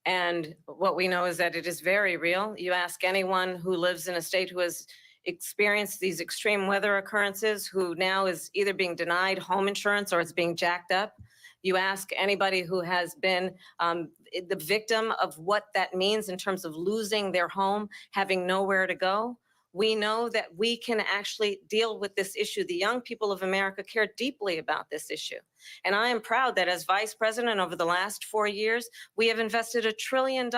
And what we know is that it is very real. You ask anyone who lives in a state who has experienced these extreme weather occurrences, who now is either being denied home insurance or it's being jacked up. You ask anybody who has been the victim of what that means in terms of losing their home, having nowhere to go. We know that we can actually deal with this issue. The young people of America care deeply about this issue. And I am proud that as vice president over the last 4 years, we have invested $1 trillion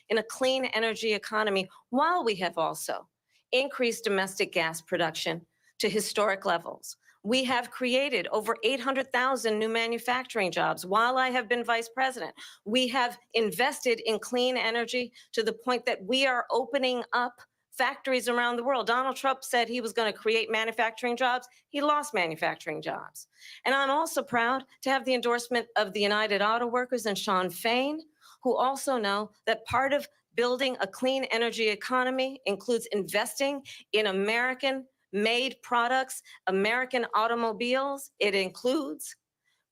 in a clean energy economy, while we have also increased domestic gas production to historic levels. We have created over 800,000 new manufacturing jobs while I have been vice president. We have invested in clean energy to the point that we are opening up factories around the world. Donald Trump said he was going to create manufacturing jobs. He lost manufacturing jobs. And I'm also proud to have the endorsement of the United Auto Workers and Sean Fain, who also know that part of building a clean energy economy includes investing in American-made products, American automobiles. It includes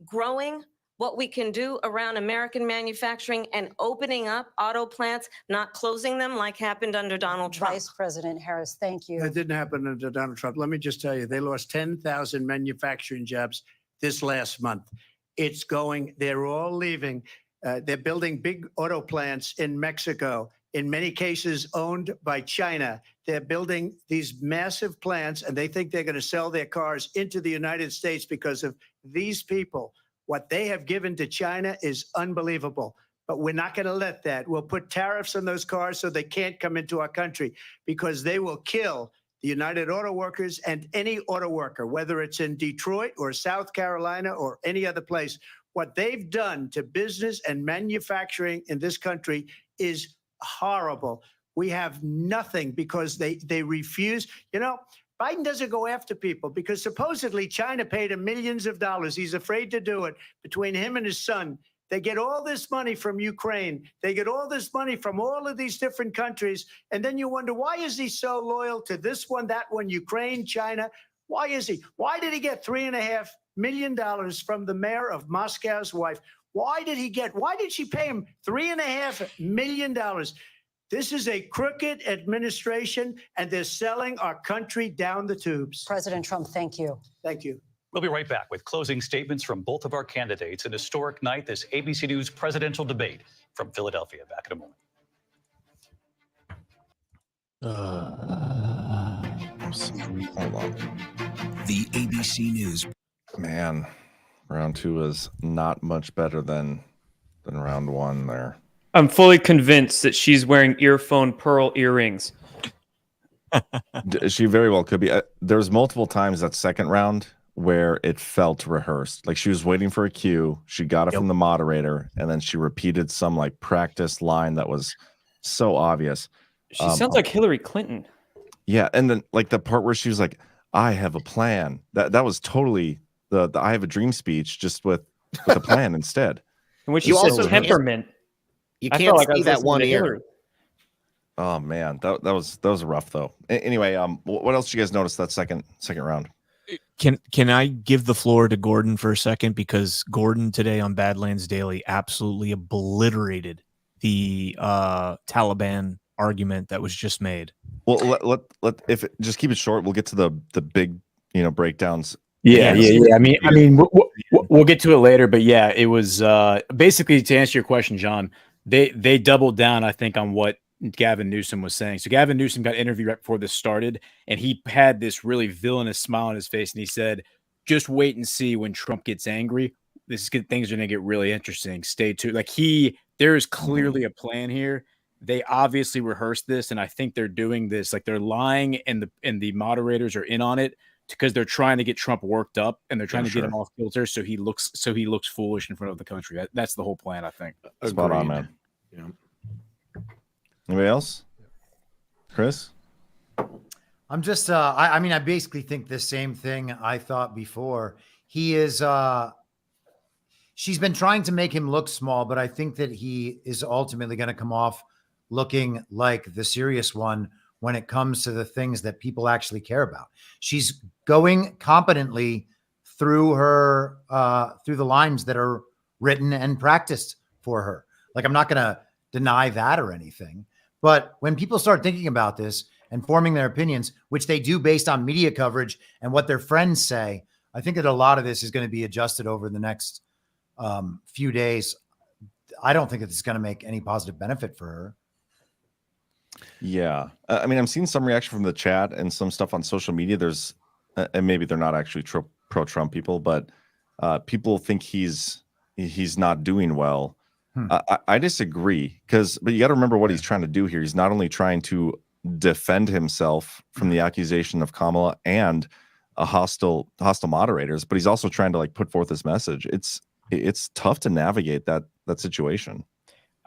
growing what we can do around American manufacturing and opening up auto plants, not closing them like happened under Donald Trump. Vice President Harris, thank you. That didn't happen under Donald Trump. Let me just tell you, they lost 10,000 manufacturing jobs this last month. It's going, they're all leaving. They're building big auto plants in Mexico, in many cases owned by China. They're building these massive plants, and they think they're going to sell their cars into the United States because of these people. What they have given to China is unbelievable. But we're not going to let that. We'll put tariffs on those cars so they can't come into our country, because they will kill the United Auto Workers and any auto worker, whether it's in Detroit or South Carolina or any other place. What they've done to business and manufacturing in this country is horrible. We have nothing because they refuse. You know, Biden doesn't go after people because supposedly China paid him millions of dollars. He's afraid to do it. Between him and his son, they get all this money from Ukraine. They get all this money from all of these different countries. And then you wonder, why is he so loyal to this one, that one, Ukraine, China? Why is he? Why did he get $3.5 million from the mayor of Moscow's wife? Why did she pay him $3.5 million? This is a crooked administration, and they're selling our country down the tubes. President Trump, thank you. Thank you. We'll be right back with closing statements from both of our candidates. An historic night, this ABC News presidential debate from Philadelphia. Back in a moment. Hold on. The ABC News. Man, round 2 is not much better than round 1 there. I'm fully convinced that she's wearing earphone pearl earrings. She very well could be. There's multiple times that second round where it felt rehearsed. Like she was waiting for a cue. She got it from the moderator, and then she repeated some like practice line that was so obvious. She sounds like Hillary Clinton. Yeah, and then like the part where she was like, "I have a plan." That was totally the "I have a dream" speech, just with a plan instead. And when she said temperament, you can't see that one ear. Oh man, that was rough though. Anyway, what else did you guys notice that second round? Can I give the floor to Gordon for a second, because Gordon today on Badlands Daily absolutely obliterated the Taliban argument that was just made. Well, let just keep it short. We'll get to the big breakdowns. Yeah. I mean, we'll get to it later, but yeah, it was basically, to answer your question, John. They doubled down, I think, on what Gavin Newsom was saying. So Gavin Newsom got interviewed right before this started, and he had this really villainous smile on his face, and he said, "Just wait and see when Trump gets angry. Things are going to get really interesting. Stay tuned." Like there is clearly a plan here. They obviously rehearsed this, and I think they're doing this. Like they're lying, and the moderators are in on it because they're trying to get Trump worked up, and they're trying to get him off filter so he looks foolish in front of the country. That's the whole plan, I think. Spot on, man. Yeah. Anybody else? Chris? I'm just I mean, I basically think the same thing I thought before. He is she's been trying to make him look small, but I think that he is ultimately going to come off looking like the serious one when it comes to the things that people actually care about. She's going competently through her through the lines that are written and practiced for her. Like, I'm not going to deny that or anything. But when people start thinking about this and forming their opinions, which they do based on media coverage and what their friends say, I think that a lot of this is going to be adjusted over the next few days. I don't think it's going to make any positive benefit for her. Yeah. I mean, I'm seeing some reaction from the chat and some stuff on social media. There's, and maybe they're not actually pro-Trump people, but people think he's not doing well. I disagree, but you got to remember what he's trying to do here. He's not only trying to defend himself from the accusation of Kamala and hostile moderators, but he's also trying to like put forth this message. It's tough to navigate that situation.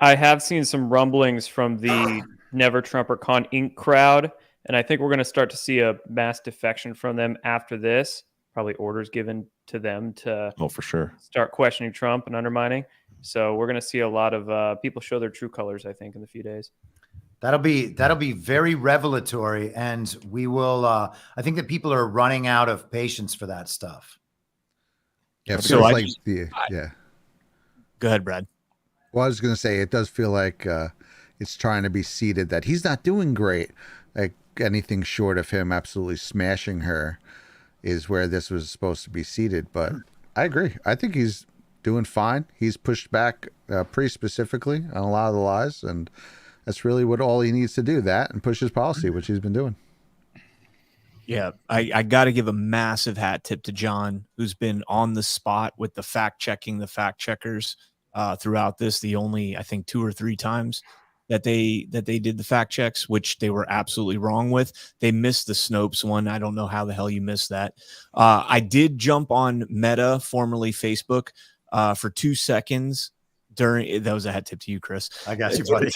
I have seen some rumblings from the Never Trump or Con Inc. crowd, and I think we're going to start to see a mass defection from them after this. Probably orders given to them to for sure start questioning Trump and undermining. So we're going to see a lot of people show their true colors, I think, in the few days. That'll be very revelatory, and we will. I think that people are running out of patience for that stuff. Yeah, So Go ahead, Brad. Well, I was going to say it does feel like it's trying to be seeded that he's not doing great. Like anything short of him absolutely smashing her is where this was supposed to be seeded. But I agree. I think he's doing fine. He's pushed back pretty specifically on a lot of the lies, and that's really what all he needs to do, that and push his policy, which he's been doing. Yeah, I got to give a massive hat tip to John, who's been on the spot with the fact checking, the fact checkers throughout this. The only, I think, 2 or 3 times that they did the fact checks, which they were absolutely wrong with. They missed the Snopes one. I don't know how the hell you missed that. I did jump on Meta, formerly Facebook, for 2 seconds during. That was a hat tip to you, Chris. I got you, buddy.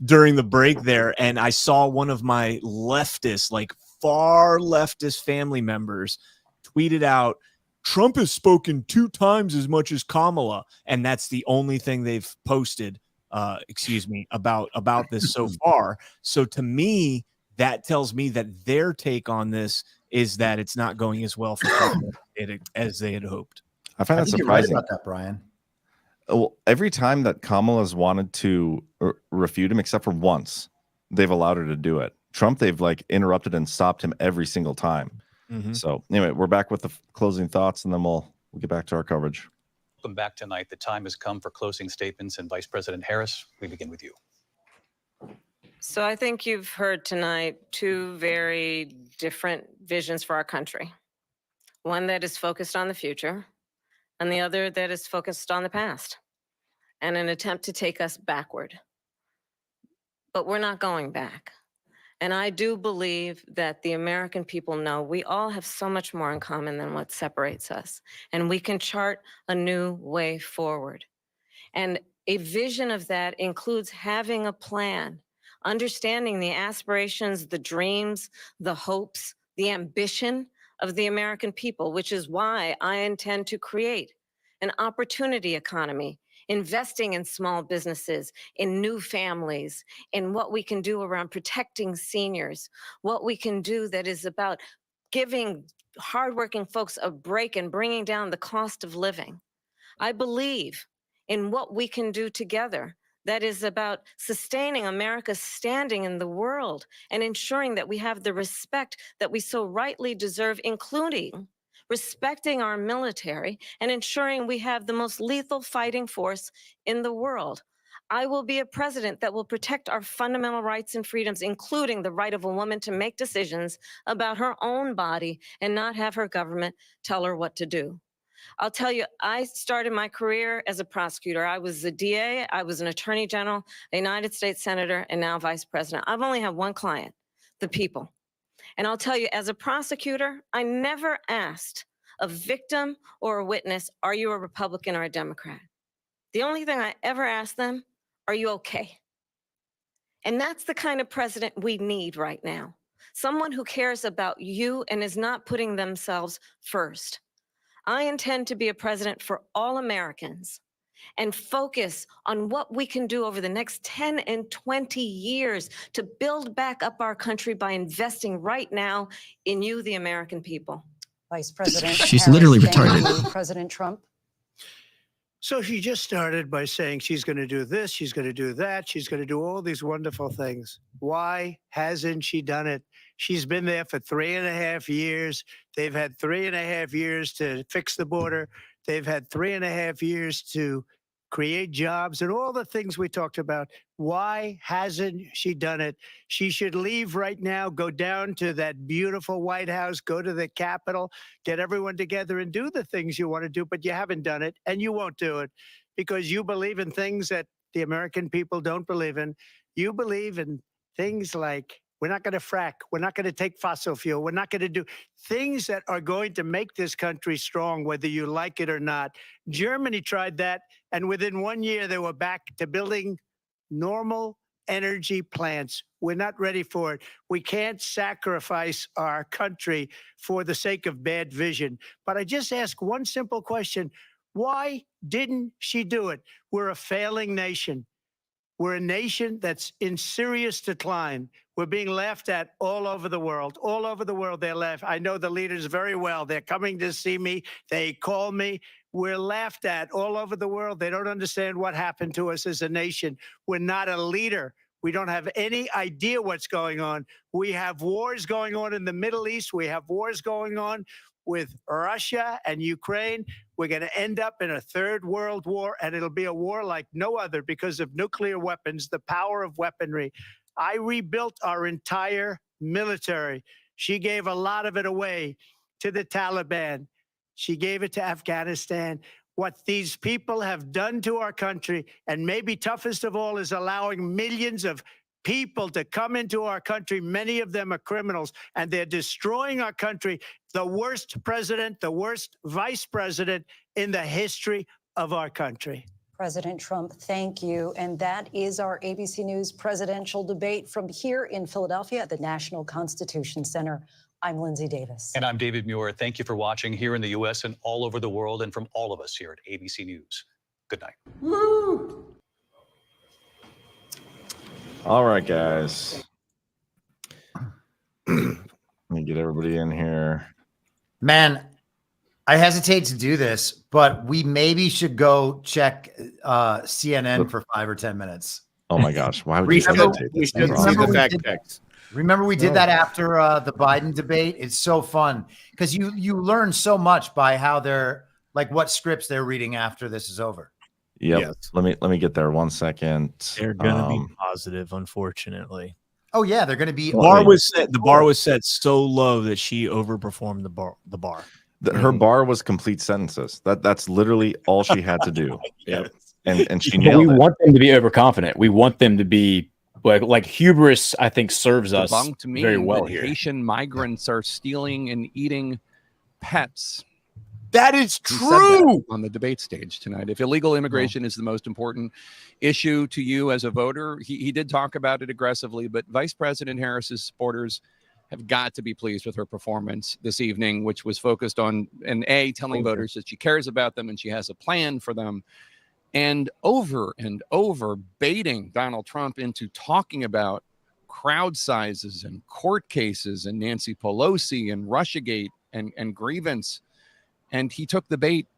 During the break there, and I saw one of my leftist, like far leftist family members tweeted out, Trump has spoken 2 times as much as Kamala, and that's the only thing they've posted about this so far. So to me, that tells me that their take on this is that it's not going as well for Kamala as they had hoped. I find that think you're right surprising about that, Brian. Well, every time that Kamala's wanted to refute him, except for once, they've allowed her to do it. Trump, they've like interrupted and stopped him every single time. So anyway, we're back with the closing thoughts, and then we'll get back to our coverage. Welcome back tonight. The time has come for closing statements, and Vice President Harris, we begin with you. So I think you've heard tonight 2 very different visions for our country. One that is focused on the future, and the other that is focused on the past, and an attempt to take us backward. But we're not going back. And I do believe that the American people know we all have so much more in common than what separates us, and we can chart a new way forward. And a vision of that includes having a plan, understanding the aspirations, the dreams, the hopes, the ambition of the American people, which is why I intend to create an opportunity economy, investing in small businesses, in new families, in what we can do around protecting seniors, what we can do that is about giving hardworking folks a break and bringing down the cost of living. I believe in what we can do together that is about sustaining America's standing in the world and ensuring that we have the respect that we so rightly deserve, including respecting our military and ensuring we have the most lethal fighting force in the world. I will be a president that will protect our fundamental rights and freedoms, including the right of a woman to make decisions about her own body and not have her government tell her what to do. I'll tell you, I started my career as a prosecutor. I was a DA, I was an attorney general, a United States senator, and now vice president. I've only had one client, the people. And I'll tell you, as a prosecutor, I never asked a victim or a witness, are you a Republican or a Democrat? The only thing I ever asked them, are you okay? And that's the kind of president we need right now. Someone who cares about you and is not putting themselves first. I intend to be a president for all Americans and focus on what we can do over the next 10 and 20 years to build back up our country by investing right now in you, the American people. Vice President She's Harris, literally thank retarded. you, President Trump. So she just started by saying she's going to do this, she's going to do that, she's going to do all these wonderful things. Why hasn't she done it? She's been there for 3.5 years. They've had 3.5 years to fix the border. They've had 3.5 years to create jobs and all the things we talked about. Why hasn't she done it? She should leave right now, go down to that beautiful White House, go to the Capitol, get everyone together and do the things you want to do, but you haven't done it and you won't do it because you believe in things that the American people don't believe in. You believe in things like we're not going to frack. We're not going to take fossil fuel. We're not going to do things that are going to make this country strong, whether you like it or not. Germany tried that, and within 1 year, they were back to building normal energy plants. We're not ready for it. We can't sacrifice our country for the sake of bad vision. But I just ask one simple question. Why didn't she do it? We're a failing nation. We're a nation that's in serious decline. We're being laughed at all over the world. All over the world, they're laughed. I know the leaders very well. They're coming to see me. They call me. We're laughed at all over the world. They don't understand what happened to us as a nation. We're not a leader. We don't have any idea what's going on. We have wars going on in the Middle East. We have wars going on with Russia and Ukraine. We're going to end up in a third world war, and it'll be a war like no other because of nuclear weapons, the power of weaponry. I rebuilt our entire military. She gave a lot of it away to the Taliban. She gave it to Afghanistan. What these people have done to our country, and maybe toughest of all, is allowing millions of people to come into our country. Many of them are criminals, and they're destroying our country. The worst president, the worst vice president in the history of our country. President Trump, thank you. And that is our ABC News presidential debate from here in Philadelphia at the National Constitution Center. I'm Lindsay Davis. And I'm David Muir. Thank you for watching here in the U.S. and all over the world, and from all of us here at ABC News. Good night. Woo! All right, guys. Let me get everybody in here. Man, I hesitate to do this, but we maybe should go check CNN for 5 or 10 minutes. Oh my gosh, why would you hesitate? We should see the fact checks. Remember we did that after the Biden debate? It's so fun because you learn so much by how they're like what scripts they're reading after this is over. Yep. Yes. Let me get there 1 second. They're gonna be positive, unfortunately. Oh yeah, they're gonna be. The bar was set so low that she overperformed the bar. Her bar was complete sentences. That's literally all she had to do. Yep. And she But nailed we it. want them to be overconfident. We want them to be like hubris. I think serves us Debunked me very well that here. Haitian migrants are stealing and eating pets. That is He said true. that on the debate stage tonight. If illegal immigration is the most important issue to you as a voter, he did talk about it aggressively, but Vice President Harris's supporters have got to be pleased with her performance this evening, which was focused on telling voters that she cares about them and she has a plan for them, and over baiting Donald Trump into talking about crowd sizes and court cases and Nancy Pelosi and Russiagate and grievance. And he took the bait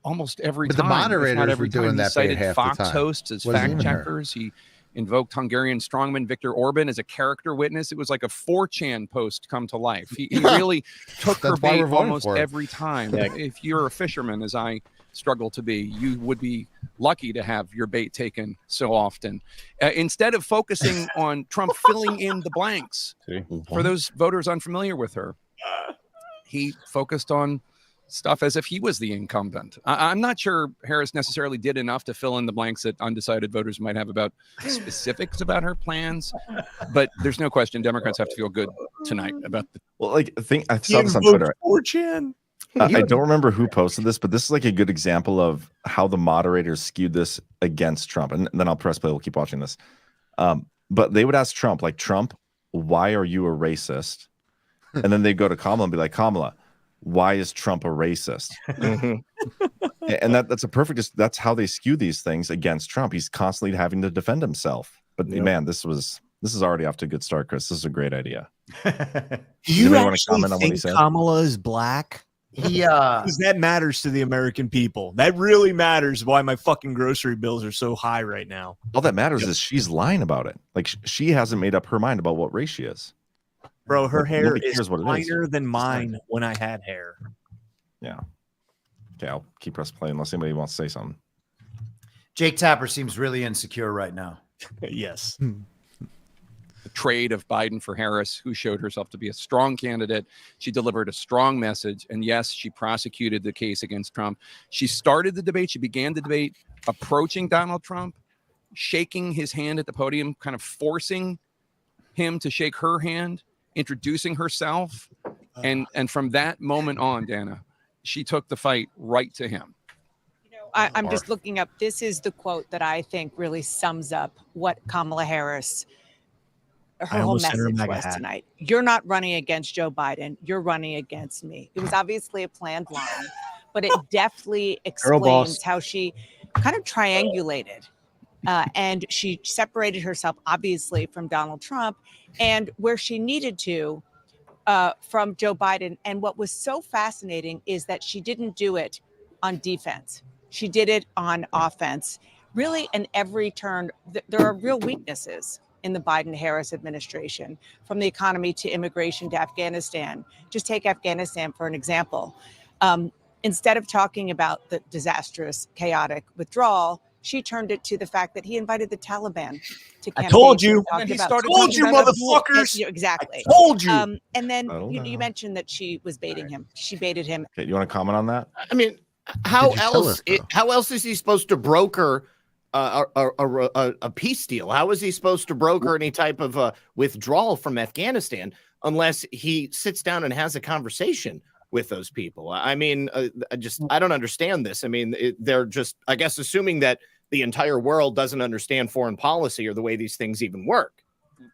almost every But time. the moderators were doing that bait He cited half the Fox time. hosts as Wasn't fact even her. checkers. He invoked Hungarian strongman Viktor Orban as a character witness. It was like a 4chan post come to life. He really took her That's why bait we're voting almost for him. every time. If you're a fisherman, as I struggle to be, you would be lucky to have your bait taken so often. Instead of focusing on Trump filling in the blanks, for those voters unfamiliar with her, he focused on stuff as if he was the incumbent. I'm not sure Harris necessarily did enough to fill in the blanks that undecided voters might have about specifics about her plans, but there's no question Democrats have to feel good tonight about the. Well, like I saw this on Twitter. 4chan. I don't remember who posted this, but this is like a good example of how the moderators skewed this against Trump. And then I'll press play. We'll keep watching this. But they would ask Trump, like, Trump, why are you a racist? And then they go to Kamala and be like, Kamala, why is Trump a racist? And that's a perfect. That's how they skew these things against Trump. He's constantly having to defend himself. But man, this is already off to a good start, Chris. This is a great idea. Do you Anybody wanna actually comment on what he think said? Kamala is black? Because that matters to the American people. That really matters. Why my fucking grocery bills are so high right now. All that matters is she's lying about it. Like she hasn't made up her mind about what race she is. Bro, her hair Nobody is cares what it is. finer than mine when I had hair. Yeah. Okay, I'll keep press play unless anybody wants to say something. Jake Tapper seems really insecure right now. Yes. The trade of Biden for Harris, who showed herself to be a strong candidate. She delivered a strong message. And yes, she prosecuted the case against Trump. She started the debate. She began the debate approaching Donald Trump, shaking his hand at the podium, kind of forcing him to shake her hand, introducing herself. And from that moment on, Dana, she took the fight right to him. I'm just looking up. This is the quote that I think really sums up what Kamala Harris, her whole message was tonight. You're not running against Joe Biden. You're running against me. It was obviously a planned line, but it definitely explains how she kind of triangulated. And she separated herself, obviously, from Donald Trump and where she needed to from Joe Biden. And what was so fascinating is that she didn't do it on defense. She did it on offense. Really, in every turn, there are real weaknesses in the Biden-Harris administration, from the economy to immigration to Afghanistan. Just take Afghanistan for an example. Instead of talking about the disastrous, chaotic withdrawal, she turned it to the fact that he invited the Taliban to I campaign. told you. Talked And he about started told talking you, about motherfuckers. Exactly. I told you. And then Settle you down. mentioned that she was baiting him. She baited him. Okay, you want to comment on that? I mean, how Did you tell else? us, though? How else is he supposed to broker a peace deal? How is he supposed to broker any type of withdrawal from Afghanistan unless he sits down and has a conversation with those people? I mean, I don't understand this. I mean, they're just, I guess, assuming that the entire world doesn't understand foreign policy or the way these things even work.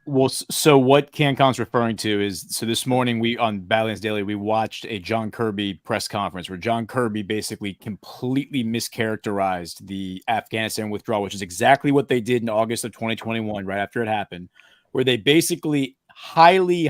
Well, so what CanCon's referring to is, so this morning we on Badlands Daily, we watched a John Kirby press conference where John Kirby basically completely mischaracterized the Afghanistan withdrawal, which is exactly what they did in August of 2021, right after it happened, where they basically highly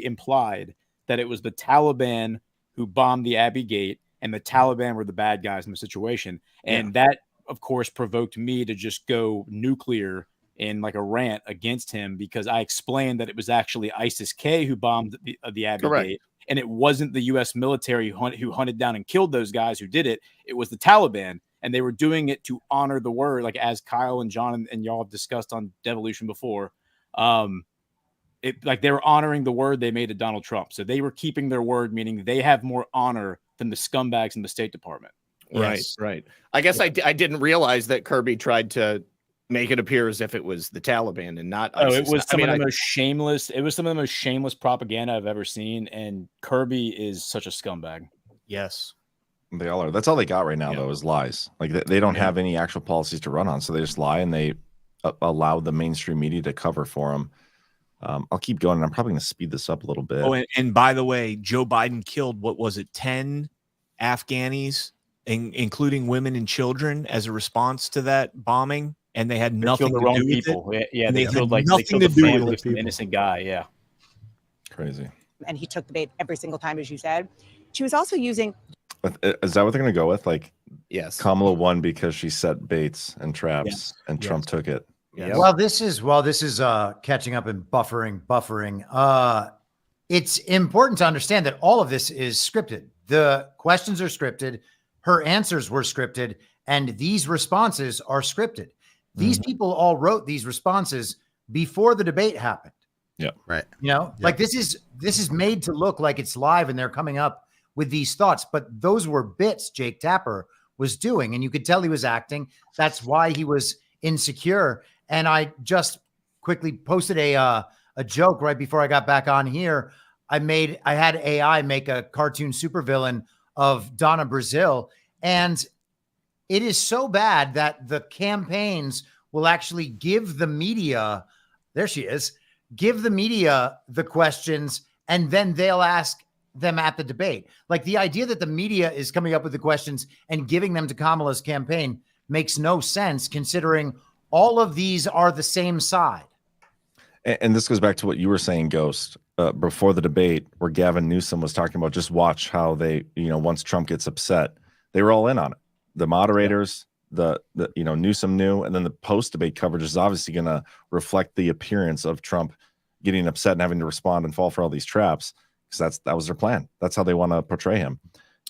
implied that it was the Taliban who bombed the Abbey Gate and the Taliban were the bad guys in the situation. And that, of course, provoked me to just go nuclear in like a rant against him, because I explained that it was actually ISIS-K who bombed the Abbey Gate, and it wasn't the U.S. military who hunted down and killed those guys who did it. It was the Taliban, and they were doing it to honor the word, like as Kyle and John and y'all have discussed on Devolution before. Like they were honoring the word they made to Donald Trump, so they were keeping their word, meaning they have more honor than the scumbags in the State Department. Right. I guess I didn't realize that Kirby tried to make it appear as if it was the Taliban and not ISIS. It was some of the most shameless. It was some of the most shameless propaganda I've ever seen, and Kirby is such a scumbag. Yes, they all are. That's all they got right now, though, is lies. Like they don't have any actual policies to run on, so they just lie and they allow the mainstream media to cover for them. I'll keep going, and I'm probably going to speed this up a little bit. Oh, and by the way, Joe Biden killed, what was it, 10 Afghanis, including women and children, as a response to that bombing. And they had nothing to do with people. it. Yeah, they killed nothing the to do family with of an innocent guy. Yeah, crazy. And he took the bait every single time, as you said. She was also using. Is that what they're going to go with? Like, yes, Kamala won because she set baits and traps, and Trump took it. Yes. Well, this is catching up and buffering. It's important to understand that all of this is scripted. The questions are scripted, her answers were scripted, and these responses are scripted. These people all wrote these responses before the debate happened. Yeah, right. You know, like this is made to look like it's live and they're coming up with these thoughts, but those were bits Jake Tapper was doing, and you could tell he was acting. That's why he was insecure. And I just quickly posted a joke right before I got back on here. I had AI make a cartoon supervillain of Donna Brazil, and it is so bad that the campaigns will actually give the media, there she is, give the media the questions, and then they'll ask them at the debate. Like the idea that the media is coming up with the questions and giving them to Kamala's campaign makes no sense, considering all of these are the same side. And this goes back to what you were saying, Ghost, before the debate, where Gavin Newsom was talking about just watch how they, once Trump gets upset, they were all in on it. The moderators, the Newsom knew, and then the post-debate coverage is obviously going to reflect the appearance of Trump getting upset and having to respond and fall for all these traps, because that was their plan. That's how they want to portray him.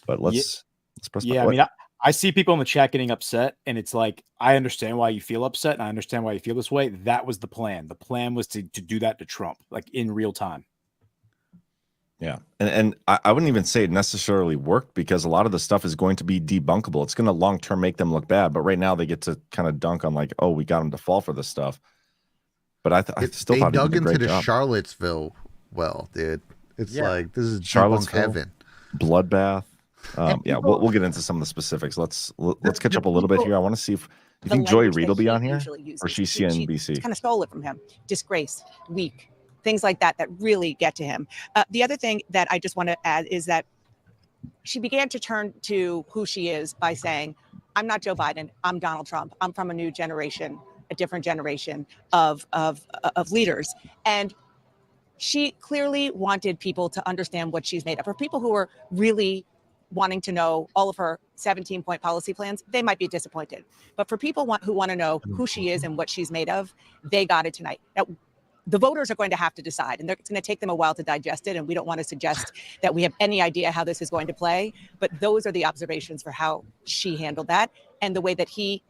But let's press. Yeah, I mean, I see people in the chat getting upset, and it's like, I understand why you feel upset, and I understand why you feel this way. That was the plan. The plan was to do that to Trump, like in real time. Yeah. And I wouldn't even say it necessarily worked, because a lot of the stuff is going to be debunkable. It's going to long-term make them look bad. But right now they get to kind of dunk on like, oh, we got them to fall for this stuff. But I still thought he did a dug great into the job. Charlottesville well, dude. It's like, this is Charlottesville, heaven. Bloodbath. Yeah, people- we'll get into some of the specifics. Let's catch up a little bit here. I want to see if you The think Joy language Reid will that be he on here, usually uses. or she's She CNBC. kind of stole it from him. Disgrace, weak, things like that really get to him. The other thing that I just want to add is that she began to turn to who she is by saying, I'm not Joe Biden, I'm Donald Trump. I'm from a new generation, a different generation of leaders. And she clearly wanted people to understand what she's made of. For people who are really wanting to know all of her 17-point policy plans, they might be disappointed. But for people who want to know who she is and what she's made of, they got it tonight. Now, the voters are going to have to decide, and it's going to take them a while to digest it. And we don't want to suggest that we have any idea how this is going to play. But those are the observations for how she handled that and the way that he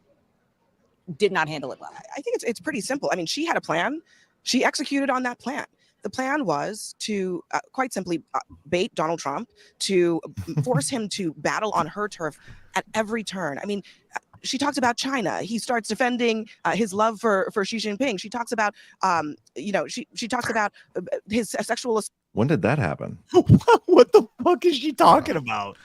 did not handle it well. I think it's pretty simple. I mean, she had a plan. She executed on that plan. The plan was to quite simply bait Donald Trump, to force him to battle on her turf at every turn. I mean, she talks about China. He starts defending his love for Xi Jinping. She talks about, she talks about his sexual. When did that happen? What the fuck is she talking about?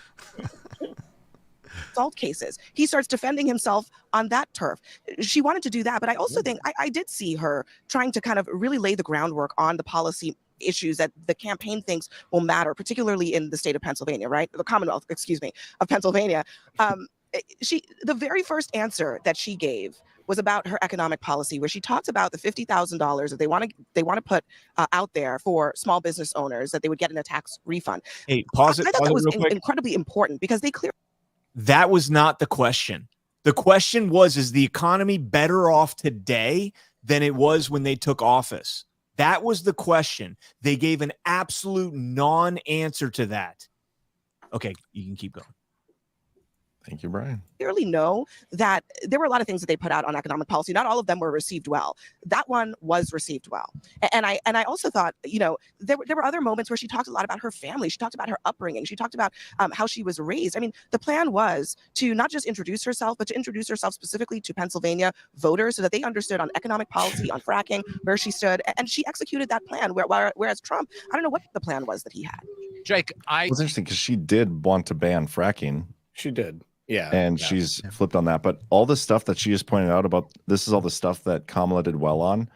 Assault cases. He starts defending himself on that turf. She wanted to do that, but I also think I did see her trying to kind of really lay the groundwork on the policy issues that the campaign thinks will matter, particularly in the state of Pennsylvania, right? The Commonwealth, of Pennsylvania. The very first answer that she gave was about her economic policy, where she talked about the $50,000 that they want to put out there for small business owners that they would get in a tax refund. Hey, pause it. I thought that was real quick. incredibly important because they clearly. That was not the question. The question was, is the economy better off today than it was when they took office? That was the question. They gave an absolute non-answer to that. Okay, you can keep going. Thank you, Brian. Clearly know that there were a lot of things that they put out on economic policy. Not all of them were received well. That one was received well. And I also thought, there were other moments where she talked a lot about her family. She talked about her upbringing. She talked about how she was raised. I mean, the plan was to not just introduce herself, but to introduce herself specifically to Pennsylvania voters so that they understood on economic policy, on fracking, where she stood. And she executed that plan, whereas Trump, I don't know what the plan was that he had. Jake, It was interesting because she did want to ban fracking. She did. Yeah. And she's flipped on that. But all the stuff that she just pointed out about this is all the stuff that Kamala did well on.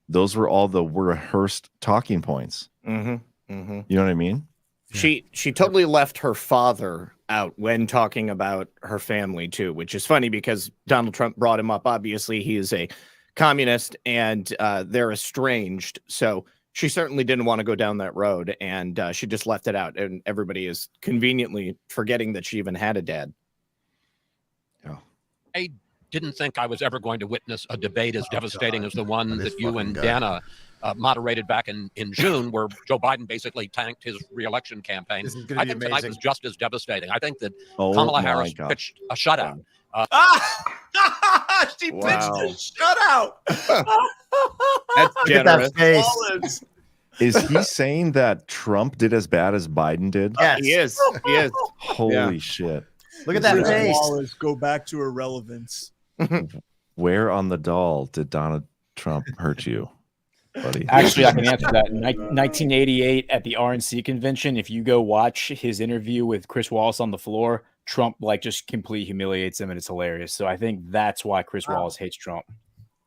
Those were all the rehearsed talking points. Mm-hmm. Mm-hmm. You know what I mean? She totally left her father out when talking about her family too, which is funny because Donald Trump brought him up. Obviously, he is a communist and they're estranged. So she certainly didn't want to go down that road, and she just left it out. And everybody is conveniently forgetting that she even had a dad. I didn't think I was ever going to witness a debate as devastating as the one that you and Dana moderated back in June, where Joe Biden basically tanked his reelection campaign. I think tonight was just as devastating. I think that Kamala Harris pitched a shutout. She pitched a shutout. That's generous. Is he saying that Trump did as bad as Biden did? Yes. He is. He is. Holy shit. Look at that Chris face. Wallace, go back to irrelevance. Where on the doll did Donald Trump hurt you, buddy? Actually, I can answer that. In 1988 at the RNC convention, if you go watch his interview with Chris Wallace on the floor, Trump just completely humiliates him, and it's hilarious. So I think that's why Chris Wallace hates Trump.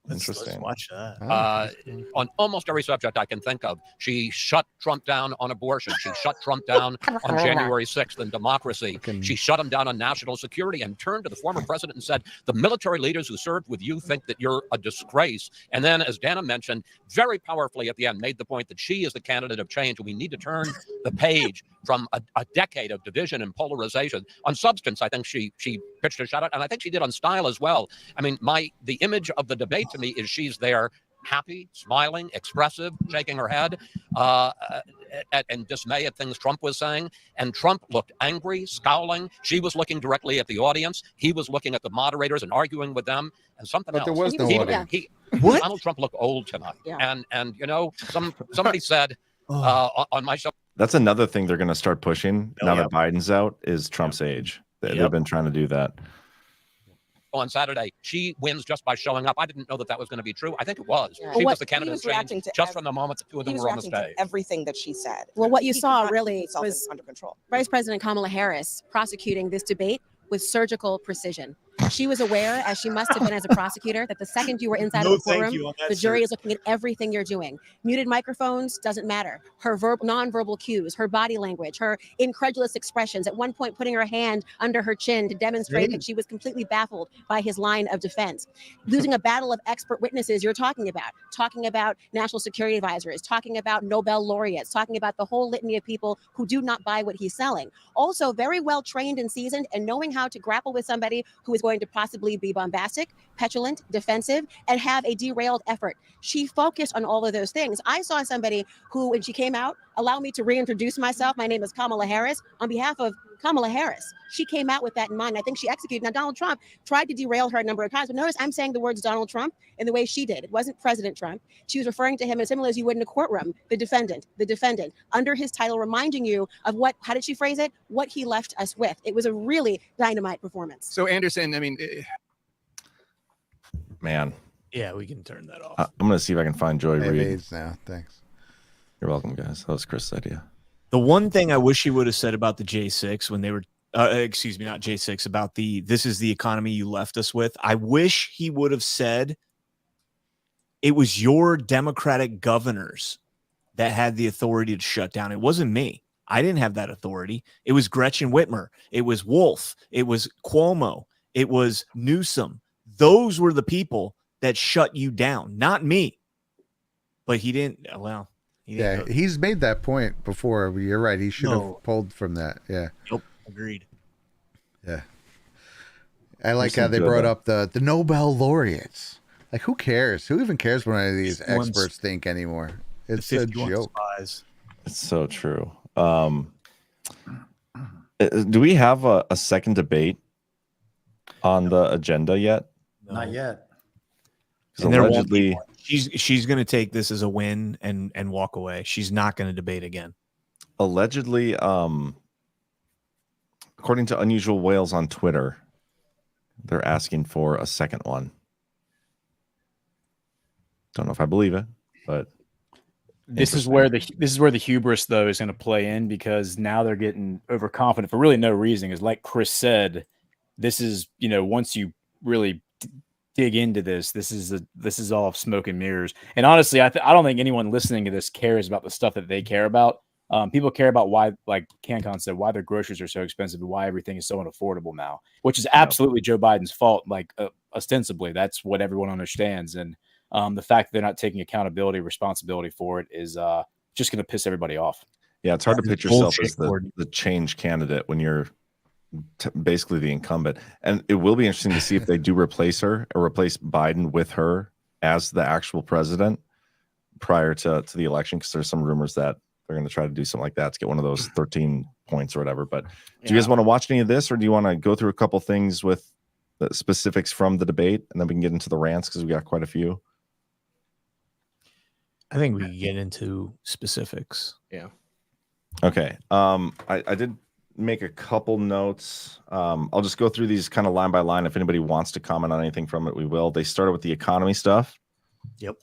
Interesting. Let's watch that. On almost every subject I can think of, she shut Trump down on abortion. She shut Trump down on January 6th and democracy. She shut him down on national security and turned to the former president and said, the military leaders who served with you think that you're a disgrace. And then, as Dana mentioned, very powerfully at the end, made the point that she is the candidate of change. We need to turn the page from a decade of division and polarization. On substance, I think she pitched a shutout, and I think she did on style as well. I mean, the image of the debate to me is she's there happy, smiling, expressive, shaking her head and dismay at things Trump was saying. And Trump looked angry, scowling. She was looking directly at the audience. He was looking at the moderators and arguing with them. And something else. There was no audience. What? Donald Trump looked old tonight. Yeah. And somebody said on my show. That's another thing they're going to start pushing now that Biden's out is Trump's age. They've been trying to do that. On Saturday, she wins just by showing up. I didn't know that was going to be true. I think it was. Yeah. She Well, was the candidate of change just from the moment the two of them were on the stage. Everything that she said. Well, what you He saw could not really keep himself was under control. Vice President Kamala Harris prosecuting this debate with surgical precision. She was aware, as she must have been as a prosecutor, that the second you were inside No, of the thank courtroom, you on that, the jury sir. is looking at everything you're doing. Muted microphones doesn't matter. Her nonverbal cues, her body language, her incredulous expressions, at one point putting her hand under her chin to demonstrate that she was completely baffled by his line of defense. Losing a battle of expert witnesses you're talking about national security advisors, talking about Nobel laureates, talking about the whole litany of people who do not buy what he's selling. Also very well trained and seasoned and knowing how to grapple with somebody who is going to possibly be bombastic, petulant, defensive, and have a derailed effort. She focused on all of those things. I saw somebody who, when she came out, allow me to reintroduce myself. My name is Kamala Harris. On behalf of Kamala Harris, she came out with that in mind. I think she executed. Now, Donald Trump tried to derail her a number of times, but notice I'm saying the words Donald Trump in the way she did. It wasn't President Trump. She was referring to him as similar as you would in a courtroom, the defendant, under his title, reminding you of what, how did she phrase it? What he left us with. It was a really dynamite performance. So, Anderson, I mean, Man, Yeah, we can turn that off. I'm gonna see if I can find Joy I have Reid. AIDS now. Thanks. You're welcome, guys. That was Chris' idea. The one thing I wish he would have said about the J6 when they were, excuse me, not J6, about this is the economy you left us with. I wish he would have said it was your Democratic governors that had the authority to shut down. It wasn't me. I didn't have that authority. It was Gretchen Whitmer. It was Wolf. It was Cuomo. It was Newsom. Those were the people that shut you down, not me. But he didn't. Well, Yeah, he's made that point before. You're right. He should have pulled from that. Yeah. Nope. Agreed. Yeah. I like how they brought up the Nobel laureates. Like, who cares? Who even cares what any of these experts think anymore? It's a joke. It's so true. Do we have a second debate on the agenda yet? Not yet. And allegedly, she's going to take this as a win and walk away. She's not going to debate again. Allegedly, according to Unusual Whales on Twitter, they're asking for a second one. Don't know if I believe it, but this is where the hubris though is going to play in, because now they're getting overconfident for really no reason. Is like Chris said, this is, once you really dig into this is all smoke and mirrors. And honestly, I don't think anyone listening to this cares about the stuff that they care about. People care about why, like CanCon said, why their groceries are so expensive and why everything is so unaffordable now, which is absolutely Joe Biden's fault. Like ostensibly, that's what everyone understands. And the fact that they're not taking responsibility for it is just going to piss everybody off. Yeah, it's hard to pitch yourself as the change candidate when you're basically the incumbent. And it will be interesting to see if they do replace her or replace Biden with her as the actual president prior to the election, because there's some rumors that they're going to try to do something like that to get one of those 13 points or whatever. But do you guys want to watch any of this, or do you want to go through a couple things with the specifics from the debate, and then we can get into the rants because we got quite a few? I think we can get into specifics. Yeah. Okay. I did make a couple notes. I'll just go through these kind of line by line. If anybody wants to comment on anything from it, we will. They started with the economy stuff. Yep.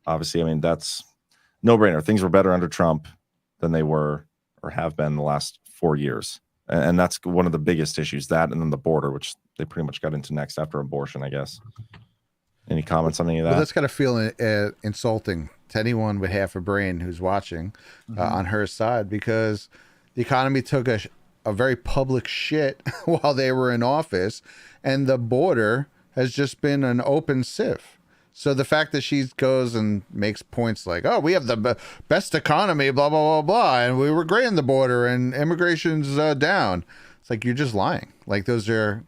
Obviously, I mean, that's no brainer. Things were better under Trump than they were or have been the last 4 years. And that's one of the biggest issues, that and then the border, which they pretty much got into next after abortion, I guess. Any comments on any of that? Well, that's got to feel insulting to anyone with half a brain who's watching on her side, because the economy took a very public shit while they were in office, and the border has just been an open sieve. So the fact that she goes and makes points like, oh, we have the best economy, blah, blah, blah, blah, and we were great in the border and immigration's down. It's like, you're just lying. Like, those are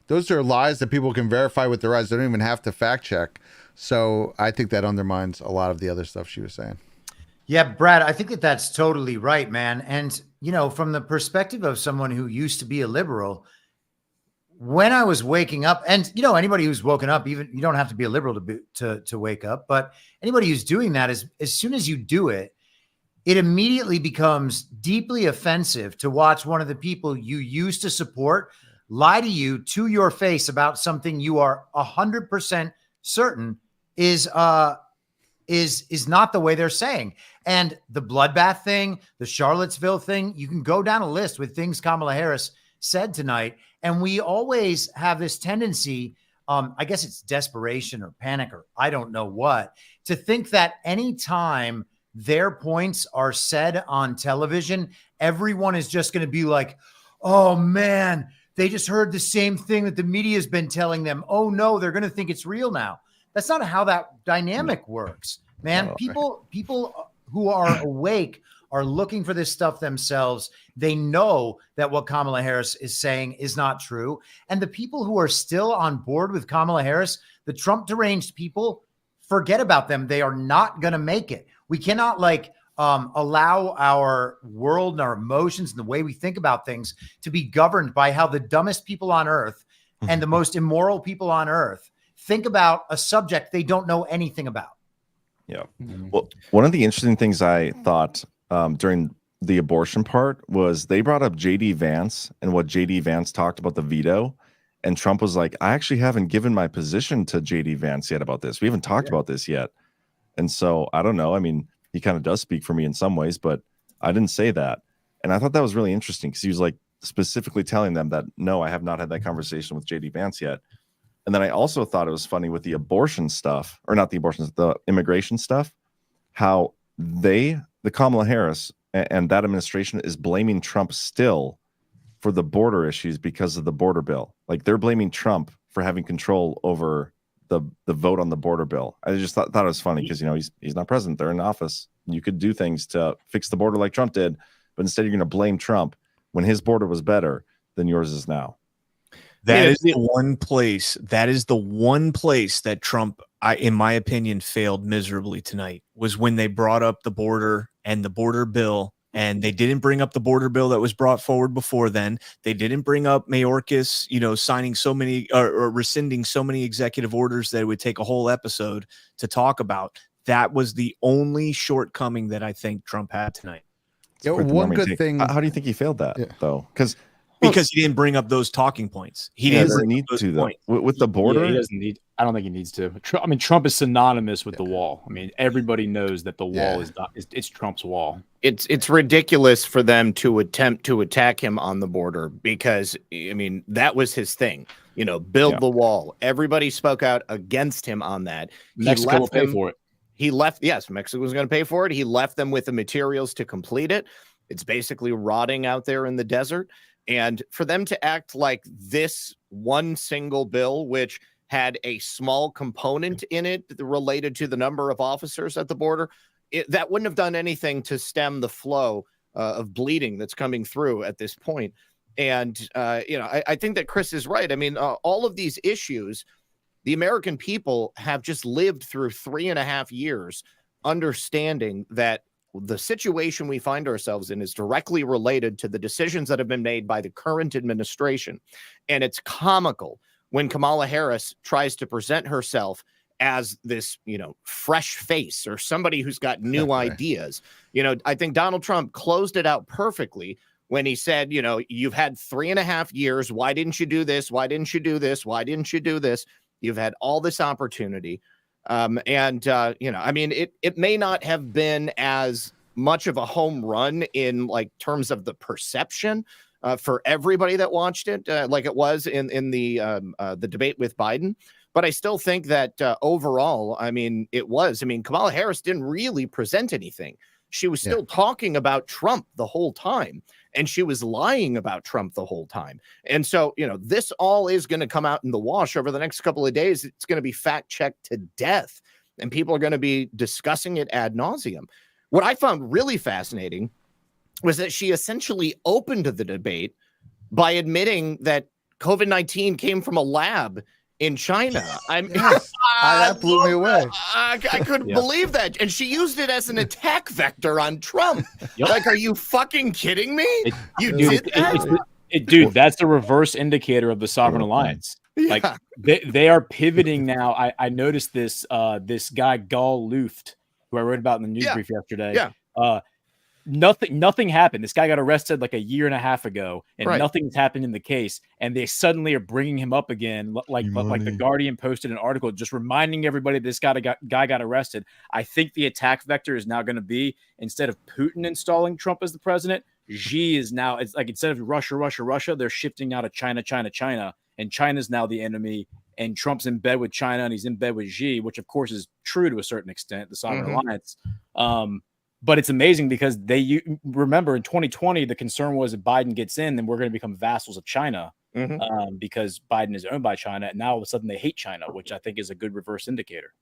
lies that people can verify with their eyes. They don't even have to fact check. So I think that undermines a lot of the other stuff she was saying. Yeah, Brad, I think that's totally right, man. And, from the perspective of someone who used to be a liberal, when I was waking up, and, anybody who's woken up, even you don't have to be a liberal to wake up, but anybody who's doing that, is as soon as you do it, it immediately becomes deeply offensive to watch one of the people you used to support lie to you to your face about something you are 100% certain is not the way they're saying. And the bloodbath thing, the Charlottesville thing, you can go down a list with things Kamala Harris said tonight. And we always have this tendency, I guess it's desperation or panic or I don't know what, to think that anytime their points are said on television, everyone is just going to be like, oh man, they just heard the same thing that the media has been telling them. Oh no, they're going to think it's real now. That's not how that dynamic works, man. People who are awake are looking for this stuff themselves. They know that what Kamala Harris is saying is not true. And the people who are still on board with Kamala Harris, the Trump deranged people, forget about them. They are not going to make it. We cannot allow our world and our emotions and the way we think about things to be governed by how the dumbest people on earth and the most immoral people on earth think about a subject they don't know anything about. Yeah. Well, one of the interesting things I thought during the abortion part was they brought up JD Vance and what JD Vance talked about the veto. And Trump was like, I actually haven't given my position to JD Vance yet about this. We haven't talked about this yet. And so I don't know. I mean, he kind of does speak for me in some ways, but I didn't say that. And I thought that was really interesting because he was like specifically telling them that, no, I have not had that conversation with JD Vance yet. And then I also thought it was funny with the abortion stuff, or not the abortion, the immigration stuff, how the Kamala Harris and that administration is blaming Trump still for the border issues because of the border bill. Like they're blaming Trump for having control over the vote on the border bill. I just thought it was funny because, you know, he's not president. They're in office. You could do things to fix the border like Trump did, but instead you're going to blame Trump when his border was better than yours is now. That is the one place. That is the one place that Trump, in my opinion, failed miserably tonight, was when they brought up the border and the border bill. And they didn't bring up the border bill that was brought forward before then. They didn't bring up Mayorkas, you know, signing so many or rescinding so many executive orders that it would take a whole episode to talk about. That was the only shortcoming that I think Trump had tonight. Yeah, one good thing. How do you think he failed that though? Because he didn't bring up those talking points. He doesn't need to though. With the border, yeah, he doesn't need. I don't think he needs to. I mean, Trump is synonymous with the wall. I mean, everybody knows that the wall is not. It's Trump's wall. It's ridiculous for them to attempt to attack him on the border because, I mean, that was his thing. You know, build the wall. Everybody spoke out against him on that. Mexico will pay for it. He left. Yes, Mexico was going to pay for it. He left them with the materials to complete it. It's basically rotting out there in the desert. And for them to act like this one single bill, which had a small component in it related to the number of officers at the border, that wouldn't have done anything to stem the flow of bleeding that's coming through at this point. And, you know, I think that Chris is right. I mean, all of these issues, the American people have just lived through 3.5 years understanding that the situation we find ourselves in is directly related to the decisions that have been made by the current administration. And it's comical when Kamala Harris tries to present herself as this, you know, fresh face or somebody who's got new ideas. You know, I think Donald Trump closed it out perfectly when he said, you know, you've had 3.5 years. Why didn't you do this? Why didn't you do this? Why didn't you do this? You've had all this opportunity. You know, I mean, it may not have been as much of a home run in like terms of the perception for everybody that watched it, like it was in the debate with Biden. But I still think that overall, I mean, Kamala Harris didn't really present anything. She was still talking about Trump the whole time, and she was lying about Trump the whole time. And so, you know, this all is going to come out in the wash over the next couple of days. It's going to be fact checked to death, and people are going to be discussing it ad nauseum. What I found really fascinating was that she essentially opened the debate by admitting that COVID-19 came from a lab in China. That blew me away. I couldn't believe that. And she used it as an attack vector on Trump. Like, are you fucking kidding me? Dude, that's the reverse indicator of the Sovereign Alliance. Like they are pivoting now. I noticed this guy, Gal Luft, who I wrote about in the news brief yesterday. Nothing happened. This guy got arrested like 1.5 years ago, and nothing's happened in the case. And they suddenly are bringing him up again, like the Guardian posted an article just reminding everybody this guy got arrested. I think the attack vector is now going to be, instead of Putin installing Trump as the president, Xi is now, it's like instead of Russia, they're shifting now to China, and China's now the enemy. And Trump's in bed with China, and he's in bed with Xi, which of course is true to a certain extent, the Sovereign Alliance. But it's amazing because remember in 2020, the concern was if Biden gets in, then we're going to become vassals of China because Biden is owned by China. And now all of a sudden they hate China, which I think is a good reverse indicator.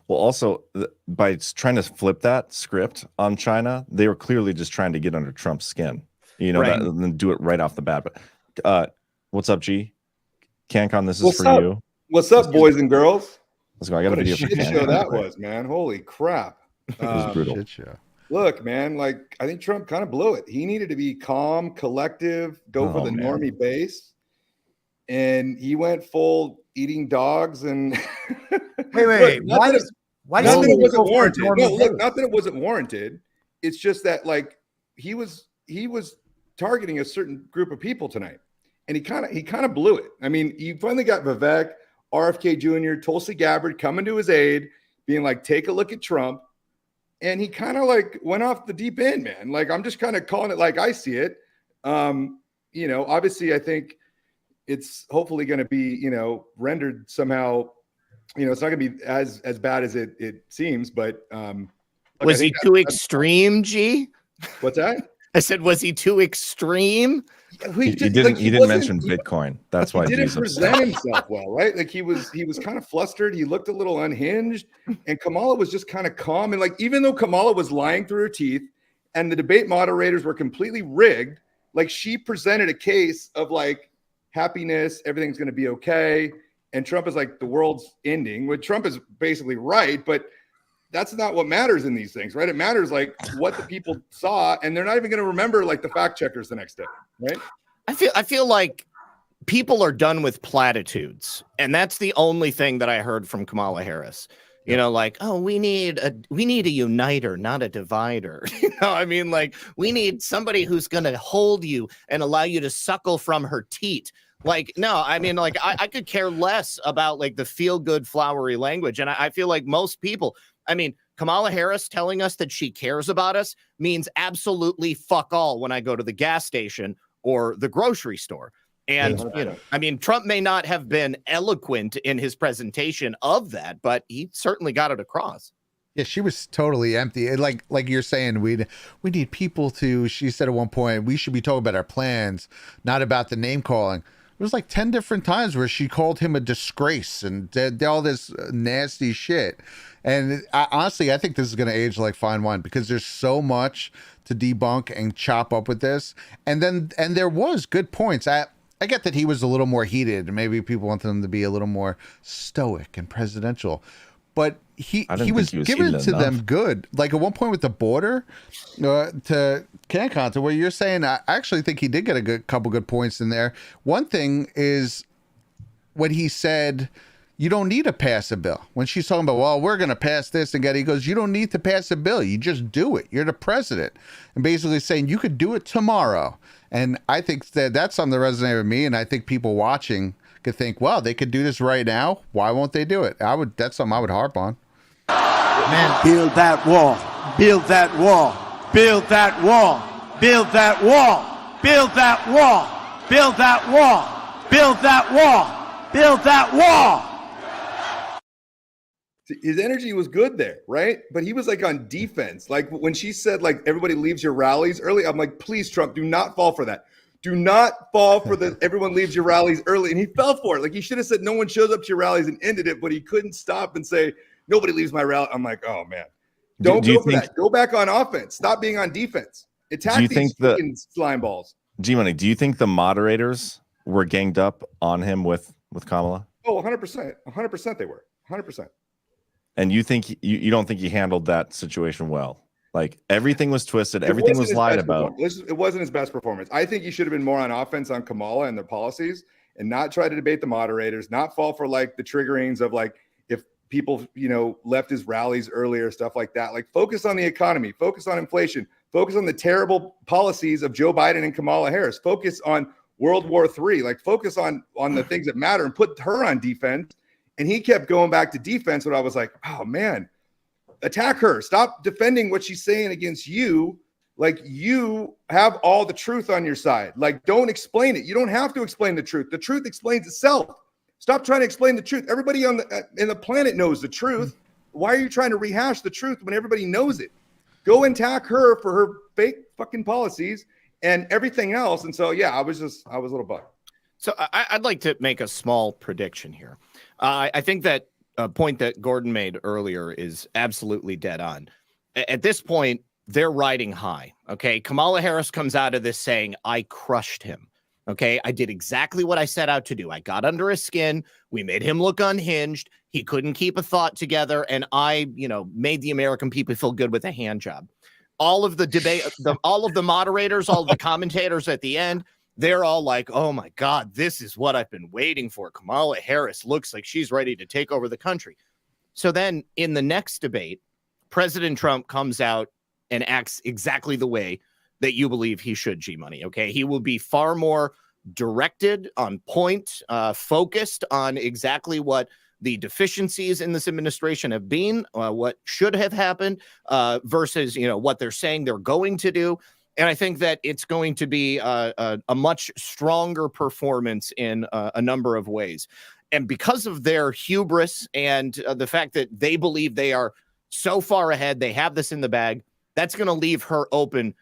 Well, also by trying to flip that script on China, they were clearly just trying to get under Trump's skin, and do it right off the bat. But what's up, G? CanCon, this is for you. What's up, boys and girls? Let's go. I got a video for shit CanCon. Show that was, man. Holy crap. It was brutal. Shit show. Look, man, like I think Trump kind of blew it. He needed to be calm, collective, go for the normie base. And he went full eating dogs and wait. Look, not that it wasn't warranted. No, look, not that it wasn't warranted. It's just that like he was targeting a certain group of people tonight. And he kind of blew it. I mean, you finally got Vivek, RFK Jr., Tulsi Gabbard coming to his aid, being like, take a look at Trump. And he kind of like went off the deep end, man. Like, I'm just kind of calling it like I see it. Obviously I think it's hopefully going to be, rendered somehow, it's not going to be as bad as it seems, but was he too extreme, G? What's that? I said, was he too extreme? He didn't mention Bitcoin. That's why he didn't present himself well, right? Like he was kind of flustered. He looked a little unhinged, and Kamala was just kind of calm. And like, even though Kamala was lying through her teeth, and the debate moderators were completely rigged, like she presented a case of like happiness, everything's going to be okay, and Trump is like the world's ending. Well, Trump is basically right, but that's not what matters in these things, right? It matters like what the people saw, and they're not even going to remember like the fact checkers the next day, right? I feel like people are done with platitudes, and that's the only thing that I heard from Kamala Harris. Like, oh, we need a uniter, not a divider. I mean, like, we need somebody who's going to hold you and allow you to suckle from her teat. Like, no, I mean, like, I could care less about like the feel good flowery language. And I feel like most people, I mean, Kamala Harris telling us that she cares about us means absolutely fuck all when I go to the gas station or the grocery store. And, I mean, Trump may not have been eloquent in his presentation of that, but he certainly got it across. Yeah, she was totally empty. Like you're saying, we need people to, she said at one point, we should be talking about our plans, not about the name calling. It was like 10 different times where she called him a disgrace and did all this nasty shit. And honestly, I think this is going to age like fine wine because there's so much to debunk and chop up with this. And there was good points. I get that he was a little more heated. Maybe people wanted him to be a little more stoic and presidential. But he was giving it to them good. Like at one point with the border to CanCon, to where you're saying, I actually think he did get a couple good points in there. One thing is when he said, you don't need to pass a bill. When she's talking about, well, we're going to pass this and get it, he goes, you don't need to pass a bill. You just do it. You're the president. And basically saying you could do it tomorrow. And I think that's something that resonated with me. And I think people watching could think, well, they could do this right now. Why won't they do it? That's something I would harp on. Man, build that wall. Build that wall. Build that wall. Build that wall. Build that wall. Build that wall. Build that wall. Build that wall. His energy was good there, right? But he was like on defense. Like when she said, like, everybody leaves your rallies early, I'm like, please, Trump, do not fall for that. Do not fall for the everyone leaves your rallies early. And he fell for it. Like he should have said no one shows up to your rallies and ended it, but he couldn't stop and say nobody leaves my rally. I'm like, oh man, don't go for that. Go back on offense. Stop being on defense. Attack these fucking slime balls. G-Money, do you think the moderators were ganged up on him with Kamala? Oh, 100%. 100% they were. 100%. And you think you don't think he handled that situation well? Like everything was twisted, everything was lied about. It wasn't his best performance. I think he should have been more on offense on Kamala and their policies and not try to debate the moderators, not fall for like the triggerings of like if people, left his rallies earlier, stuff like that. Like focus on the economy, focus on inflation, focus on the terrible policies of Joe Biden and Kamala Harris, focus on World War III, like focus on the things that matter and put her on defense. And he kept going back to defense when I was like, oh man, attack her. Stop defending what she's saying against you Like, you have all the truth on your side. Like, don't explain it. You don't have to explain the truth. The truth explains itself. Stop trying to explain the truth. Everybody on the planet knows the truth. Why are you trying to rehash the truth when everybody knows it? Go and attack her for her fake fucking policies and everything else. And so, yeah, I was a little bugged. So I'd like to make a small prediction here. I think that a point that Gordon made earlier is absolutely dead on. At this point, they're riding high. Okay. Kamala Harris comes out of this saying, I crushed him. Okay. I did exactly what I set out to do. I got under his skin. We made him look unhinged. He couldn't keep a thought together. And I, made the American people feel good with a hand job. All of the debate, all of the moderators, all of the commentators at the end, they're all like, oh my God, this is what I've been waiting for. Kamala Harris looks like she's ready to take over the country. So then in the next debate, President Trump comes out and acts exactly the way that you believe he should, G-Money, okay? He will be far more directed, on point, focused on exactly what the deficiencies in this administration have been, what should have happened, versus, what they're saying they're going to do. And I think that it's going to be a much stronger performance in a number of ways. And because of their hubris and the fact that they believe they are so far ahead, they have this in the bag, that's going to leave her open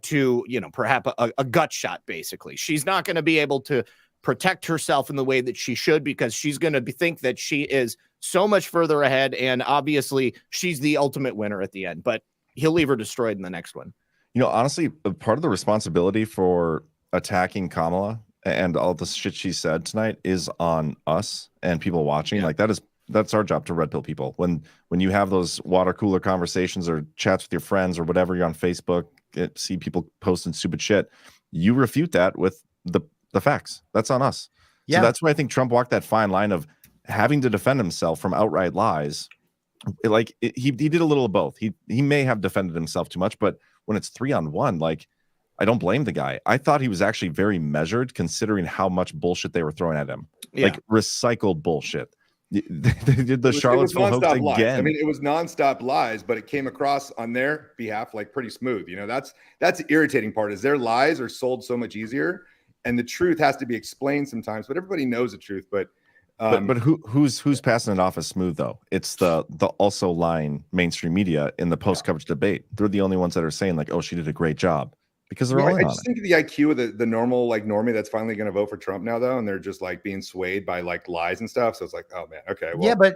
to, perhaps a gut shot, basically. She's not going to be able to protect herself in the way that she should, because she's going to think that she is so much further ahead. And obviously, she's the ultimate winner at the end. But he'll leave her destroyed in the next one. Honestly, part of the responsibility for attacking Kamala and all the shit she said tonight is on us and people watching. Yeah. Like, that's our job to red pill people. When you have those water cooler conversations or chats with your friends or whatever, you're on Facebook, see people posting stupid shit, you refute that with the facts. That's on us. Yeah. So that's why I think Trump walked that fine line of having to defend himself from outright lies. He did a little of both. He may have defended himself too much, but when it's 3-on-1, like, I don't blame the guy. I thought he was actually very measured considering how much bullshit they were throwing at him. Yeah. Like, recycled bullshit. They did the Charlottesville hoax again. Lies. I mean, it was nonstop lies, but it came across on their behalf like pretty smooth. That's the irritating part, is their lies are sold so much easier, and the truth has to be explained sometimes. But everybody knows the truth. But who's passing it off as smooth though? It's the also lying mainstream media in the post coverage debate. They're the only ones that are saying like, oh, she did a great job. Because they're all in on it. Think of the IQ of the normal, like, normie that's finally going to vote for Trump now, though, and they're just like being swayed by like lies and stuff. So it's like, oh man, okay. Well, yeah, but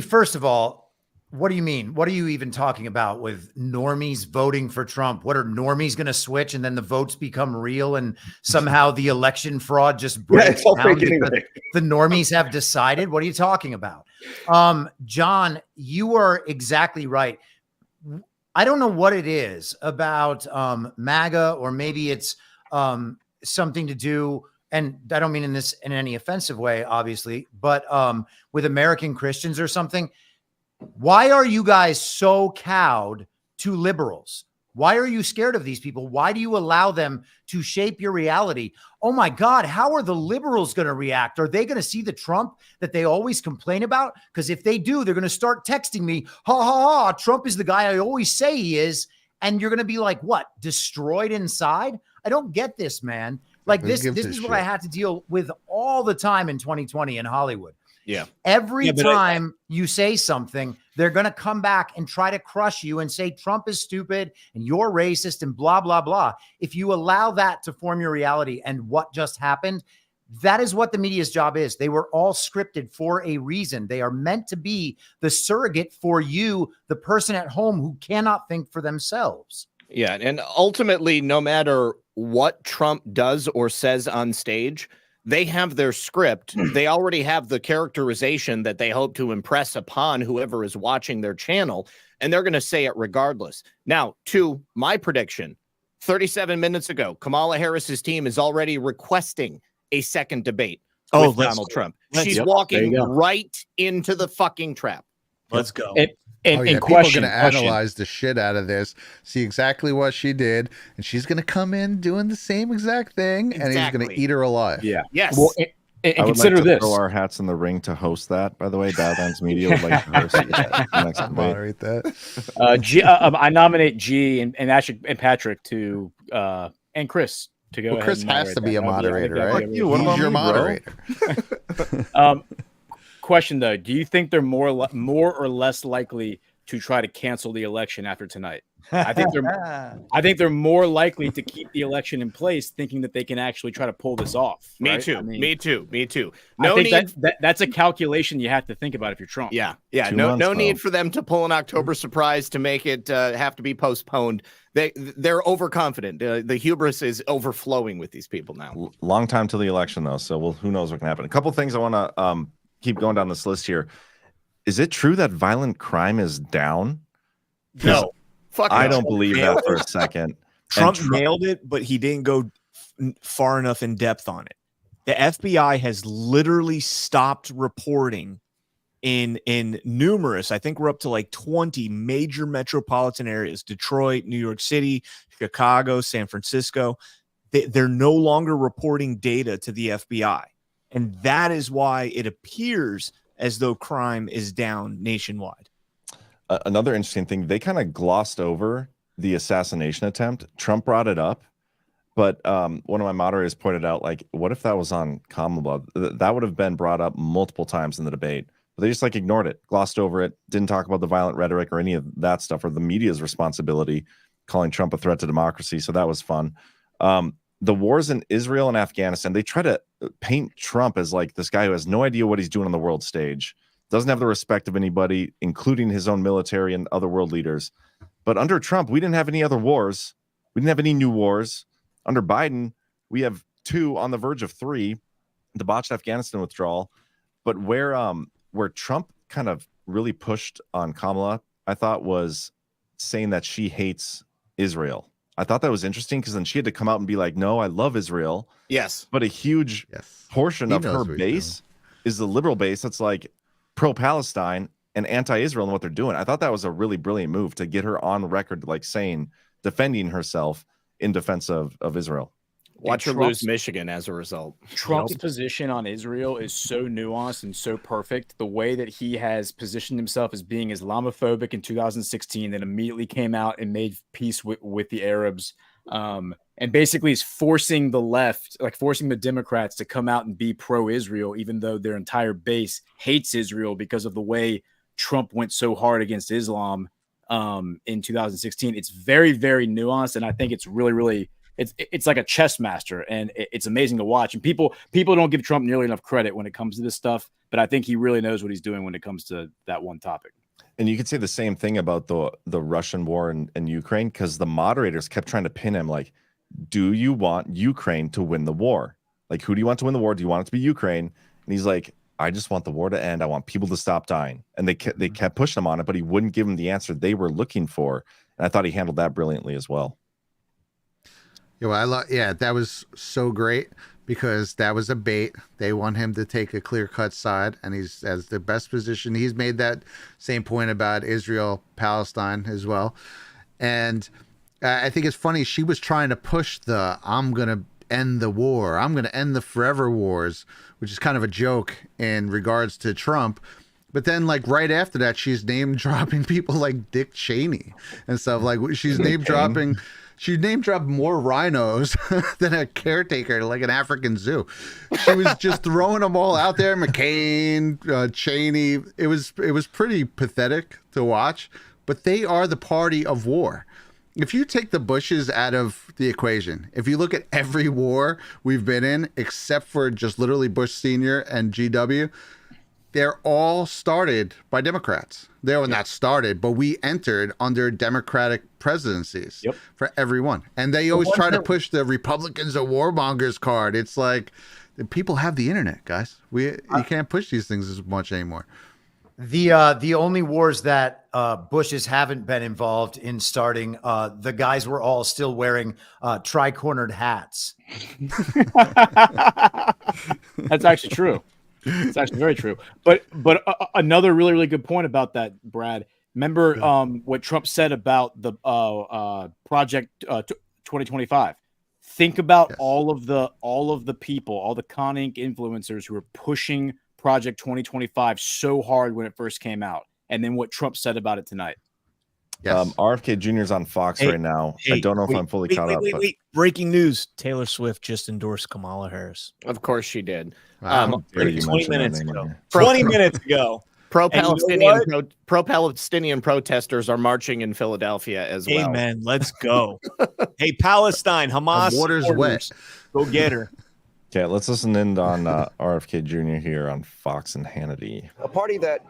first of all, what do you mean? What are you even talking about with normies voting for Trump? What are normies going to switch and then the votes become real and somehow the election fraud just breaks down because the normies have decided? What are you talking about? John, you are exactly right. I don't know what it is about MAGA, or maybe it's something to do, and I don't mean in any offensive way, obviously, but with American Christians or something. Why are you guys so cowed to liberals? Why are you scared of these people? Why do you allow them to shape your reality? Oh my God, how are the liberals going to react? Are they going to see the Trump that they always complain about? Because if they do, they're going to start texting me, ha ha ha, Trump is the guy I always say he is. And you're going to be like, what, destroyed inside? I don't get this, man. Like, this is what I had to deal with all the time in 2020 in Hollywood. Yeah. Every time you say something, they're going to come back and try to crush you and say Trump is stupid and you're racist and blah, blah, blah. If you allow that to form your reality and what just happened, that is what the media's job is. They were all scripted for a reason. They are meant to be the surrogate for you, the person at home who cannot think for themselves. Yeah. And ultimately, no matter what Trump does or says on stage, they have their script. They already have the characterization that they hope to impress upon whoever is watching their channel, and they're going to say it regardless. Now, to my prediction, 37 minutes ago, Kamala Harris's team is already requesting a second debate with Donald Trump. She's walking right into the fucking trap. Let's go. People are going to analyze the shit out of this, see exactly what she did, and she's going to come in doing the same exact thing, and he's going to eat her alive. Yeah. Yes. Well, And I would consider like to this. throw our hats in the ring to host that. By the way, Badlands Media would like to host the next debate. Moderate that. I nominate G and Patrick to and Chris to go Well, ahead. Chris and has to be a moderate that. moderator, right? Fuck you, what He's about your me, bro? moderator. Question though: do you think they're more or less likely to try to cancel the election after tonight? I think they're more likely to keep the election in place, thinking that they can actually try to pull this off. Me right? too. I mean, Me too. Me too. I No think need. that's a calculation you have to think about if you're Trump. Yeah. Yeah. 2 No. months, No though. need for them to pull an October surprise to make it have to be postponed. They're overconfident. The hubris is overflowing with these people now. Long time till the election, though. So who knows what can happen. A couple things I want to keep going down this list here. Is it true that violent crime is down? No. I don't believe that for a second. Trump nailed it, but he didn't go far enough in depth on it. The FBI has literally stopped reporting in numerous, I think we're up to like 20 major metropolitan areas, Detroit, New York City, Chicago, San Francisco. They're no longer reporting data to the FBI. And that is why it appears as though crime is down nationwide. Another interesting thing, they kind of glossed over the assassination attempt. Trump brought it up, but one of my moderators pointed out, like, what if that was on Kamala? That would have been brought up multiple times in the debate. But they just like ignored it, glossed over it, didn't talk about the violent rhetoric or any of that stuff, or the media's responsibility, calling Trump a threat to democracy. So that was fun. The wars in Israel and Afghanistan, they try to paint Trump as like this guy who has no idea what he's doing on the world stage, doesn't have the respect of anybody, including his own military and other world leaders. But under Trump, we didn't have any other wars. We didn't have any new wars. Under Biden, we have 2 on the verge of 3, the botched Afghanistan withdrawal. But where Trump kind of really pushed on Kamala, I thought, was saying that she hates Israel. I thought that was interesting because then she had to come out and be like, no, I love Israel. Yes. But a huge portion of her base is the liberal base that's like pro-Palestine and anti-Israel and what they're doing. I thought that was a really brilliant move to get her on record, like saying, defending herself in defense of Israel. Watch her lose Michigan as a result. Trump's position on Israel is so nuanced and so perfect. The way that he has positioned himself as being Islamophobic in 2016, then immediately came out and made peace with the Arabs, and basically is forcing the left, like forcing the Democrats to come out and be pro-Israel, even though their entire base hates Israel because of the way Trump went so hard against Islam in 2016. It's very, very nuanced, and I think it's really, really it's like a chess master, and it's amazing to watch. And people don't give Trump nearly enough credit when it comes to this stuff, but I think he really knows what he's doing when it comes to that one topic. And you could say the same thing about the Russian war in Ukraine, because the moderators kept trying to pin him, like, do you want Ukraine to win the war? Like, who do you want to win the war? Do you want it to be Ukraine? And he's like, I just want the war to end. I want people to stop dying. And they kept pushing him on it, but he wouldn't give them the answer they were looking for. And I thought he handled that brilliantly as well. Yeah, well, that was so great because that was a bait. They want him to take a clear-cut side, and he's has the best position. He's made that same point about Israel, Palestine as well. And I think it's funny. She was trying to push I'm going to end the war. I'm going to end the forever wars, which is kind of a joke in regards to Trump. But then, like, right after that, she's name-dropping people like Dick Cheney and stuff. Like, she's name-dropping... She name-dropped more rhinos than a caretaker, like an African zoo. She was just throwing them all out there. McCain, Cheney. It was pretty pathetic to watch. But they are the party of war. If you take the Bushes out of the equation, if you look at every war we've been in, except for just literally Bush Sr. and GW, they're all started by Democrats. They were not started, but we entered under Democratic presidencies for everyone. And they always try to push the Republicans are warmongers card. It's like, people have the internet, guys. You can't push these things as much anymore. The only wars that Bushes haven't been involved in starting, the guys were all still wearing tri-cornered hats. That's actually true. It's actually very true. But another really, really good point about that, Brad. Remember what Trump said about the Project 2025. Think about all of the people, all the Con Inc. influencers who are pushing Project 2025 so hard when it first came out, and then what Trump said about it tonight. RFK Jr. is on Fox right now. I don't know if I'm fully caught up. But... Breaking news: Taylor Swift just endorsed Kamala Harris. Of course she did. 20 minutes ago. 20 minutes ago. Pro-Palestinian protesters are marching in Philadelphia as well. Amen. Let's go. Hey, Palestine, Hamas. The water's wet. Go get her. Okay, let's listen in on RFK Jr. here on Fox and Hannity. A party that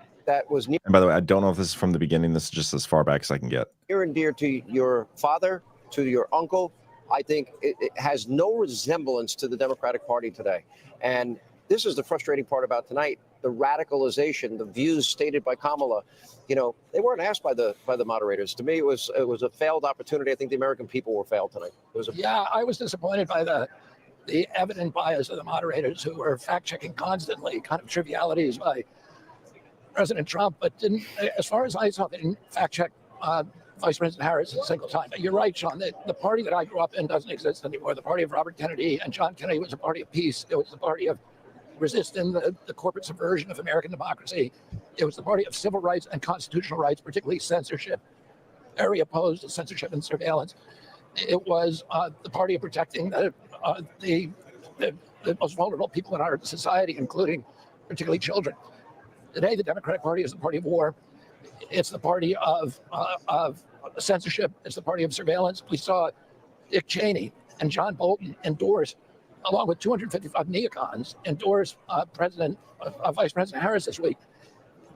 was near And by the way, I don't know if this is from the beginning. This is just as far back as I can get. and dear to your father, to your uncle. I think it has no resemblance to the Democratic Party today. And this is the frustrating part about tonight. The radicalization, the views stated by Kamala, they weren't asked by the moderators. To me, it was a failed opportunity. I think the American people were failed tonight. I was disappointed by the evident bias of the moderators who were fact-checking constantly, kind of trivialities by President Trump, but didn't, as far as I saw, they didn't fact-check Vice President Harris a single time. But you're right, Sean, the party that I grew up in doesn't exist anymore. The party of Robert Kennedy and John Kennedy was a party of peace. It was the party of resisting the corporate subversion of American democracy. It was the party of civil rights and constitutional rights, particularly censorship, very opposed to censorship and surveillance. It was the party of protecting the most vulnerable people in our society, including particularly children. Today, the Democratic Party is the party of war. It's the party of censorship. It's the party of surveillance. We saw Dick Cheney and John Bolton endorse, along with 255 neocons, endorse Vice President Harris this week.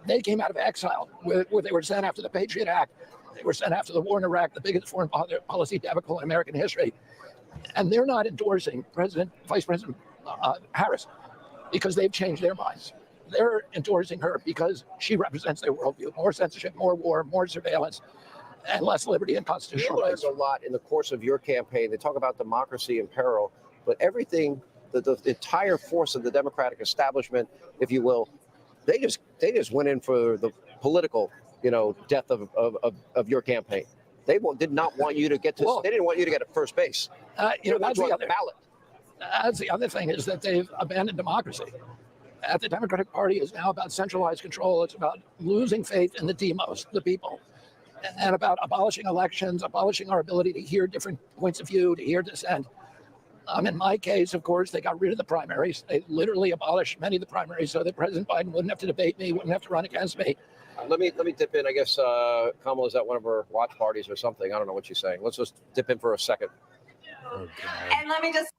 They came out of exile, where they were sent after the Patriot Act. They were sent after the war in Iraq, the biggest foreign policy debacle in American history. And they're not endorsing Vice President Harris because they've changed their minds. They're endorsing her because she represents their worldview. More censorship, more war, more surveillance, and less liberty and constitutional rights. You learned a lot in the course of your campaign. They talk about democracy in peril, but everything, the entire force of the Democratic establishment, if you will, they just went in for the political, death of your campaign. They did not want you to get to. They didn't want you to get at first base. That's the other thing, is that they've abandoned democracy. The Democratic Party is now about centralized control. It's about losing faith in the demos, the people, and about abolishing elections, abolishing our ability to hear different points of view, to hear dissent. In my case, of course, they got rid of the primaries. They literally abolished many of the primaries so that President Biden wouldn't have to debate me, wouldn't have to run against me. Let me dip in. I guess Kamala's at one of her watch parties or something. I don't know what she's saying. Let's just dip in for a second. And let me just.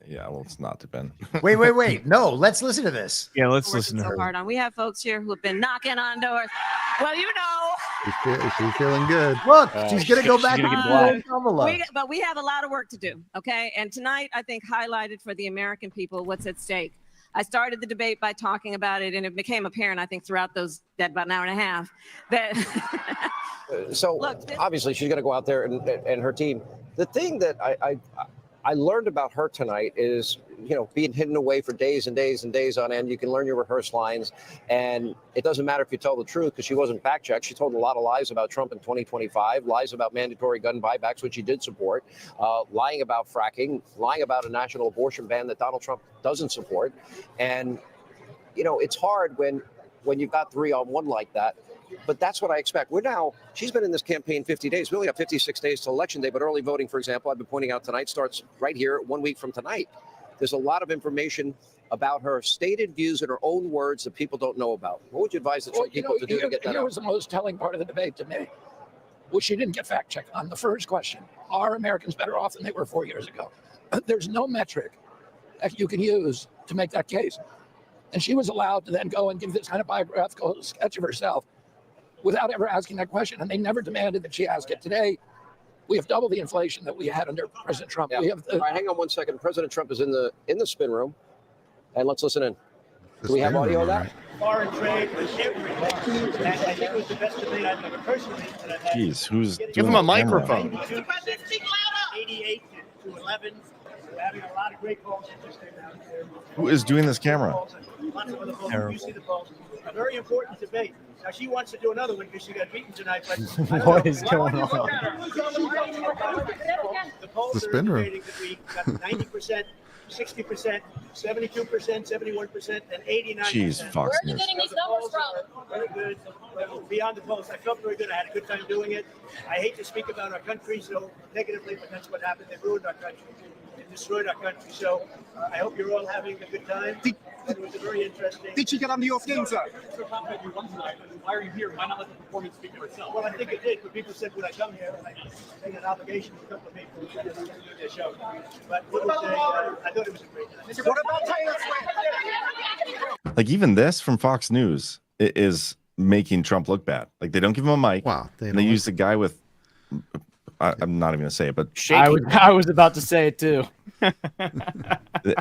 Yeah, well, it's not dip in. Wait. No, let's listen to this. Yeah, let's listen to her. Hard on. We have folks here who have been knocking on doors. Well, She's feeling good. Look, she's going to go back and Kamala. but we have a lot of work to do, okay? And tonight, I think, highlighted for the American people what's at stake. I started the debate by talking about it, and it became apparent, I think, throughout about an hour and a half, that obviously she's going to go out there and her team. The thing that I learned about her tonight is, being hidden away for days and days and days on end. You can learn your rehearsed lines, and it doesn't matter if you tell the truth, because she wasn't fact-checked. She told a lot of lies about Trump in 2025, lies about mandatory gun buybacks, which she did support, lying about fracking, lying about a national abortion ban that Donald Trump doesn't support. And, it's hard when you've got 3-on-1 like that. But that's what I expect. She's been in this campaign 50 days. We only have 56 days to Election Day, but early voting, for example, I've been pointing out tonight, starts right here 1 week from tonight. There's a lot of information about her stated views in her own words that people don't know about. What would you advise people to do to get that Here out? was the most telling part of the debate to me, which she didn't get fact-checked on. The first question: are Americans better off than they were 4 years ago? There's no metric that you can use to make that case. And she was allowed to then go and give this kind of biographical sketch of herself without ever asking that question. And they never demanded that she ask it. Today, we have double the inflation that we had under President Trump. Yeah. All right, hang on 1 second. President Trump is in the spin room, and let's listen in. Do we have audio of that? Foreign trade was and I think it was the best debate I've ever personally. Jeez, who's Give him a microphone. 88 to 11. We're having a lot of great calls interested out there. Who is doing this camera? lots of other polls. You see the polls. A very important debate. Now she wants to do another one because she got beaten tonight. But What is going on? The polls The spin are room. indicating that we got 90%, 60%, 72%, 71%, and 89%. Jeez, Fox Where are you News. getting these numbers from? Very good. Beyond the polls, I felt very good. I had a good time doing it. I hate to speak about our country so negatively, but that's what happened. They ruined our country. They destroyed our country. So I hope you're all having a good time. It was a very interesting. Did she get on the off game, sir? Why are you here? Why not let the performance speak for itself? Well, I think it did, but people said when I come here, I take an obligation to come to people who do their show. But I thought it was a great time. What about Taylor Swift? Like even this from Fox News is making Trump look bad. Like they don't give him a mic. Wow. And they use the guy with. I'm not even gonna say it, but I was about to say it too.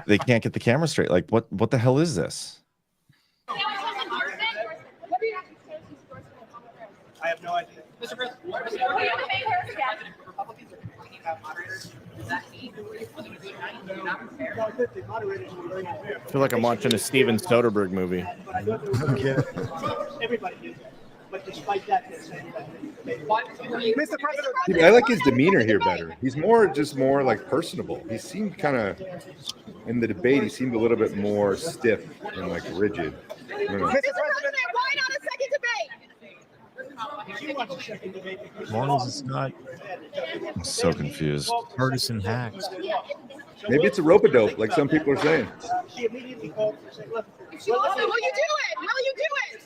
they can't get the camera straight. Like what the hell is this? I have no idea. Mr. President, I feel like I'm watching a Steven Soderbergh movie. Everybody did that. But despite that, they're saying that. Mr. President. Dude, I like his demeanor here better. He's just more like personable. He seemed kind of in the debate. He seemed a little bit more stiff and like rigid. I don't know. Mr. President, why not a second debate? She wants a second debate because As long as it's not I'm so confused. partisan hacks. Maybe it's a rope-a-dope, like some people are saying. She immediately called and said, look, Will you do it? Will you do it?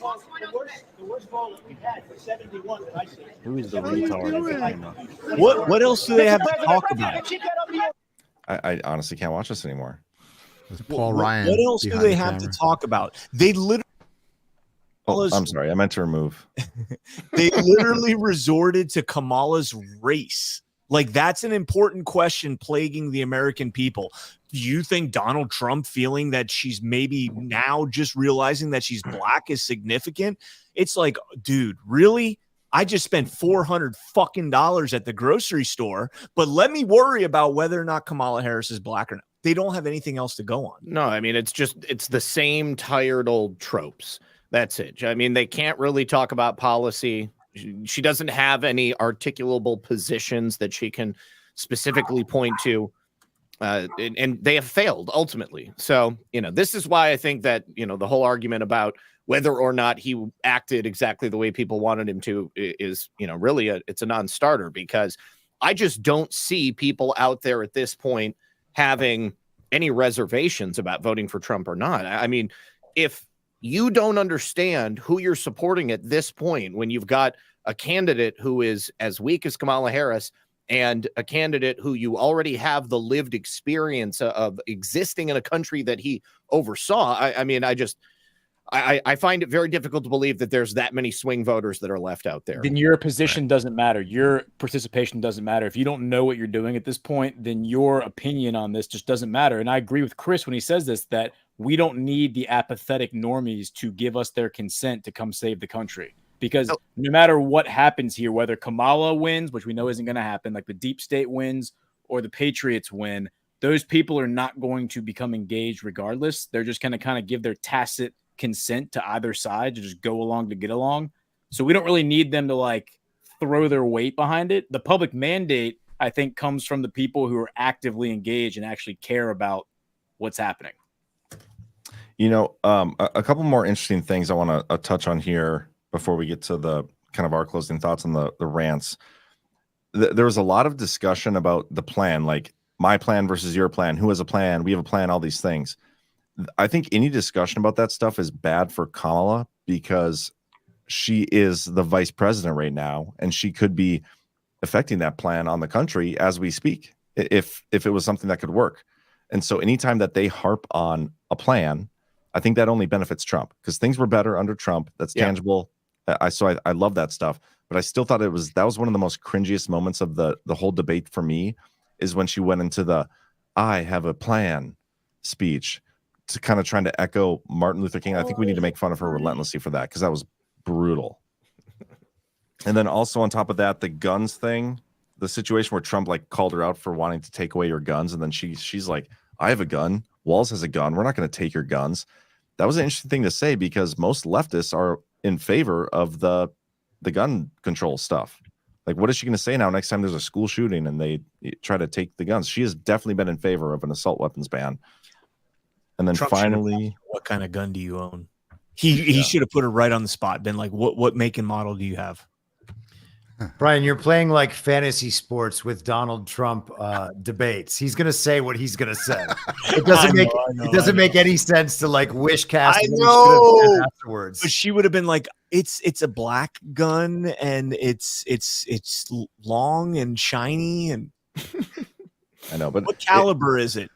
the worst ball that we had was 71 that I see. Who is the retard? What else do they have to talk about? I honestly can't watch this anymore. Paul Ryan. What else do behind they the have to camera. talk about? They literally. Oh, I'm sorry. I meant to remove. They literally resorted to Kamala's race. Like, that's an important question plaguing the American people. Do you think Donald Trump feeling that she's maybe now just realizing that she's black is significant? It's like, dude, really? I just spent $400 fucking at the grocery store, but let me worry about whether or not Kamala Harris is black or not. They don't have anything else to go on. No, I mean, it's the same tired old tropes. That's it. I mean, they can't really talk about policy. She doesn't have any articulable positions that she can specifically point to. And they have failed ultimately. So, this is why I think that, the whole argument about whether or not he acted exactly the way people wanted him to is, really it's a non-starter, because I just don't see people out there at this point having any reservations about voting for Trump or not. I mean, if you don't understand who you're supporting at this point, when you've got a candidate who is as weak as Kamala Harris and a candidate who you already have the lived experience of existing in a country that he oversaw, I find it very difficult to believe that there's that many swing voters that are left out there. Then your position doesn't matter. Your participation doesn't matter. If you don't know what you're doing at this point, then your opinion on this just doesn't matter. And I agree with Chris when he says this, that we don't need the apathetic normies to give us their consent to come save the country. Because no matter what happens here, whether Kamala wins, which we know isn't going to happen, like the deep state wins or the Patriots win, those people are not going to become engaged regardless. They're just going to kind of give their tacit consent to either side to just go along to get along. So we don't really need them to like throw their weight behind it. The public mandate, I think, comes from the people who are actively engaged and actually care about what's happening. A couple more interesting things I want to touch on here before we get to the kind of our closing thoughts on the rants. There was a lot of discussion about the plan, like my plan versus your plan. Who has a plan? We have a plan, all these things. I think any discussion about that stuff is bad for Kamala because she is the vice president right now, and she could be affecting that plan on the country as we speak if it was something that could work. And so anytime that they harp on a plan, I think that only benefits Trump because things were better under Trump. That's tangible. I love that stuff, but I still thought that was one of the most cringiest moments of the whole debate for me is when she went into the "I have a plan" speech to kind of trying to echo Martin Luther King. I think we need to make fun of her relentlessly for that because that was brutal. And then also on top of that, the guns thing, the situation where Trump like called her out for wanting to take away your guns, and then she's like, "I have a gun. Walz has a gun. We're not going to take your guns." that was an interesting thing to say because most leftists are in favor of the gun control stuff. Like, what is she going to say now next time there's a school shooting and they try to take the guns? She has definitely been in favor of an assault weapons ban. And then Trump finally, what kind of gun do you own? He should have put her right on the spot. Been like, what make and model do you have? Brian, you're playing like fantasy sports with Donald Trump debates. He's going to say what he's going to say. It doesn't make any sense to like wish cast. I know afterwards, but she would have been like, it's a black gun and it's long and shiny and I know, but what caliber is it?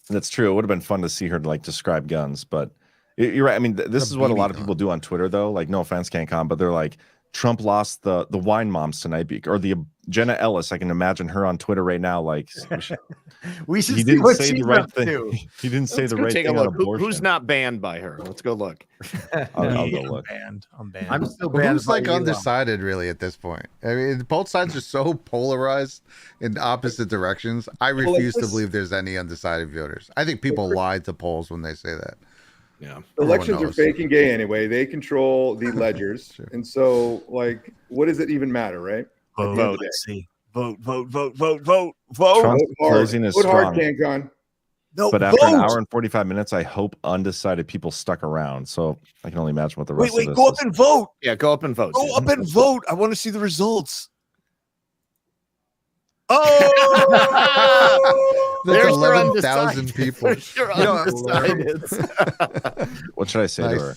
That's true. It would have been fun to see her like describe guns, but you're right. I mean, this is what a lot of people do on Twitter, though. Like, no offense, CanCon, but they're like, Trump lost the wine moms tonight, or the Jenna Ellis. I can imagine her on Twitter right now. Like, we should. He didn't say the right thing. He didn't say the right Take a thing on look. abortion. Who's not banned by her? Let's go look. I'll go look. I'm banned. I'm still Well, banned. who's like undecided really at this point? I mean, both sides are so polarized in opposite directions. I refuse to believe there's any undecided voters. I think people lie to polls when they say that. Yeah, elections are fake and gay anyway. They control the ledgers, and so like, what does it even matter, right? Vote. Let's see. Vote. Trump's closing is Vote hard, strong. CanCon. No, But after an vote. hour and 45 minutes, I hope undecided people stuck around. So I can only imagine what the rest Wait, of this go up is. and vote. Yeah, go up and vote. Go up and vote. I want to see the results. Oh, That's There's your 11,000 people. There's your undecideds. What should I say to her?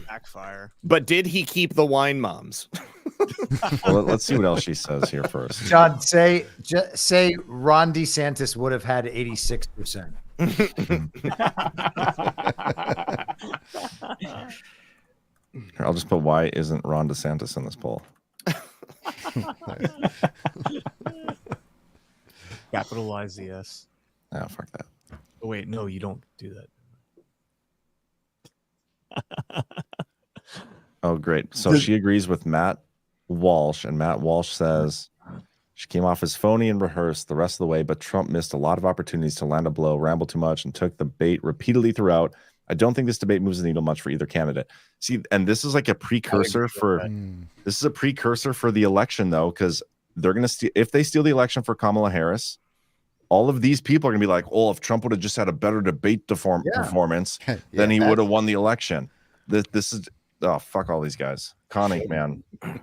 Backfire. But did he keep the wine moms? Well, let's see what else she says here first. John, say Ron DeSantis would have had 86%. I'll just put why isn't Ron DeSantis in this poll? Capitalize the S. Oh, fuck that. Oh, wait, no, you don't do that. Oh, great. So she agrees with Matt Walsh, and Matt Walsh says she came off as phony and rehearsed the rest of the way, but Trump missed a lot of opportunities to land a blow, ramble too much, and took the bait repeatedly throughout. I don't think this debate moves the needle much for either candidate. See, and this is like a precursor for this is a precursor for the election, though, because they're gonna if they steal the election for Kamala Harris, all of these people are gonna be like, "Oh, if Trump would have just had a better debate performance, then he would have won the election." This is fuck all these guys. Connie, man, I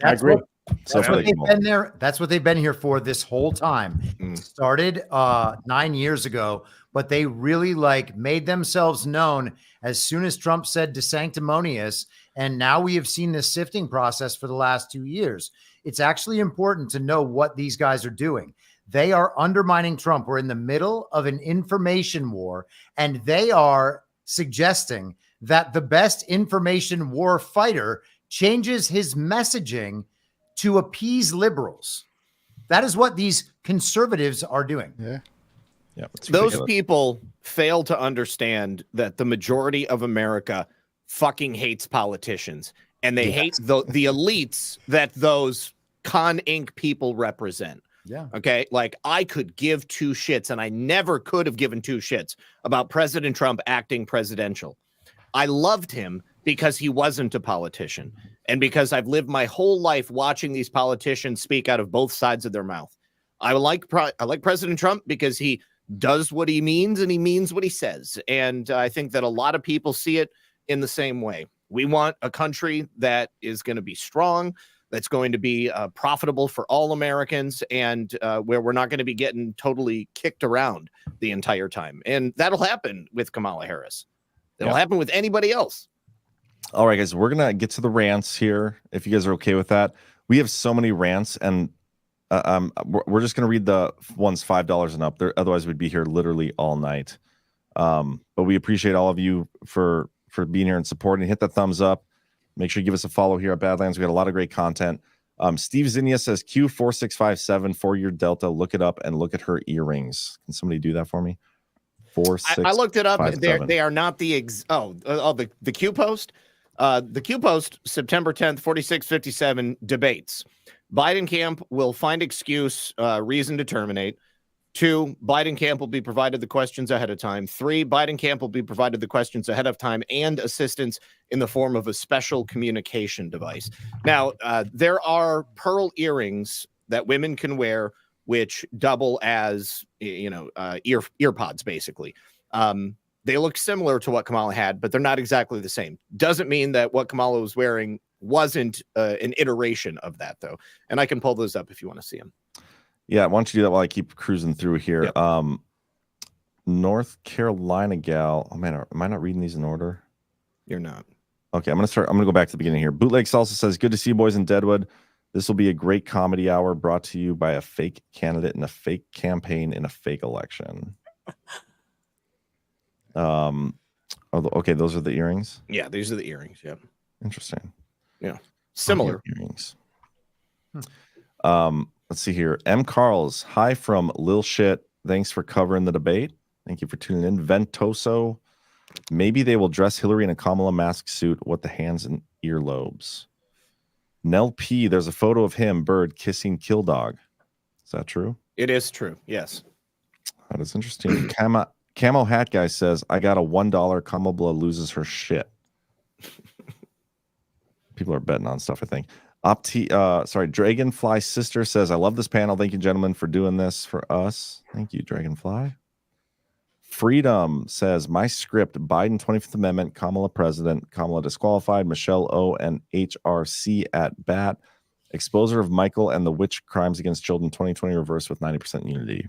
agree. That's what they've predictable. been there. That's what they've been here for this whole time. It started 9 years ago, but they really like made themselves known as soon as Trump said DeSanctimonious, and now we have seen this sifting process for the last 2 years. It's actually important to know what these guys are doing. They are undermining Trump. We're in the middle of an information war, and they are suggesting that the best information war fighter changes his messaging to appease liberals. That is what these conservatives are doing. Yeah. Yeah. Those people fail to understand that the majority of America fucking hates politicians, and they hate the elites that those con Inc. people represent. Yeah. Okay. Like, I could give two shits, and I never could have given two shits about President Trump acting presidential. I loved him because he wasn't a politician, and because I've lived my whole life watching these politicians speak out of both sides of their mouth. I like President Trump because he does what he means, and he means what he says. And I think that a lot of people see it in the same way. We want a country that is going to be strong, that's going to be profitable for all Americans, and where we're not going to be getting totally kicked around the entire time. And that'll happen with Kamala Harris. It'll happen with anybody else. All right, guys, we're gonna get to the rants here. If you guys are okay with that, we have so many rants, and we're just gonna read the ones $5 and up. There, otherwise, we'd be here literally all night. But we appreciate all of you for being here and supporting. Hit that thumbs up. Make sure you give us a follow here at Badlands. We got a lot of great content. Steve Zinnia says Q4657 4-year Delta. Look it up and look at her earrings. Can somebody do that for me? I looked it up. They are not the the Q post. The Q post, September 10th, 4657 debates. Biden camp will find excuse, reason to terminate. 2, Biden camp will be provided the questions ahead of time. 3, Biden camp will be provided the questions ahead of time and assistance in the form of a special communication device. Now, there are pearl earrings that women can wear, which double as, ear pods, basically. They look similar to what Kamala had, but they're not exactly the same. Doesn't mean that what Kamala was wearing wasn't an iteration of that, though. And I can pull those up if you want to see them. Yeah, why don't you do that while I keep cruising through here? Yep. North Carolina gal. Oh man, am I not reading these in order? You're not. Okay, I'm gonna go back to the beginning here. Bootleg Salsa says, "Good to see you boys in Deadwood. This will be a great comedy hour brought to you by a fake candidate in a fake campaign in a fake election." Okay, those are the earrings. Yeah, these are the earrings. Yep. Interesting. Yeah, similar earrings. Let's see here. M. Carls, hi from Lil Shit. Thanks for covering the debate. Thank you for tuning in. Ventoso, maybe they will dress Hillary in a Kamala mask suit with the hands and earlobes. Nell P, there's a photo of him, Bird, kissing Kill Dog. Is that true? It is true. Yes. That is interesting. Camo Hat Guy says, I got a $1 Kamala loses her shit. People are betting on stuff, I think. Dragonfly Sister says, I love this panel. Thank you, gentlemen, for doing this for us. Thank you, Dragonfly. Freedom says, my script, Biden 25th Amendment, Kamala president, Kamala disqualified, Michelle O and HRC at bat, exposure of Michael and the witch crimes against children 2020 reversed with 90% unity.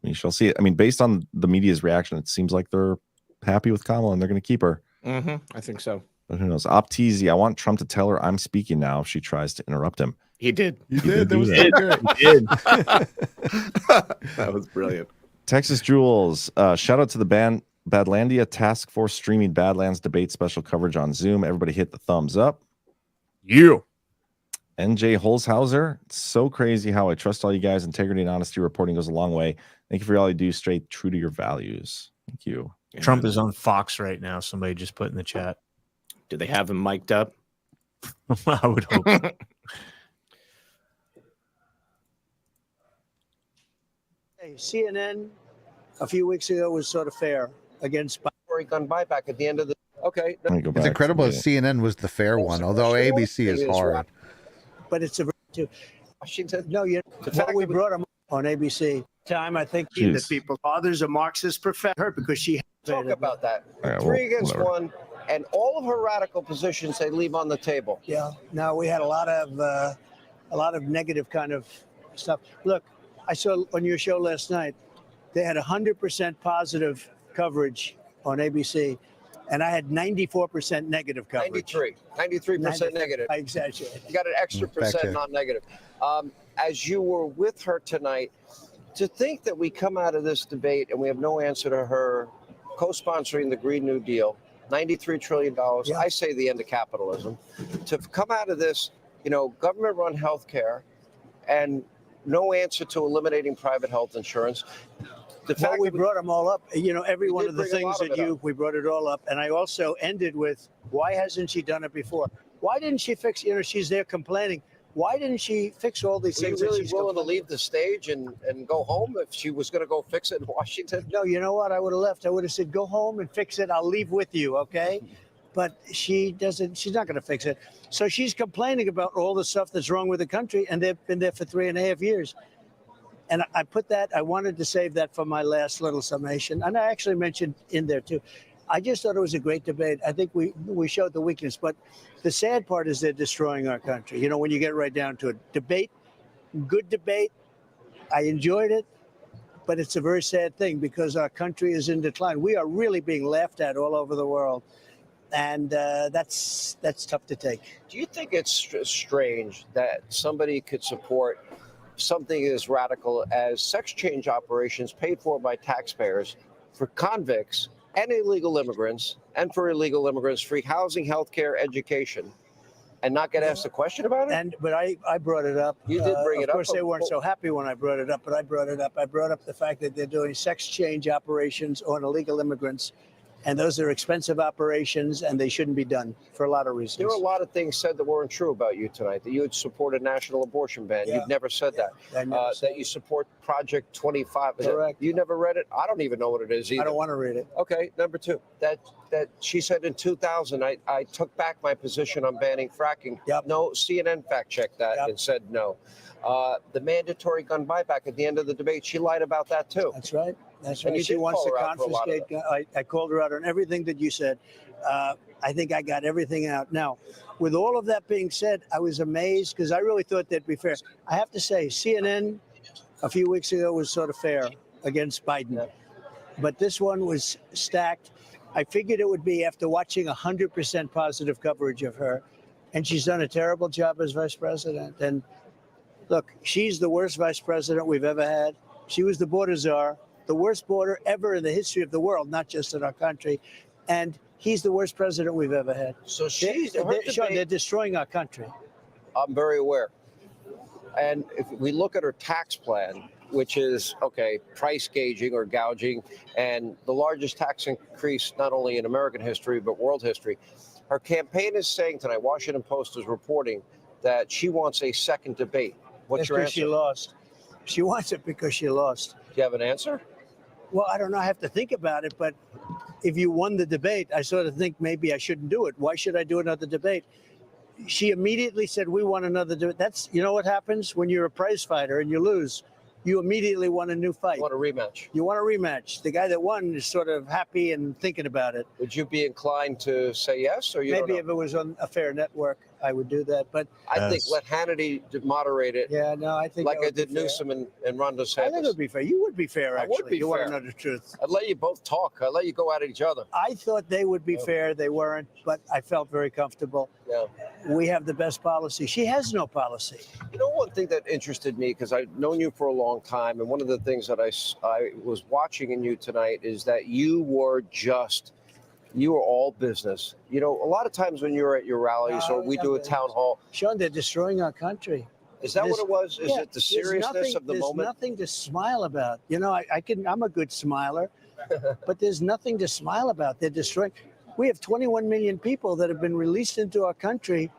We shall see it. I mean, based on the media's reaction, it seems like they're happy with Kamala and they're going to keep her. I think so. But who knows? Opteasy, I want Trump to tell her I'm speaking now if she tries to interrupt him. He did. He did. That was do so that. good. He did. That was brilliant. Texas Jules, shout out to the Badlandia Task Force streaming Badlands debate special coverage on Zoom. Everybody hit the thumbs up. You. NJ Holzhauser, it's so crazy how I trust all you guys. Integrity and honesty reporting goes a long way. Thank you for all you do. Straight true to your values. Thank you. Trump is on Fox right now. Somebody just put in the chat. Do they have him mic'd up? I would hope. Hey, CNN a few weeks ago was sort of fair against gun buyback at the end of the. Okay. It's incredible that CNN was the fair one, although ABC is hard. But it's a Washington. No, we brought him on ABC. Time I think that people fathers are Marxist professor because she talk about that. 3 against 1, and all of her radical positions they leave on the table. Yeah. No, we had a lot of negative kind of stuff. Look, I saw on your show last night, they had 100% positive coverage on ABC, and I had 94% negative coverage. 93% negative. I exaggerate. You got an extra percent non-negative. As you were with her tonight, to think that we come out of this debate and we have no answer to her co-sponsoring the Green New Deal, $93 trillion, I say the end of capitalism, to come out of this, government-run healthcare and no answer to eliminating private health insurance. We brought them all up. Every one of the things that we brought it all up. And I also ended with, why hasn't she done it before? Why didn't she fix, she's there complaining. Why didn't she fix all these things? Were you really willing to leave the stage and go home if she was going to go fix it in Washington? No, you know what? I would have left. I would have said, go home and fix it. I'll leave with you, okay? But she doesn't. She's not going to fix it. So she's complaining about all the stuff that's wrong with the country, and they've been there for 3.5 years. And I wanted to save that for my last little summation. And I actually mentioned in there, too. I just thought it was a great debate. I think we showed the weakness. But the sad part is they're destroying our country. When you get right down to it. Debate, good debate. I enjoyed it. But it's a very sad thing because our country is in decline. We are really being laughed at all over the world. And that's tough to take. Do you think it's strange that somebody could support something as radical as sex change operations paid for by taxpayers for convicts and illegal immigrants, and for illegal immigrants, free housing, health care, education, and not get asked a question about it? But I brought it up. You did bring it up. Of course, they weren't so happy when I brought it up, but I brought it up. I brought up the fact that they're doing sex change operations on illegal immigrants And those are expensive operations, and they shouldn't be done for a lot of reasons. There were a lot of things said that weren't true about you tonight. That you would support a national abortion ban. Yeah. You've never said that. I never said that you support Project 25. Correct. You never read it? I don't even know what it is either. I don't want to read it. Okay, number two. That she said in 2000, I took back my position on banning fracking. Yep. No, CNN fact checked that Yep. and said no. The mandatory gun buyback at the end of the debate, she lied about that too. That's right. That's And right. you She did wants call to her out for a lot of confiscate. I called her out on everything that you said. I think I got everything out. Now, with all of that being said, I was amazed because I really thought they'd be fair. I have to say, CNN a few weeks ago was sort of fair against Biden. But this one was stacked. I figured it would be after watching 100% positive coverage of her. And she's done a terrible job as vice president. And look, she's the worst vice president we've ever had. She was the border czar, the worst border ever in the history of the world, not just in our country. And he's the worst president we've ever had. So They're destroying our country. I'm very aware. And if we look at her tax plan, which is, okay, price gauging or gouging, and the largest tax increase not only in American history, but world history, her campaign is saying tonight, Washington Post is reporting that she wants a second debate. What's your Because answer? she lost. She wants it because she lost. Do you have an answer? Well, I don't know. I have to think about it. But if you won the debate, I sort of think maybe I shouldn't do it. Why should I do another debate? She immediately said, we want another debate. That's, you know what happens when you're a prize fighter and you lose? You immediately want a new fight. You want a rematch. You want a rematch. The guy that won is sort of happy and thinking about it. Would you be inclined to say yes, or you Maybe don't know? if it was on a fair network, I would do that. But I think let Hannity moderate it. Yeah, no, I think like that I would be did fair. Newsom and Ron DeSantis. I think it would be fair. You would be fair, I actually. would be you fair. want to know the truth. I'd let you both talk. I'd let you go at each other. I thought they would be fair. They weren't, but I felt very comfortable. Yeah. We have the best policy. She has no policy. You know, one thing that interested me, because I've known you for a long time, and one of the things that I was watching in you tonight is that you were all business. You know, a lot of times when you're at your rallies or we do a town hall. Sean, they're destroying our country. Is that what it was? Is it the seriousness of the moment? There's nothing to smile about. You know, I'm a good smiler, but there's nothing to smile about. They're destroying. We have 21 million people that have been released into our country,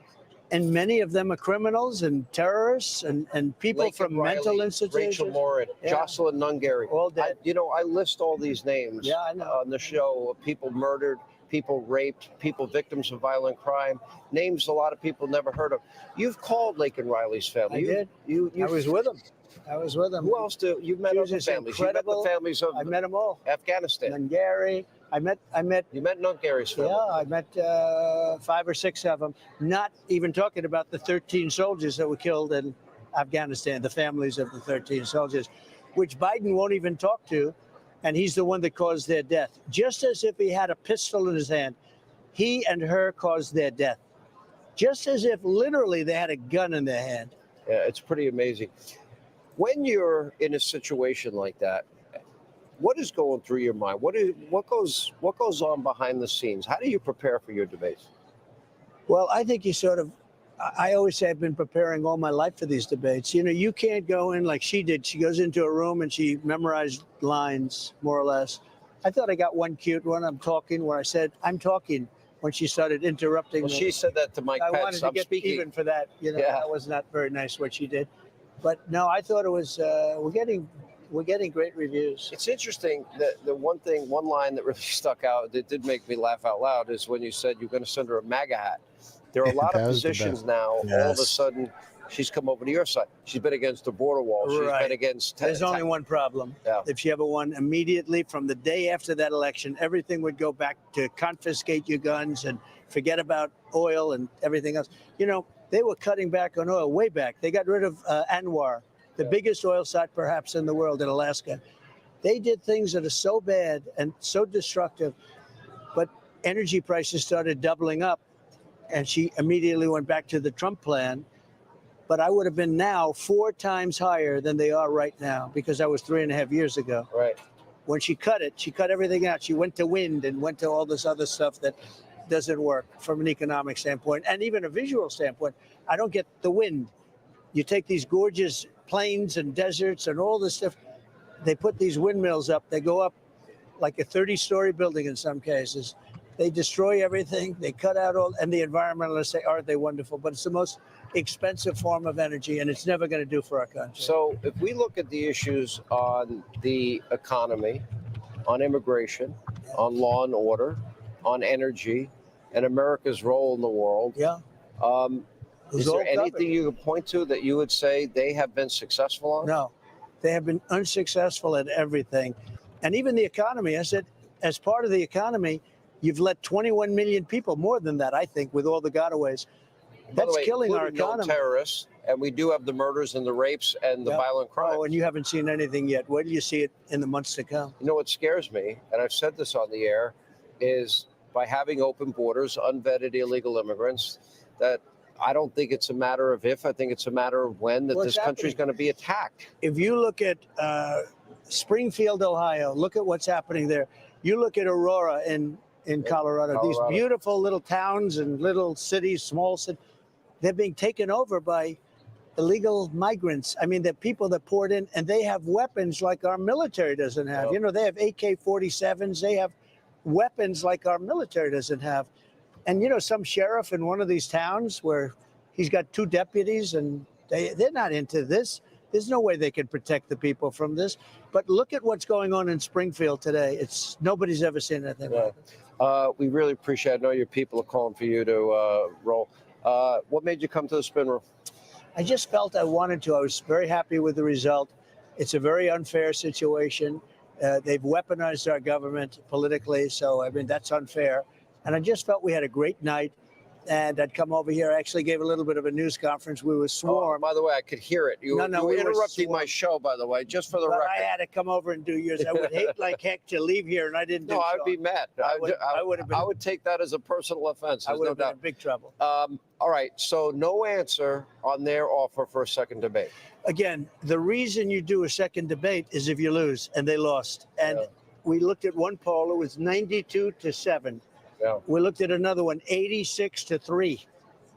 and many of them are criminals and terrorists and people Laken from Riley, mental institutions. Rachel Morin, Yeah. Jocelyn Nungary. All dead. I list all these names on the show of people murdered, people raped, people victims of violent crime, names a lot of people never heard of. You've called Laken Riley's family. I did. I was with him. I was with him. Who else you've met other families? You met the families of I met them all. Afghanistan. Nungary. I met. You met Nungary's family. Yeah, I met 5 or 6 of them. Not even talking about the 13 soldiers that were killed in Afghanistan, the families of the 13 soldiers, which Biden won't even talk to, and he's the one that caused their death. Just as if he had a pistol in his hand, he and her caused their death. Just as if literally they had a gun in their hand. Yeah, it's pretty amazing. When you're in a situation like that, what is going through your mind? What goes on behind the scenes? How do you prepare for your debates? Well, I think you sort of, I always say I've been preparing all my life for these debates. You know, you can't go in like she did. She goes into a room and she memorized lines, more or less. I thought I got one cute one. I'm talking where I said, I'm talking, when she started interrupting Well, me. she said that to Mike I Pence. wanted to I'm get speaking. even for that. You know, Yeah. that was not very nice what she did. But no, I thought it was, we're getting great reviews. It's interesting that the one line that really stuck out that did make me laugh out loud is when you said you're going to send her a MAGA hat. There are a lot of That was the positions best. now. All of a sudden, she's come over to your side. She's been against the border wall. She's Right. been against. There's only one problem. Yeah. If she ever won, immediately from the day after that election, everything would go back to confiscate your guns and forget about oil and everything else. You know, they were cutting back on oil way back. They got rid of Anwar, the biggest oil site perhaps in the world in Alaska. They did things that are so bad and so destructive, but energy prices started doubling up, and she immediately went back to the Trump plan. But I would have been now 4 times higher than they are right now, because that was 3.5 years ago. Right. When she cut it, she cut everything out. She went to wind and went to all this other stuff that doesn't work from an economic standpoint and even a visual standpoint. I don't get the wind. You take these gorgeous plains and deserts and all this stuff. They put these windmills up. They go up like a 30-story building in some cases. They destroy everything. They cut out all, and the environmentalists say, aren't they wonderful? But it's the most expensive form of energy, and it's never going to do for our country. So if we look at the issues on the economy, on immigration, on law and order, on energy, and America's role in the world. Yeah. Is there anything you could point to that you would say they have been successful on? No, they have been unsuccessful at everything. And even the economy, I said, as part of the economy, you've let 21 million people, more than that, I think, with all the gotaways. By the That's way, killing our including known economy. terrorists, and we do have the murders and the rapes and the violent crimes. Oh, and you haven't seen anything yet. Where do you see it in the months to come? You know what scares me, and I've said this on the air, is by having open borders, unvetted illegal immigrants, that I don't think it's a matter of if, I think it's a matter of when that this country is going to be attacked. If you look at Springfield, Ohio, look at what's happening there. You look at Aurora in Colorado, these beautiful little towns and little cities, small cities, they're being taken over by illegal migrants. I mean, the people that poured in, and they have weapons like our military doesn't have. Yeah. You know, they have AK-47s. They have weapons like our military doesn't have. And, you know, some sheriff in one of these towns where he's got 2 deputies and they're not into this. There's no way they can protect the people from this. But look at what's going on in Springfield today. Nobody's ever seen anything like it. We really appreciate it. I know your people are calling for you to roll. What made you come to the spin room? I just felt I wanted to. I was very happy with the result. It's a very unfair situation. They've weaponized our government politically, so I mean that's unfair. And I just felt we had a great night. And I'd come over here. I actually gave a little bit of a news conference. We were swarmed. By the way, I could hear it. You were interrupting my show, by the way, just for the record. I had to come over and do yours. I would hate like heck to leave here, and I didn't do No, I'd be mad. I would take that as a personal offense. I There's would no have been doubt. in big trouble. All right, so no answer on their offer for a second debate. Again, the reason you do a second debate is if you lose, and they lost. And we looked at one poll, it was 92-7. Yeah. We looked at another one, 86-3.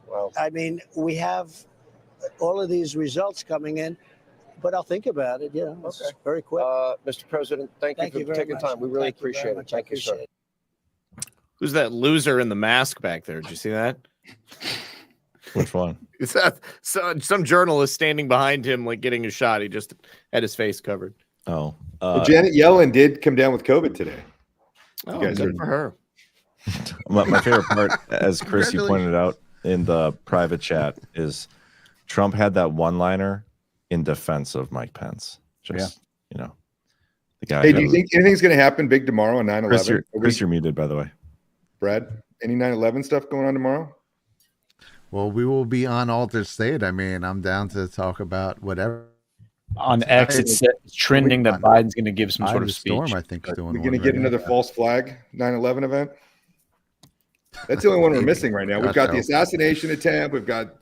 Wow. I mean, we have all of these results coming in, but I'll think about it. You know, it's very quick. Mr. President, thank you for very taking much. time. We really Thank you very appreciate it. much. I Thank you, sir. appreciate it. Who's that loser in the mask back there? Did you see that? Which one? It's some journalist standing behind him, like getting a shot. He just had his face covered. Oh, Well, Janet Yellen did come down with COVID today. Oh, You guys good are- for her. My favorite part, as Chris, you pointed out in the private chat, is Trump had that one-liner in defense of Mike Pence. Just, you know, the guy. Hey, do you think anything's going to happen big tomorrow on 9/11? Chris, you're muted, by the way. Brad, any 9/11 stuff going on tomorrow? Well, we will be on Altered State. I mean, I'm down to talk about whatever. On X, it's trending that Biden's going to give some sort of speech. Storm, I think, is doing We're one going to get right another now. false flag 9/11 event. That's the only one we're missing right now. We've got the assassination attempt. We've got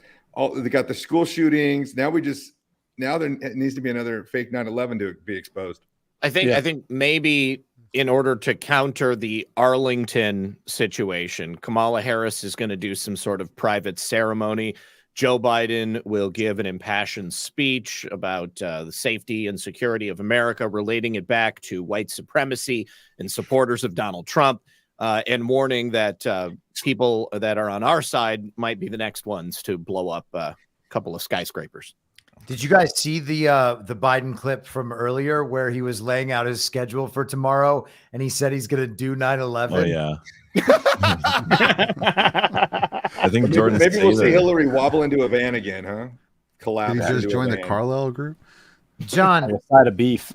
they got the school shootings. Now there needs to be another fake 9/11 to be exposed. I think maybe in order to counter the Arlington situation, Kamala Harris is going to do some sort of private ceremony. Joe Biden will give an impassioned speech about the safety and security of America, relating it back to white supremacy and supporters of Donald Trump, and warning that people that are on our side might be the next ones to blow up a couple of skyscrapers. Did you guys see the Biden clip from earlier where he was laying out his schedule for tomorrow and he said he's going to do 9/11? Oh yeah. I think Jordan. Maybe we'll see Hillary wobble into a van again, huh? Collapse. Did you just into a join the van. Carlisle group? John, A side of beef.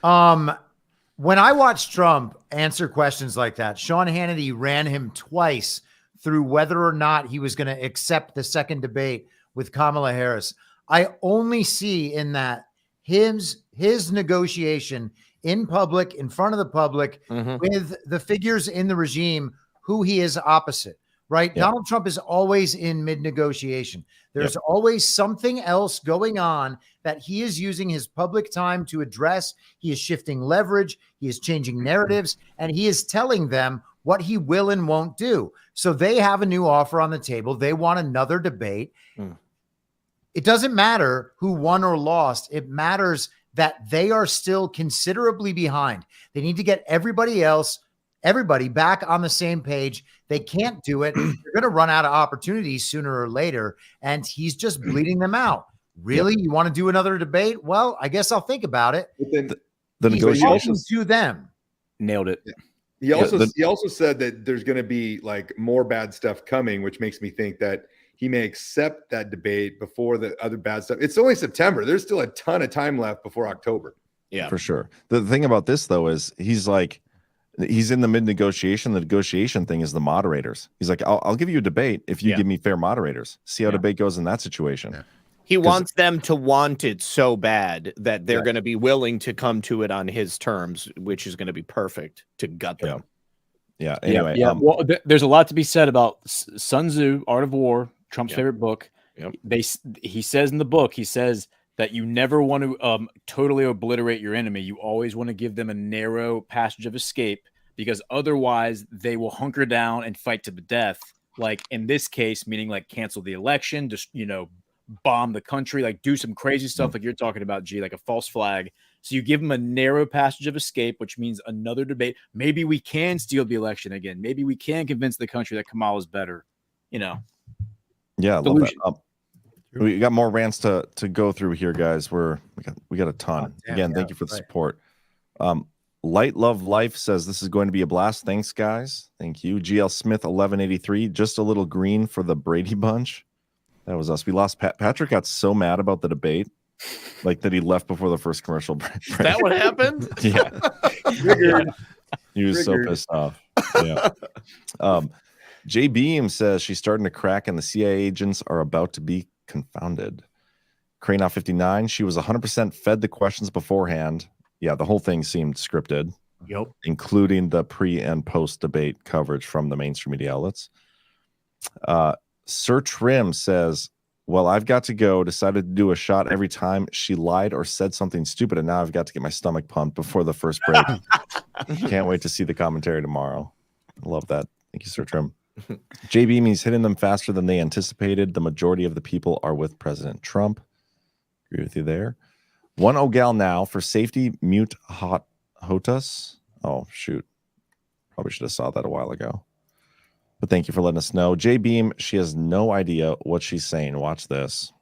when I watched Trump answer questions like that, Sean Hannity ran him twice through whether or not he was going to accept the second debate with Kamala Harris. I only see in that his negotiation in public, in front of the public, with the figures in the regime who he is opposite, right? Yeah. Donald Trump is always in mid-negotiation. There's always something else going on that he is using his public time to address. He is shifting leverage. He is changing narratives, and he is telling them what he will and won't do. So they have a new offer on the table. They want another debate. It doesn't matter who won or lost. It matters that they are still considerably behind. They need to get everybody back on the same page. They can't do it. They're going to run out of opportunities sooner or later, and he's just bleeding them out. Really? You want to do another debate? Well, I guess I'll think about it. But then The He's negotiations talking to them. Nailed it. he also said that there's going to be like more bad stuff coming, which makes me think that he may accept that debate before the other bad stuff. It's only September. There's still a ton of time left before October. Yeah, for sure. The thing about this though is he's in the mid negotiation. The negotiation thing is the moderators. He's like, I'll give you a debate if you give me fair moderators. See how debate goes in that situation. Yeah. He wants them to want it so bad that they're going to be willing to come to it on his terms, which is going to be perfect to gut them. Yeah. Anyway, well, there's a lot to be said about Sun Tzu, Art of War, Trump's favorite book. He says in the book, he says that you never want to totally obliterate your enemy. You always want to give them a narrow passage of escape, because otherwise they will hunker down and fight to the death. Like in this case, meaning like cancel the election, just, bomb the country, like do some crazy stuff like you're talking about, G, like a false flag. So you give them a narrow passage of escape, which means another debate. Maybe we can steal the election again. Maybe we can convince the country that Kamala's better. Yeah, I love that. We got more rants to go through here, guys. We got a ton. Thank you for the support. Light Love Life says this is going to be a blast. Thanks, guys. Thank you. GL Smith 1183. Just a little green for the Brady Bunch. That was us. We lost. Patrick got so mad about the debate, like that he left before the first commercial break. Is that what happened? Yeah. He was so pissed off. Yeah. J Beam says she's starting to crack and the CIA agents are about to be confounded. Crane 59, she was 100% fed the questions beforehand. Yeah, the whole thing seemed scripted. Yep. Including the pre and post debate coverage from the mainstream media outlets. Sir Trim says, well, I've got to go. Decided to do a shot every time she lied or said something stupid, and now I've got to get my stomach pumped before the first break. Can't wait to see the commentary tomorrow. Love that. Thank you, Sir Trim. JB means hitting them faster than they anticipated. The majority of the people are with President Trump. Agree with you there. One Ogal now for safety. Mute Hotus. Oh, shoot. Probably should have saw that a while ago. But thank you for letting us know. J Beam, she has no idea what she's saying. Watch this.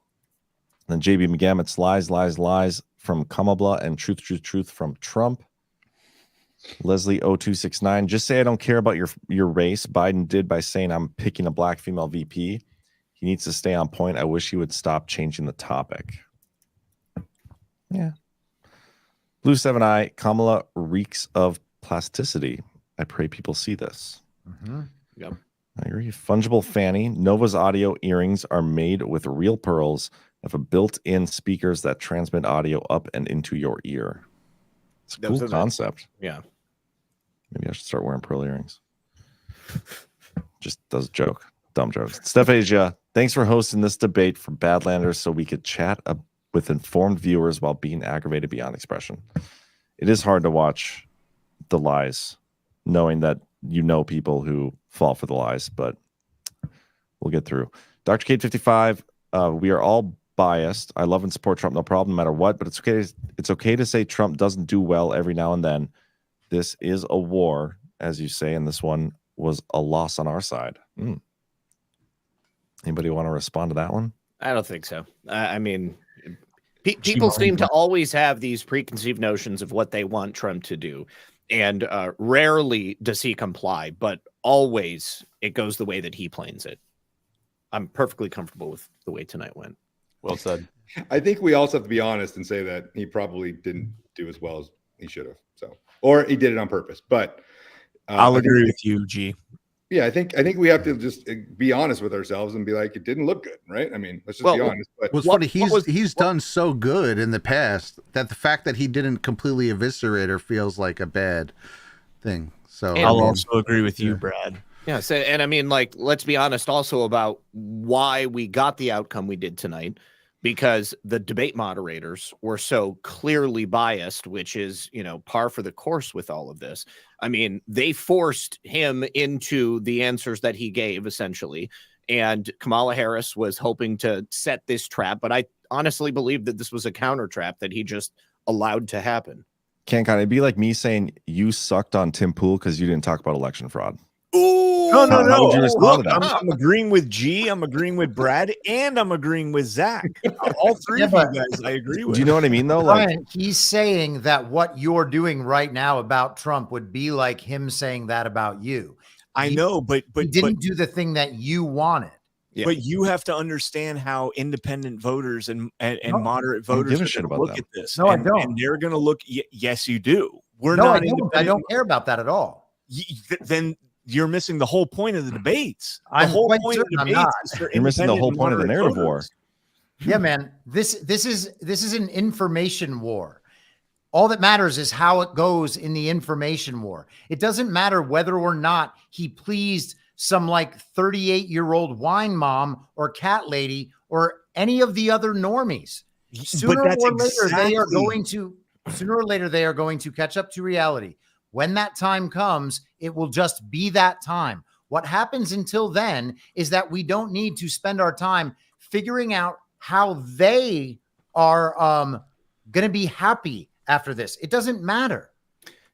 And then JB McGam, it's lies from Kamala and truth from Trump. Leslie 0269, just say I don't care about your race. Biden did by saying I'm picking a black female VP. He needs to stay on point. I wish he would stop changing the topic. Yeah. Blue 7i, Kamala reeks of plasticity. I pray people see this. Yep. I agree. Fungible Fanny. Nova's audio earrings are made with real pearls, have built-in speakers that transmit audio up and into your ear. It's a cool concept. Yeah. Maybe I should start wearing pearl earrings. Just does a joke. Dumb jokes. Steph Asia, thanks for hosting this debate for Badlanders so we could chat with informed viewers while being aggravated beyond expression. It is hard to watch the lies, knowing that people who fall for the lies, but we'll get through. Dr. Kate 55, we are all biased. I love and support Trump, no problem, no matter what, but it's okay to say Trump doesn't do well every now and then. This is a war, as you say, and this one was a loss on our side. Anybody want to respond to that one? I don't think so. I mean, people seem to always have these preconceived notions of what they want Trump to do. And rarely does he comply, but always it goes the way that he plans it. I'm perfectly comfortable with the way tonight went. Well said. I think we also have to be honest and say that he probably didn't do as well as he should have. So, or he did it on purpose. But I'll agree with you, G. Yeah, I think we have to just be honest with ourselves and be like, it didn't look good, right? I mean, let's just be honest. But what's funny, he's done so good in the past that the fact that he didn't completely eviscerate her feels like a bad thing. So I'll also agree with you, Brad. Yeah, so, and I mean, like, let's be honest also about why we got the outcome we did tonight, because the debate moderators were so clearly biased, which is, par for the course with all of this. I mean, they forced him into the answers that he gave, essentially. And Kamala Harris was hoping to set this trap. But I honestly believe that this was a counter trap that he just allowed to happen. Can't it'd be like me saying you sucked on Tim Pool because you didn't talk about election fraud. Ooh, no. How would you respond to that? I'm agreeing with G. I'm agreeing with Brad, and I'm agreeing with Zach. All three of you guys, I agree with. Do you know what I mean, though? Brian, he's saying that what you're doing right now about Trump would be like him saying that about you. I know, but he didn't do the thing that you wanted. Yeah. But you have to understand how independent voters and moderate voters give a shit about look them. at this. No, I and, don't. And they're going to look. Yes, you do. We're No, not. I don't care about that at all. Then you're missing the whole point of the debates. The I'm whole quite point of certain the I'm debates not. is for You're missing the whole independent point of the moderate narrative war. voters. Yeah, man. This is an information war. All that matters is how it goes in the information war. It doesn't matter whether or not he pleased some like 38-year-old wine mom or cat lady or any of the other normies. Sooner or later, they are going to catch up to reality. When that time comes, it will just be that time. What happens until then is that we don't need to spend our time figuring out how they are going to be happy after this. It doesn't matter.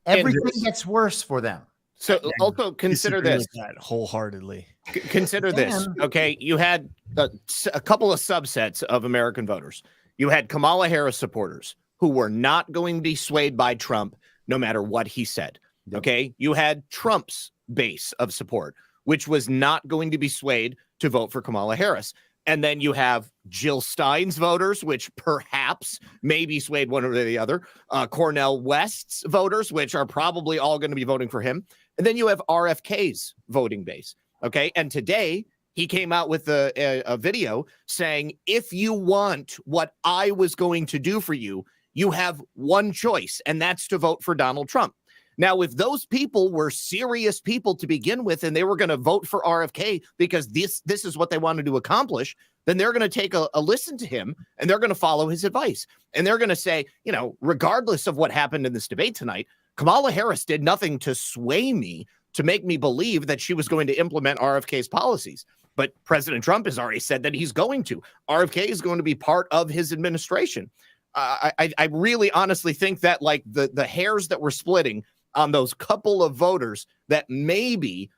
Everything gets worse for them. So also consider Disagree this with that wholeheartedly. Consider this. Okay. You had a couple of subsets of American voters. You had Kamala Harris supporters who were not going to be swayed by Trump no matter what he said. Okay. You had Trump's base of support, which was not going to be swayed to vote for Kamala Harris. And then you have Jill Stein's voters, which perhaps may be swayed one or the other. Cornel West's voters, which are probably all going to be voting for him. And then you have RFK's voting base. Okay. And today he came out with a video saying, if you want what I was going to do for you, you have one choice, and that's to vote for Donald Trump. Now, if those people were serious people to begin with, and they were going to vote for RFK because this is what they wanted to accomplish, then they're going to take a listen to him, and they're going to follow his advice. And they're going to say, you know, regardless of what happened in this debate tonight, Kamala Harris did nothing to sway me to make me believe that she was going to implement RFK's policies. But President Trump has already said that he's going to. RFK is going to be part of his administration. I really honestly think that like the hairs that were splitting on those couple of voters that maybe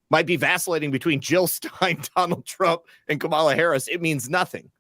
might be vacillating between Jill Stein, Donald Trump, and Kamala Harris, it means nothing.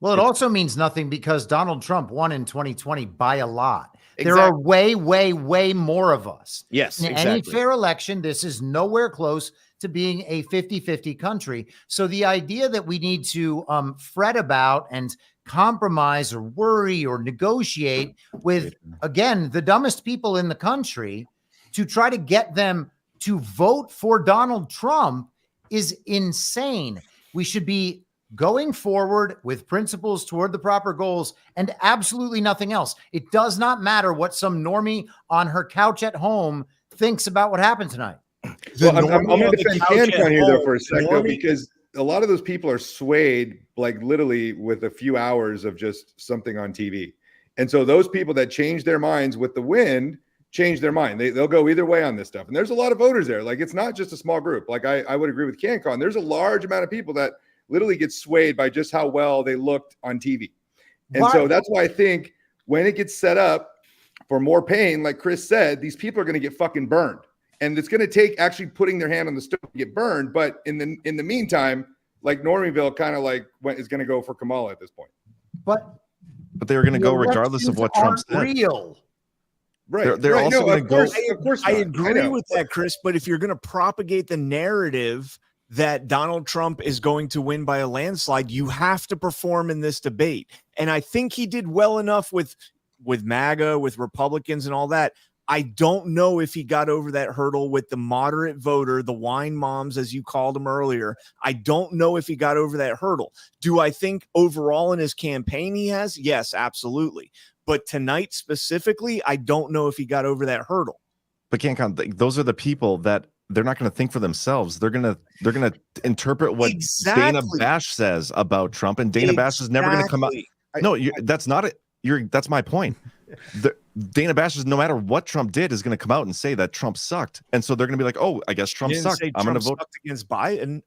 Well, it also means nothing because Donald Trump won in 2020 by a lot. Exactly. There are way, way, way more of us. Yes, in exactly. any fair election, this is nowhere close to being a 50-50 country. So the idea that we need to fret about and compromise or worry or negotiate with, again, the dumbest people in the country to try to get them to vote for Donald Trump is insane. We should be going forward with principles toward the proper goals and absolutely nothing else. It does not matter what some normie on her couch at home thinks about what happened tonight. Well, I'm going to defend CanCon here, though, for a sec, though, because a lot of those people are swayed, like literally with a few hours of just something on TV. And so those people that change their minds with the wind change their mind. They'll go either way on this stuff. And there's a lot of voters there. Like, it's not just a small group. Like, I would agree with CanCon. There's a large amount of people that literally get swayed by just how well they looked on TV. And so that's why I think when it gets set up for more pain, like Chris said, these people are going to get fucking burned. And it's going to take actually putting their hand on the stove to get burned. But in the meantime, like Normanville kind of like is going to go for Kamala at this point. But they were going to go regardless of what Trump said. Real. Right. They're also going to go. Of course I agree with that, Chris. But if you're going to propagate the narrative that Donald Trump is going to win by a landslide, you have to perform in this debate. And I think he did well enough with MAGA, with Republicans and all that. I don't know if he got over that hurdle with the moderate voter, the wine moms, as you called them earlier. I don't know if he got over that hurdle. Do I think overall in his campaign he has? Yes, absolutely. But tonight specifically, I don't know if he got over that hurdle. But CanCon, those are the people that they're not going to think for themselves. They're going to interpret what Dana Bash says about Trump, and Dana Bash is never going to come out. No, that's not it. That's my point. Dana Bash is, no matter what Trump did, is going to come out and say that Trump sucked, and so they're going to be like, "Oh, I guess Trump sucked. I'm going to vote against Biden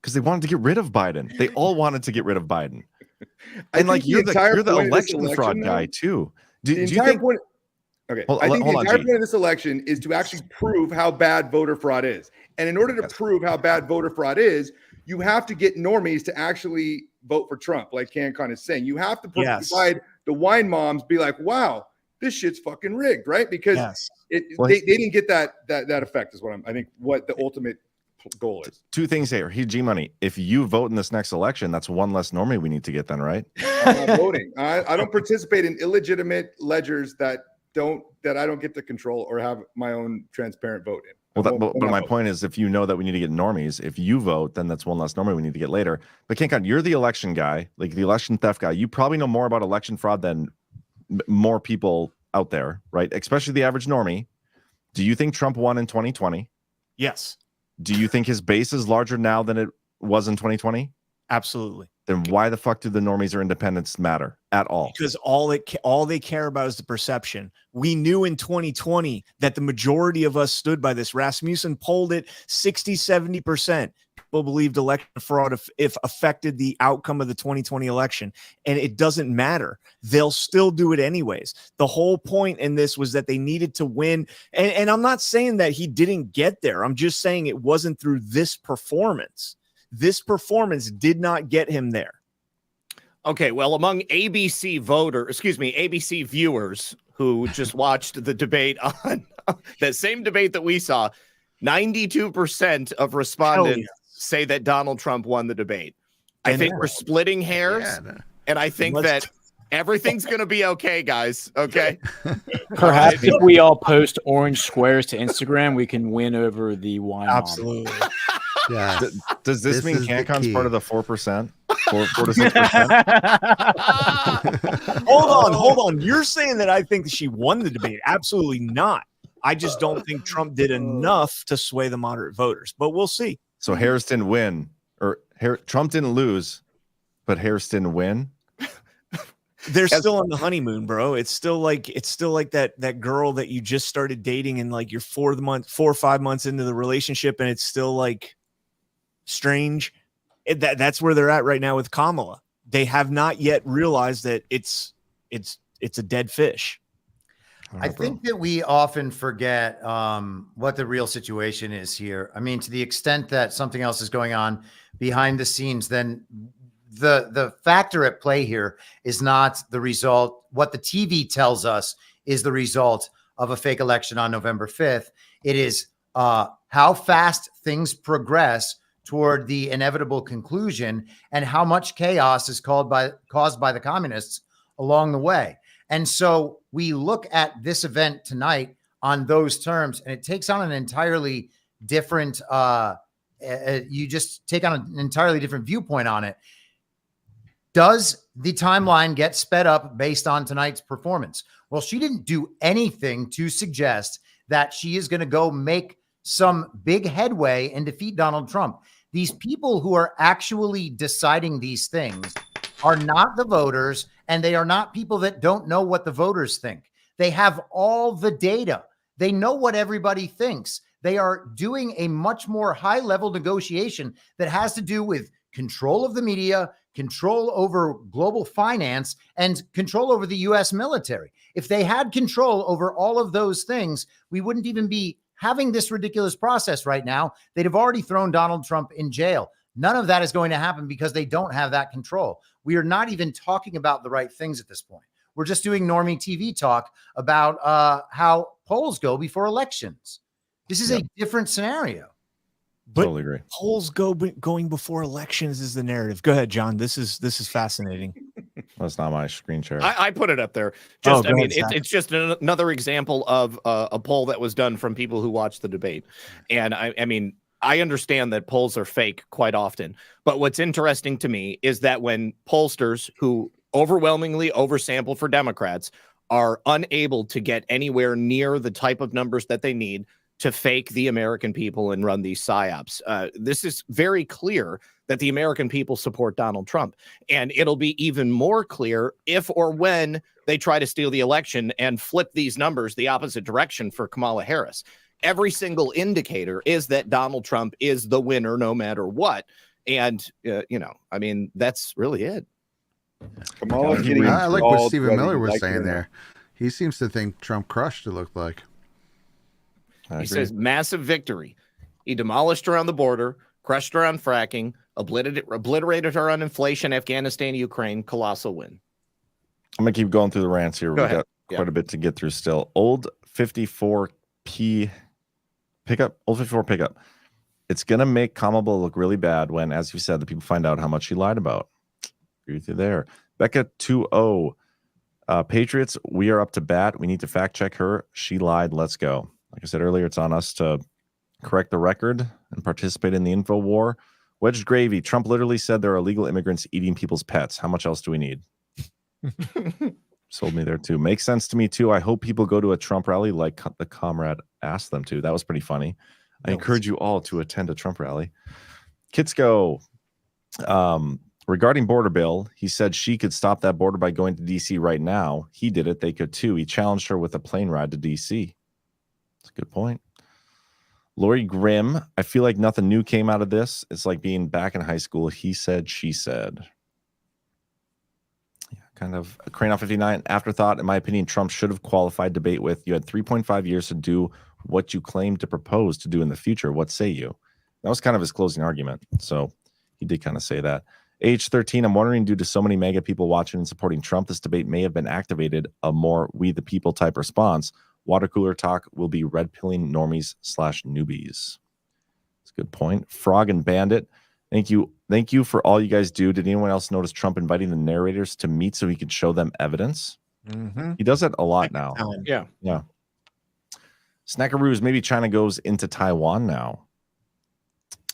because they wanted to get rid of Biden. They all wanted to get rid of Biden." And like you're the election fraud guy too. The entire point. Okay, I think the entire point of this election is to actually prove how bad voter fraud is. And in order to prove how bad voter fraud is, you have to get normies to actually vote for Trump, like CanCon is saying. You have to provide the wine moms be like, wow, this shit's fucking rigged, right? Because they didn't get that effect is what I think what the ultimate goal is. Two things here. G Money. If you vote in this next election, that's one less normie we need to get then, right? I'm not voting. I don't participate in illegitimate ledgers that I don't get to control or have my own transparent vote in. Well, but my point is, if you know that we need to get normies, if you vote, then that's one less normie we need to get later. But CanCon, you're the election guy, like the election theft guy. You probably know more about election fraud than more people out there, right? Especially the average normie. Do you think Trump won in 2020? Yes. Do you think his base is larger now than it was in 2020? Absolutely. Then why the fuck do the normies or independents matter at all? Because all they care about is the perception. We knew in 2020 that the majority of us stood by this. Rasmussen polled it 60-70%. People believed election fraud if affected the outcome of the 2020 election, and it doesn't matter. They'll still do it anyways. The whole point in this was that they needed to win, and I'm not saying that he didn't get there. I'm just saying it wasn't through this performance. This performance did not get him there. Okay, well, among ABC viewers who just watched the debate on that same debate that we saw, 92% of respondents say that Donald Trump won the debate. I think we're splitting hairs, and I think that everything's going to be okay, guys. Okay? Perhaps if we all post orange squares to Instagram, we can win over the wine. Absolutely. Yeah. Does this mean CanCon's part of the 4%? 4 to 6%? Hold on. You're saying that I think that she won the debate. Absolutely not. I just don't think Trump did enough to sway the moderate voters, but we'll see. So Harris didn't win, or Trump didn't lose, but Harris didn't win. They're still on the honeymoon, bro. It's still like that girl that you just started dating and like you're 4 or 5 months into the relationship, and it's still like strange. That's where they're at right now with Kamala. They have not yet realized that it's a dead fish. I think that we often forget what the real situation is here. I mean, to the extent that something else is going on behind the scenes, then the factor at play here is not the result. What the TV tells us is the result of a fake election on November 5th. It is how fast things progress toward the inevitable conclusion and how much chaos is caused by the communists along the way. And so we look at this event tonight on those terms, and it takes on an entirely different, you just take on an entirely different viewpoint on it. Does the timeline get sped up based on tonight's performance? Well, she didn't do anything to suggest that she is going to go make some big headway and defeat Donald Trump. These people who are actually deciding these things are not the voters, and they are not people that don't know what the voters think. They have all the data. They know what everybody thinks. They are doing a much more high-level negotiation that has to do with control of the media, control over global finance, and control over the U.S. military. If they had control over all of those things, we wouldn't even be having this ridiculous process right now. They'd have already thrown Donald Trump in jail. None of that is going to happen because they don't have that control. We are not even talking about the right things at this point. We're just doing normie TV talk about how polls go before elections. This is a different scenario. But totally agree. Polls going before elections is the narrative. Go ahead, John. This is fascinating. That's not my screen share. I put it up there. It's just another example of a poll that was done from people who watched the debate. And I mean, I understand that polls are fake quite often, but what's interesting to me is that when pollsters who overwhelmingly oversample for Democrats are unable to get anywhere near the type of numbers that they need to fake the American people and run these psyops. This is very clear that the American people support Donald Trump. And it'll be even more clear if or when they try to steal the election and flip these numbers the opposite direction for Kamala Harris. Every single indicator is that Donald Trump is the winner no matter what. And, I mean, that's really it. I like what Stephen Miller was saying there. He seems to think Trump crushed, it looked like. He says massive victory. He demolished her on the border, crushed her on fracking, obliterated her on inflation, Afghanistan, Ukraine. Colossal win. I'm going to keep going through the rants here. Go We ahead. got quite a bit to get through still. Old 54P pickup. Old 54 pickup. It's going to make Kamala look really bad when, as you said, the people find out how much she lied about. Agree with you there. Becca 2-0. Patriots, we are up to bat. We need to fact check her. She lied. Let's go. Like I said earlier, it's on us to correct the record and participate in the info war. Wedged Gravy. Trump literally said there are illegal immigrants eating people's pets. How much else do we need? Sold me there too. Makes sense to me too. I hope people go to a Trump rally like the comrade asked them to. That was pretty funny. I encourage you all to attend a Trump rally. Kitsko, regarding border bill, he said she could stop that border by going to D.C. right now. He did it. They could too. He challenged her with a plane ride to D.C. That's a good point. Lori Grimm, I feel like nothing new came out of this. It's like being back in high school. He said, she said. Yeah, kind of a Crane 59 afterthought. In my opinion, Trump should have qualified debate with. You had 3.5 years to do what you claim to propose to do in the future. What say you? That was kind of his closing argument. So he did kind of say that. Age 13, I'm wondering, due to so many mega people watching and supporting Trump, this debate may have been activated a more we the people type response. Water cooler talk will be red pilling normies / newbies. That's a good point. Frog and Bandit, thank you. Thank you for all you guys do. Did anyone else notice Trump inviting the narrators to meet so he could show them evidence? Mm-hmm. He does that a lot now. Yeah. Yeah. Snackaroos, maybe China goes into Taiwan now.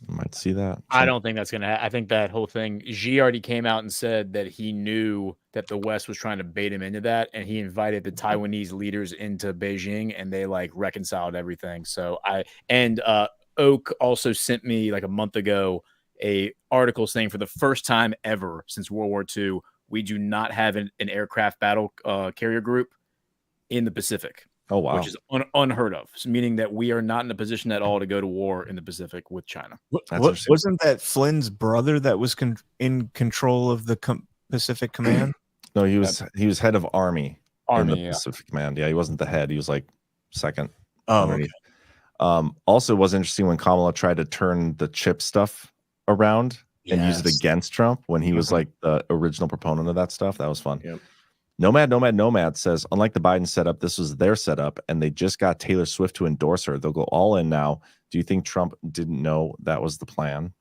You might see that. I don't think that's going to I think that whole thing, Xi already came out and said that he knew that the West was trying to bait him into that, and he invited the Taiwanese leaders into Beijing, and they like reconciled everything. So Oak also sent me like a month ago a article saying for the first time ever since World War II, we do not have an aircraft battle carrier group in the Pacific. Oh, wow. Which is unheard of, so meaning that we are not in a position at all to go to war in the Pacific with China. Wasn't that Flynn's brother that was in control of the Pacific Command? No, he was head of Army in the yeah. Pacific Command. Yeah, he wasn't the head. He was like second. Oh, underneath. Also, it was interesting when Kamala tried to turn the chip stuff around and use it against Trump when he was like the original proponent of that stuff. That was fun. Yep. Nomad says, unlike the Biden setup, this was their setup, and they just got Taylor Swift to endorse her. They'll go all in now. Do you think Trump didn't know that was the plan?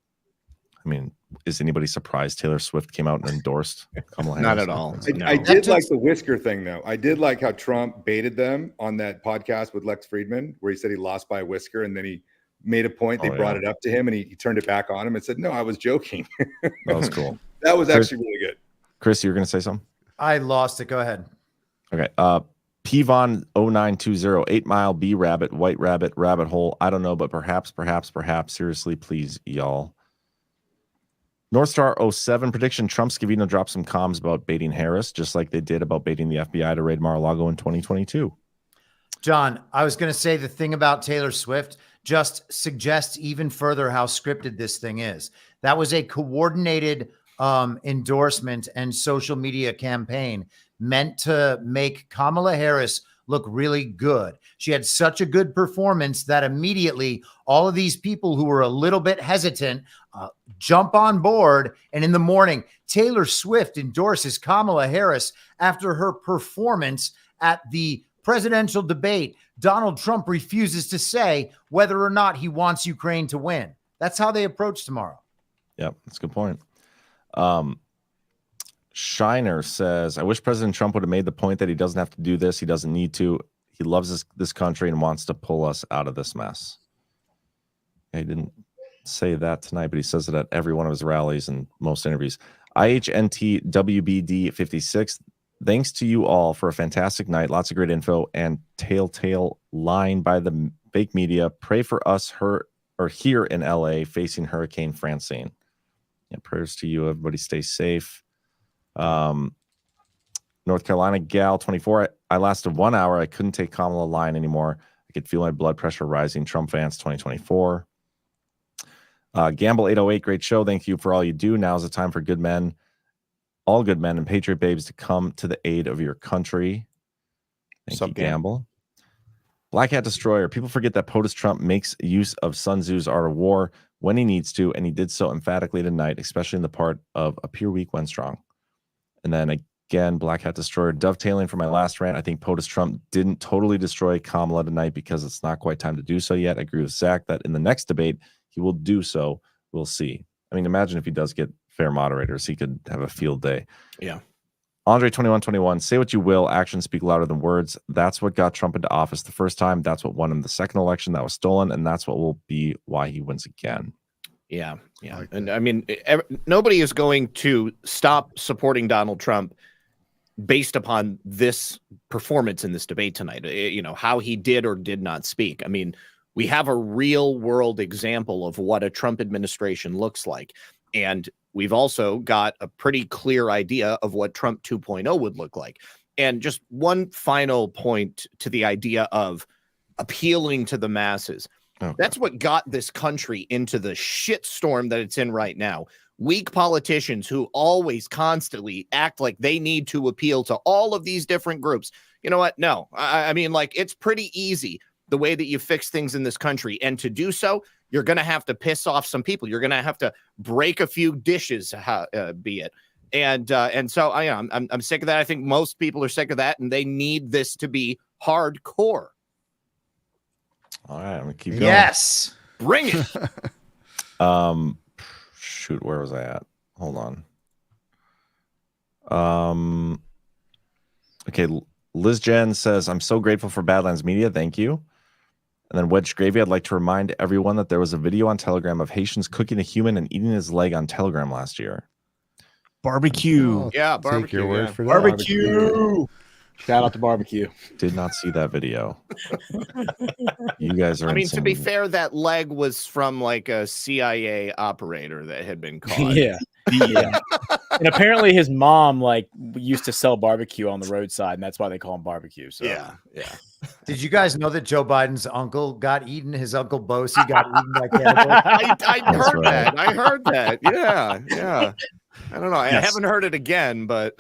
I mean, is anybody surprised Taylor Swift came out and endorsed Kamala Harris? Not at all. I did like the whisker thing, though. I did like how Trump baited them on that podcast with Lex Friedman, where he said he lost by a whisker, and then he made a point. They brought it up to him, and he turned it back on him and said, no, I was joking. That was cool. That was actually really good. Chris, you were going to say something? I lost it. Go ahead. Okay. Pvon 0920, 8 Mile, B Rabbit, White Rabbit, Rabbit Hole. I don't know, but perhaps. Seriously, please, y'all. North Star 07 prediction: Trump Scavino dropped some comms about baiting Harris, just like they did about baiting the FBI to raid Mar-a-Lago in 2022. John, I was going to say the thing about Taylor Swift just suggests even further how scripted this thing is. That was a coordinated endorsement and social media campaign meant to make Kamala Harris look really good. She had such a good performance that immediately all of these people who were a little bit hesitant jump on board. And in the morning, Taylor Swift endorses Kamala Harris after her performance at the presidential debate. Donald Trump refuses to say whether or not he wants Ukraine to win. That's how they approach tomorrow. Yep, that's a good point. Shiner says, I wish President Trump would have made the point that he doesn't have to do this. He doesn't need to. He loves this country and wants to pull us out of this mess. He didn't say that tonight, but he says it at every one of his rallies and most interviews. IHNT WBD 56. Thanks to you all for a fantastic night. Lots of great info and telltale line by the fake media. Pray for us here in LA facing Hurricane Francine. Yeah, prayers to you. Everybody stay safe. North Carolina gal 24. I lasted 1 hour. I couldn't take Kamala line anymore. I could feel my blood pressure rising. Trump fans 2024. Gamble 808. Great show. Thank you for all you do. Now is the time for good men, all good men and patriot babes to come to the aid of your country. Thank you, Gamble. Black Hat Destroyer. People forget that POTUS Trump makes use of Sun Tzu's Art of War when he needs to, and he did so emphatically tonight, especially in the part of appear weak when strong. And then again, Black Hat Destroyer. Dovetailing from my last rant, I think POTUS Trump didn't totally destroy Kamala tonight because it's not quite time to do so yet. I agree with Zach that in the next debate, he will do so. We'll see. I mean, imagine if he does get fair moderators, he could have a field day. Yeah. Andre 2121, say what you will, actions speak louder than words. That's what got Trump into office the first time. That's what won him the second election that was stolen, and that's what will be why he wins again. Yeah, yeah. And I mean, nobody is going to stop supporting Donald Trump based upon this performance in this debate tonight. You know, how he did or did not speak. I mean, we have a real world example of what a Trump administration looks like. And we've also got a pretty clear idea of what Trump 2.0 would look like. And just one final point to the idea of appealing to the masses. Okay. That's what got this country into the shitstorm that it's in right now. Weak politicians who always constantly act like they need to appeal to all of these different groups. You know what? No, I mean, like, it's pretty easy the way that you fix things in this country. And to do so, you're going to have to piss off some people. You're going to have to break a few dishes, be it. And so I'm sick of that. I think most people are sick of that, and they need this to be hardcore. All right, I'm gonna keep going. Yes, bring it. Shoot, where was I at? Hold on. Okay, Liz Jen says, I'm so grateful for Badlands Media. Thank you. And then Wedge Gravy, I'd like to remind everyone that there was a video on Telegram of Haitians cooking a human and eating his leg on Telegram last year. Barbecue. Yeah, Take barbecue. your word Yeah. for that. Barbecue. Shout out to barbecue. Did not see that video. You guys are I mean, insane. to be fair, that leg was from like a CIA operator that had been caught. Yeah. Yeah. And apparently his mom like used to sell barbecue on the roadside, and that's why they call him barbecue. So yeah. Did you guys know that Joe Biden's uncle got eaten? His uncle Bosie got eaten by cannibals. I heard right. that. I heard that. Yeah. I don't know. I Yes. haven't heard it again, but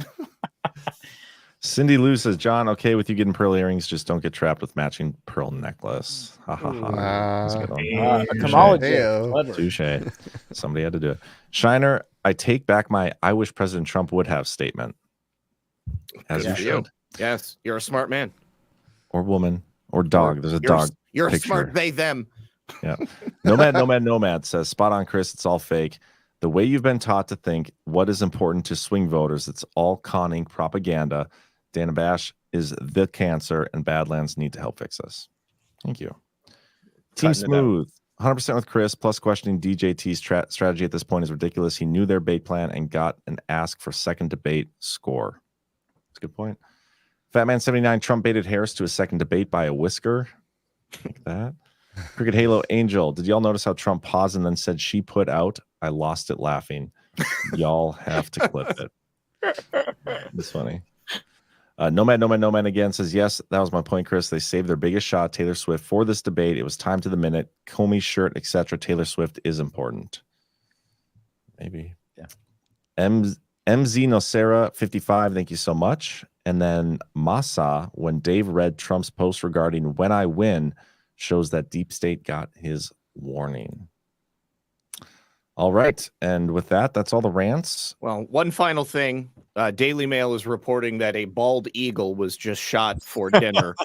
Cindy Lou says, John, okay with you getting pearl earrings, just don't get trapped with matching pearl necklace. Ha ha ha. That's a good one. Kamala Heyo. Touche. Somebody had to do it. Shiner, I take back my I wish President Trump would have statement. As Good you for should. Yes, you're a smart man. Or woman. Or dog. There's a You're- dog. You're a picture. smart they them. Yeah. Nomad says, spot on, Chris. It's all fake. The way you've been taught to think what is important to swing voters, it's all conning propaganda. Dana Bash is the cancer, and Badlands need to help fix this. Thank you. Team Cutting it Smooth, 100% with Chris, plus questioning DJT's strategy at this point is ridiculous. He knew their bait plan and got an ask for second debate score. That's a good point. Fatman79, Trump baited Harris to a second debate by a whisker. Like that. Cricket Halo Angel, did y'all notice how Trump paused and then said she put out? I lost it laughing. Y'all have to clip it. It's funny. Nomad again says, yes, that was my point, Chris. They saved their biggest shot, Taylor Swift, for this debate. It was time to the minute. Comey shirt, etc. Taylor Swift is important. Maybe. Yeah. MZ Nocera 55, thank you so much. And then Masa, when Dave read Trump's post regarding when I win, shows that Deep State got his warning. All right. And with that, that's all the rants. Well, one final thing. Daily Mail is reporting that a bald eagle was just shot for dinner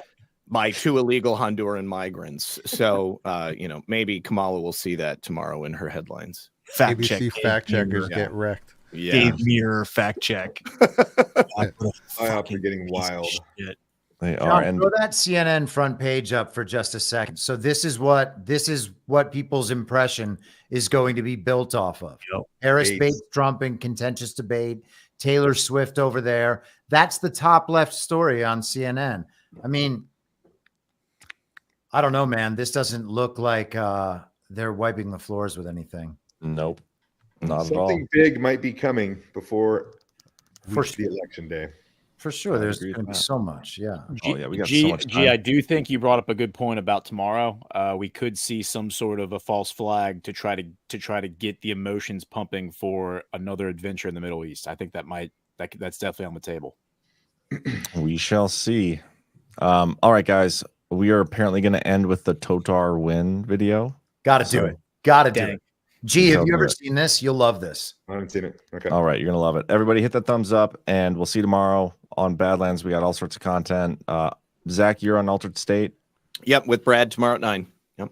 by 2 illegal Honduran migrants. So, maybe Kamala will see that tomorrow in her headlines. Fact check. ABC fact checkers Yeah. get wrecked. Yeah. Dave Muir fact check. IHOP are getting wild. They John, are. And throw that CNN front page up for just a second. So this is what people's impression is going to be built off of. Yep. Harris Bates. baits Trump in contentious debate. Taylor Swift over there. That's the top left story on CNN. I mean, I don't know, man. This doesn't look like they're wiping the floors with anything. nope. Not at all. Something big might be coming before For the election day. For sure. I There's agree with going to be that. so much. Yeah. Oh, yeah, we got so much time. I do think you brought up a good point about tomorrow. We could see some sort of a false flag to try to get the emotions pumping for another adventure in the Middle East. I think that's definitely on the table. We shall see. All right, guys. We are apparently going to end with the Totar win video. Got to do it. Got to do it. Gee, have you ever it. seen this? You'll love this. I haven't seen it. Okay. All right, you're going to love it. Everybody hit that thumbs up, and we'll see you tomorrow on Badlands. We got all sorts of content. Zach, you're on Altered State. Yep, with Brad tomorrow at 9. Yep.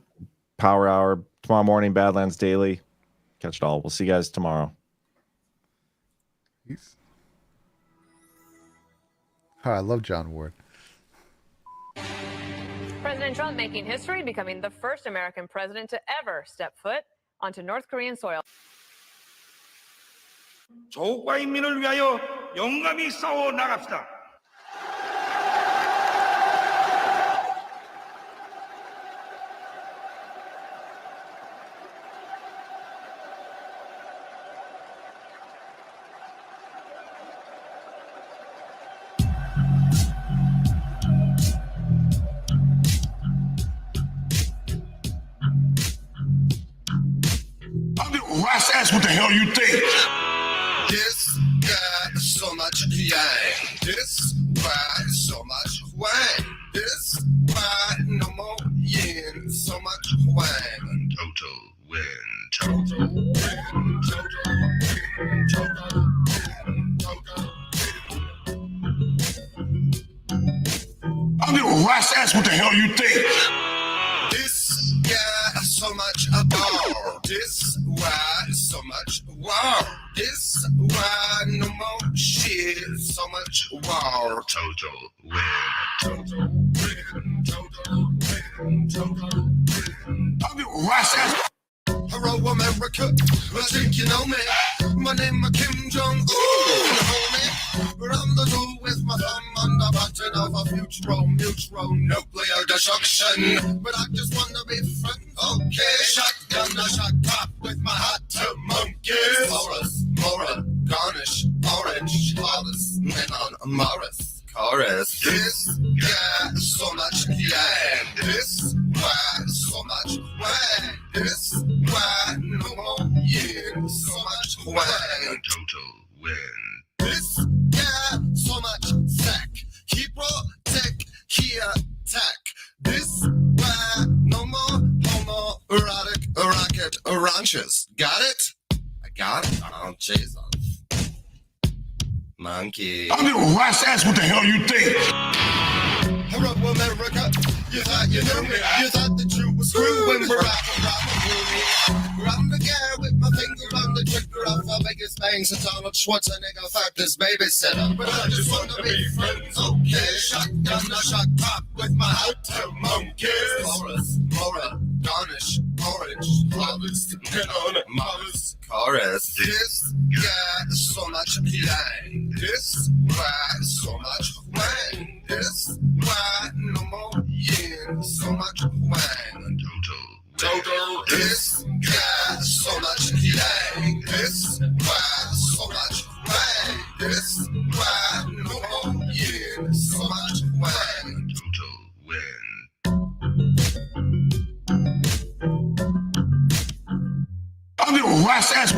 Power Hour tomorrow morning, Badlands Daily. Catch it all. We'll see you guys tomorrow. Peace. Oh, I love John Ward. President Trump making history, becoming the first American president to ever step foot onto North Korean soil. 조국과 인민을 위하여 영감히 싸워 나갑시다. Ross asked what the hell you think. This got so much yang. This why so much wang. This why no more yin. So much wang. Total win. Total win. Total win. Total win. Total win. I'm gonna Ross asked what the hell you think. This got so much about. This why so much wow. This why no more shit. So much wow. Total win. Total win. Total win. Total win. I'm gonna Ross asked. Hello, America. I think you know me. My name is Kim Jong-un, homie. But I'm the dude with my thumb on the button of a mutual nuclear destruction. But I just wanna be friends, okay? Shotgun, I shot pop with my hot two monkeys. Mora, garnish, orange, Hollis, lemon, Morris. Chorus. This got so much yang. This why so much wang. This why no more yin. So much wang. Total win. This got so much sack. Keep protect, he attack. This why no more homo erotic rocket ranches. Got it? I got it. Oh Jesus. Monkey. I'm gonna Ross asked what the hell you think. Hello, America. You thought you knew me. You thought that you were screwing I'm the guy with my finger on the trigger of our biggest bang. Since Arnold Schwarzenegger fucked this babysitter. But I just want to be friends, okay? Shotgun, I shot pop with my hot two monkeys. Mora, garnish, orange, flawless, lemon, Morris. Chorus. This got so much yang. This why so much wang. This why no more yin. So much wang. Total. This got so much yang. This why so much wang. This why no more yin. So much wang. Total win. I'm gonna Ross asked.